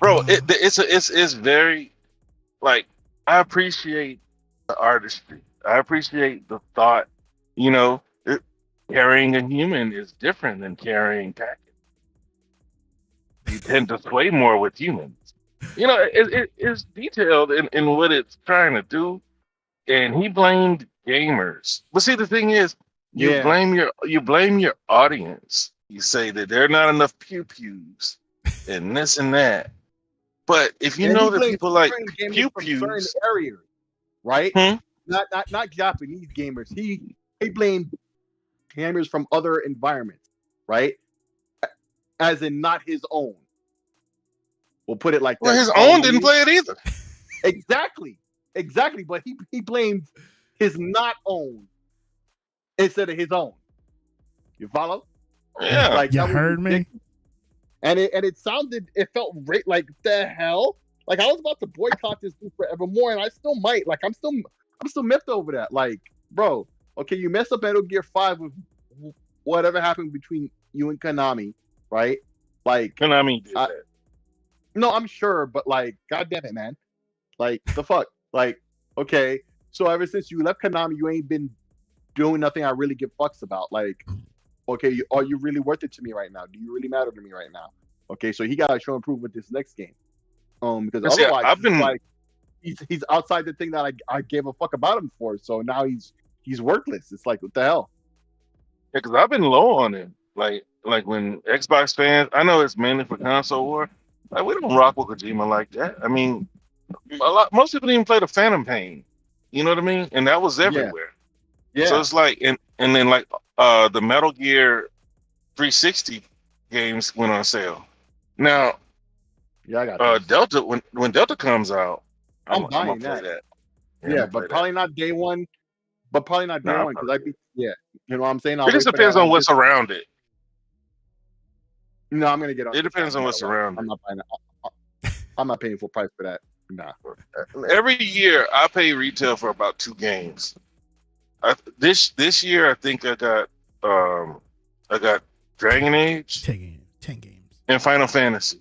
Bro, Oh, it's very like I appreciate the artistry. I appreciate the thought. You know, carrying a human is different than carrying package. You tend to sway more with humans. You know, it's detailed in what it's trying to do, and he blamed gamers. But see, the thing is, Yeah. you blame your audience. You say that there are not enough pew pews, and this and that. But if you And he know that blames people like certain gamers pew from certain pews, areas, right? hmm? Not Japanese gamers. He blamed gamers from other environments, right? As in not his own. We'll put it like Well, that. You his follow own me? didn't play it either. Exactly. Exactly. But he blamed his not own instead of his own. You follow? Yeah, Like you that was heard me? ridiculous. And it felt great. Like the hell. Like I was about to boycott this dude forevermore, and I still might. Like I'm still miffed over that. Like, bro, okay, you messed up Metal Gear 5 with whatever happened between you and Konami, right? Like, Konami did that. no, I'm sure, but like, god damn it, man. Like the fuck? Like, okay, so ever since you left Konami, you ain't been doing nothing I really give fucks about. Like, okay, are you really worth it to me right now? Do you really matter to me right now? Okay, so he gotta show improvement this next game. Because And see, otherwise, I've been like he's outside the thing that I gave a fuck about him for. So now he's worthless. It's like what the hell? because I've been low on him. Like when Xbox fans, I know it's mainly for console war. Like we don't rock with Kojima like that. I mean, most people didn't even play the Phantom Pain. You know what I mean? And that was Yeah, everywhere. So yeah, it's like, and then like the Metal Gear 360 games went on sale. Now yeah. I got those. Delta, when Delta comes out, I'm I'm gonna buying play that. that. Yeah, I'm Yeah, gonna play but that. probably not day one. But probably not day Nah, one because I be yeah. You know what I'm saying? it I'll just wait for that depends on on what's this. around it. No, I'm gonna get on It this depends no on matter what's what. around I'm it. not buying it. I'm not paying full price for that. Nah. Every year, I pay retail for about 2 games. This year, I think I got Dragon Age 10 games. and Final Fantasy.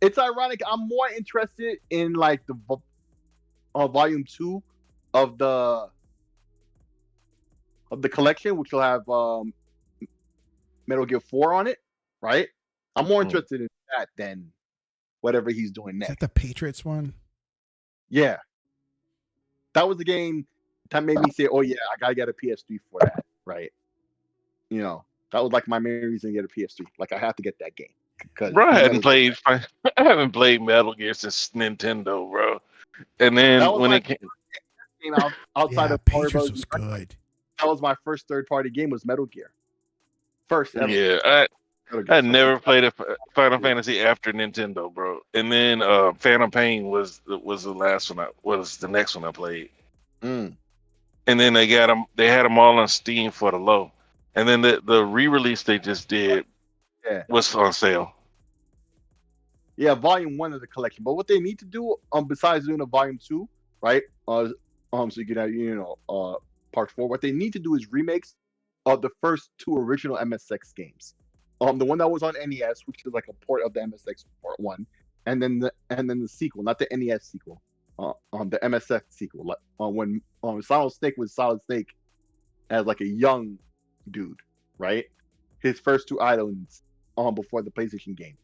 It's ironic. I'm more interested in like the volume 2 of the collection, which will have Metal Gear 4 on it, right? I'm more interested in that than whatever he's doing Is next. that the Patriots one? Yeah, that was the game that made me say, "Oh yeah, I gotta get a PS3 for that." Right? You know, that was like my main reason to get a PS3. Like I have to get that game because Bro, Metal Gear. I haven't played Metal Gear since Nintendo, bro. And That then was when my it came, game outside Yeah, of Mario Patriots Bros. was good. That was my first third party game was Metal Gear. First ever. yeah, Metal Gear. I So never played a Final yeah. Fantasy after Nintendo, bro. And then Phantom Pain was the last one. Was the next one I played. Mm. And then they had them all on Steam for the low. And then the re-release they just did Yeah. was on sale. Yeah, volume 1 of the collection. But what they need to do, besides doing a volume 2, right? So you can have, part 4. What they need to do is remakes of the first 2 original MSX games. The one that was on NES, which is like a port of the MSX part 1, and then the sequel, not the NES sequel. The MSX sequel, like when Solid Snake was Solid Snake as like a young dude, right? His first 2 items before the PlayStation game.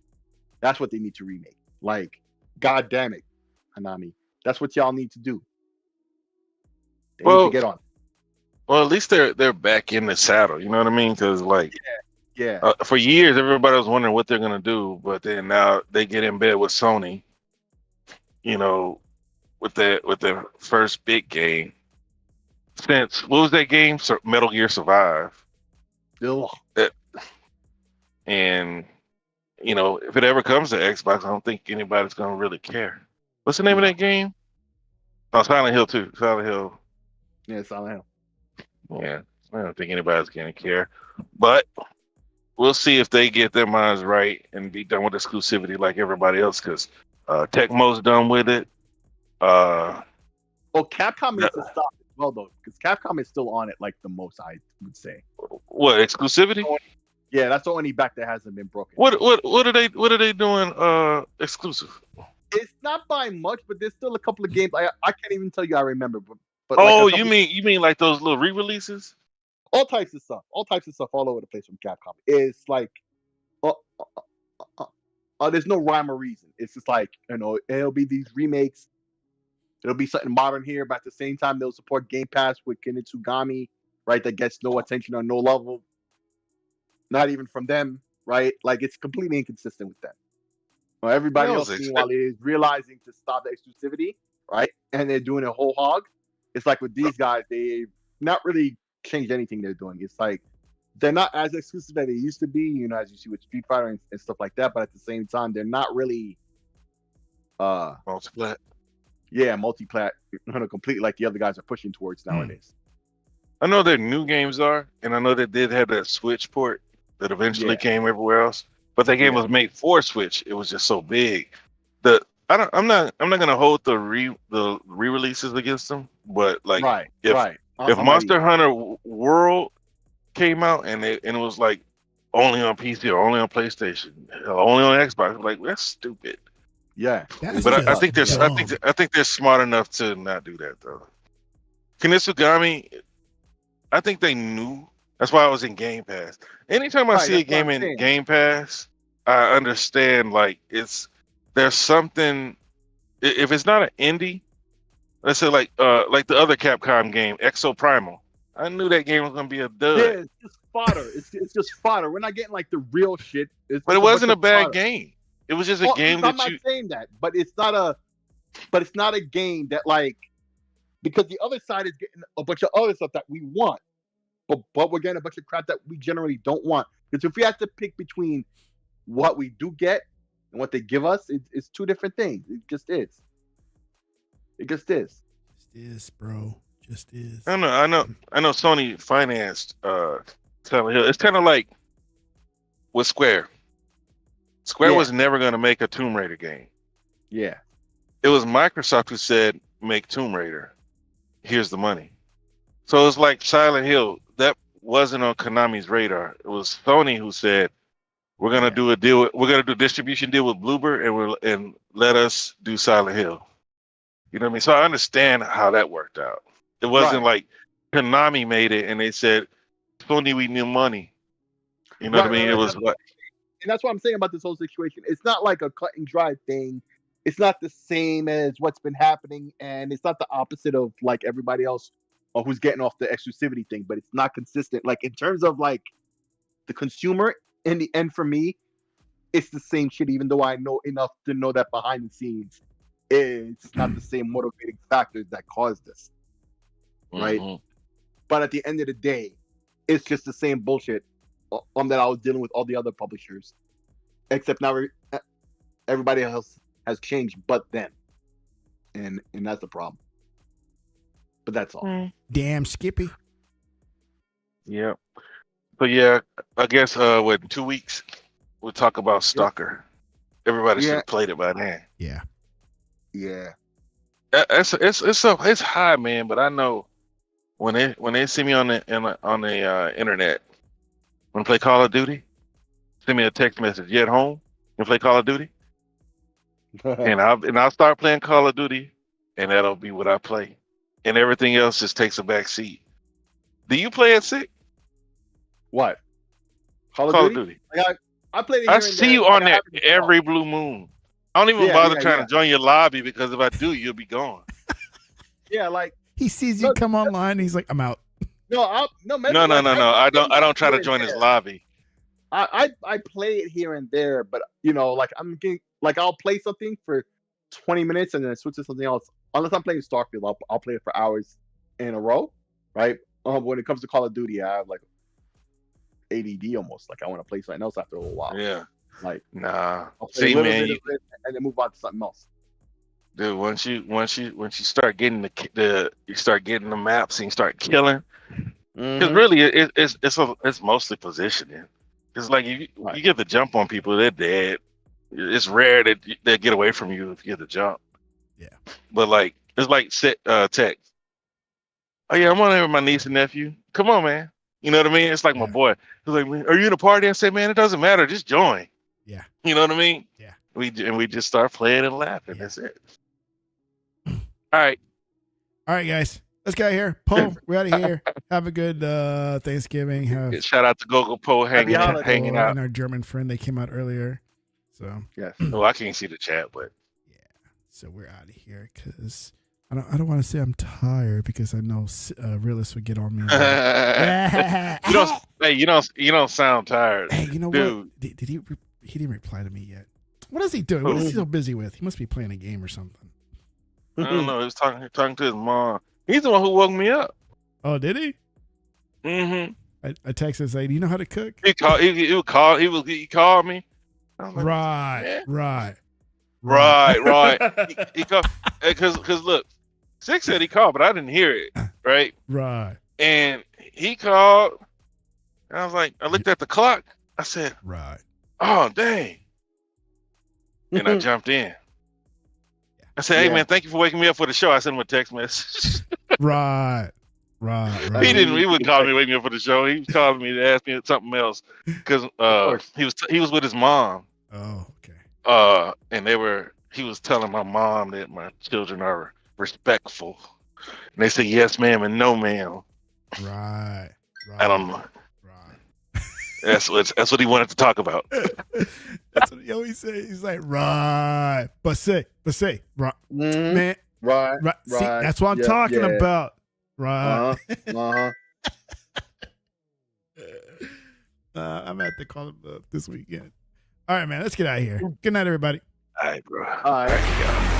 That's what they need to remake. Like, god damn it, Hanami. That's what y'all need to do. They need to get on. Well, at least they're back in the saddle. You know what I mean? Because like Yeah. for years, everybody was wondering what they're gonna do, but then now they get in bed with Sony. You know, with their first big game since what was that game? Metal Gear Survive. Ugh. And if it ever comes to Xbox, I don't think anybody's gonna really care. What's the name of No. that game? Oh, Silent Hill 2. Silent Hill. Yeah, Silent Hill. Yeah, I don't think anybody's gonna care. But we'll see if they get their minds right and be done with exclusivity like everybody else. Because Tecmo's done with it. Well, Capcom Yeah. needs to stop as well, though, because Capcom is still on it like the most, I would say. What exclusivity? Yeah, that's the only back that hasn't been broken. What are they doing exclusive? It's not by much, but there's still a couple of games I can't even tell you I remember, but like Oh, a couple, you mean like those little re-releases? all types of stuff, all over the place from Capcom. It's like, uh, there's no rhyme or reason. It's just like, it'll be these remakes. It'll be something modern here, but at the same time, they'll support Game Pass with Kinetsugami, right? That gets no attention on no level, not even from them, right? Like it's completely inconsistent with them. Well, everybody else, meanwhile, is realizing to stop the exclusivity, right? And they're doing a whole hog. It's like with these guys, they've not really changed anything they're doing. It's like they're not as exclusive as they used to be, as you see with Street Fighter and stuff like that. But at the same time, they're not really, Multiplat. yeah, multi-plat, completely like the other guys are pushing towards nowadays. I know their new games are, and I know they did have that Switch port that eventually came everywhere else. But that game was made for Switch. It was just so big. I'm not gonna hold the re-releases against them, but like if Monster Hunter World came out and it was like only on PC or only on PlayStation, or only on Xbox, like that's stupid. Yeah, but I think they're smart enough to not do that though. Kinetsugami, I think they knew. That's why I was in Game Pass. Anytime I see a game in Game Pass, I understand like there's something. If it's not an indie, let's say like the other Capcom game, Exo Primal. I knew that game was gonna be a dud. Yeah, it's just fodder. It's just fodder. We're not getting like the real shit. But it wasn't a bad game. It was just a game that I'm not saying that, but it's not a game that like, because the other side is getting a bunch of other stuff that we want, but we're getting a bunch of crap that we generally don't want. Because if we have to pick between what we do get and what they give us, it's two different things. It just is. It just is. Just is, bro. Just is. I know. Sony financed Silent Hill. It's kind of like with Square. Square was never going to make a Tomb Raider game. Yeah. It was Microsoft who said, make Tomb Raider. Here's the money. So it's like Silent Hill. That wasn't on Konami's radar. It was Sony who said, we're going to do a deal. We're going to do a distribution deal with Bluebird and let us do Silent Hill. You know what I mean? So I understand how that worked out. It wasn't like Konami made it and they said, Sony, we need money. You know what I mean? It was like, and that's what I'm saying about this whole situation. It's not like a cut and dry thing. It's not the same as what's been happening, and it's not the opposite of like everybody else or who's getting off the exclusivity thing. But it's not consistent. Like in terms of like the consumer, in the end, for me, it's the same shit. Even though I know enough to know that behind the scenes, it's not the same motivating factors that caused this, right? Mm-hmm. But at the end of the day, it's just the same bullshit that I was dealing with all the other publishers, except now everybody else has changed but them, and that's the problem. But that's all. Damn, Skippy. Yeah. So yeah, I guess in 2 weeks we'll talk about Stalker. Everybody should have played it by then. Yeah. Yeah. It's high, man. But I know when they see me on the internet. Want to play Call of Duty? Send me a text message. You at home? You play Call of Duty? and I'll start playing Call of Duty, and that'll be what I play. And everything else just takes a back seat. Do you play at SIK? What? Call of Duty? Like I play it. I see you on there every blue moon. I don't even bother trying to join your lobby because if I do, you'll be gone. Yeah, like he sees you come online, and he's like, "I'm out." No. I don't try to join his lobby. I play it here and there, but like I'll play something for 20 minutes and then switch to something else. Unless I'm playing Starfield, I'll play it for hours in a row, right? When it comes to Call of Duty, I have like ADD almost. Like I want to play something else after a while. Yeah. Like nah. See, man, and then move on to something else. Dude, once you start getting you start getting the maps and you start killing, Because really, it's mostly positioning. It's like if Right. you get the jump on people, they're dead. It's rare that they get away from you if you get the jump. Yeah. But like it's like text. Oh yeah, I'm on there with my niece and nephew. Come on, man. You know what I mean? It's like my boy. He's like, "Are you in a party?" I say, "Man, it doesn't matter. Just join." Yeah. You know what I mean? Yeah. We just start playing and laughing. Yeah. That's it. All right. All right, guys. Let's get out of here. Poe, we're out of here. Have a good Thanksgiving. Have Shout out to Gogo Poe hanging Poe out. and our German friend. They came out earlier. So Yes. Oh, I can't see the chat, but yeah. So we're out of here because I don't want to say I'm tired because I know realists would get on me. you don't sound tired. Hey, you know dude. what? Did he? He didn't reply to me yet. What is he doing? What is he so busy with? He must be playing a game or something. I don't know. He was talking to his mom. He's the one who woke me up. Oh, did he? Mm-hmm. I texted say, "Do you know how to cook?" He called. He called me. I was like, Right. He called because look, Six said he called, but I didn't hear it. Right. And he called. And I was like, I looked at the clock. I said, right. Oh dang! And I jumped in. I said, "Hey man, thank you for waking me up for the show." I sent him a text message. Right. He wouldn't call me to wake me up for the show. He was calling me to ask me something else because he was with his mom. Oh, okay. And he was telling my mom that my children are respectful. And they say yes, ma'am, and no, ma'am. Right. I don't know. Right. That's what he wanted to talk about. That's what he always says. He's like, right. But say, right. Man. Right. See, that's what I'm talking about. Right. I'm at the call him up this weekend. All right, man. Let's get out of here. Good night, everybody. All right, bro. All right.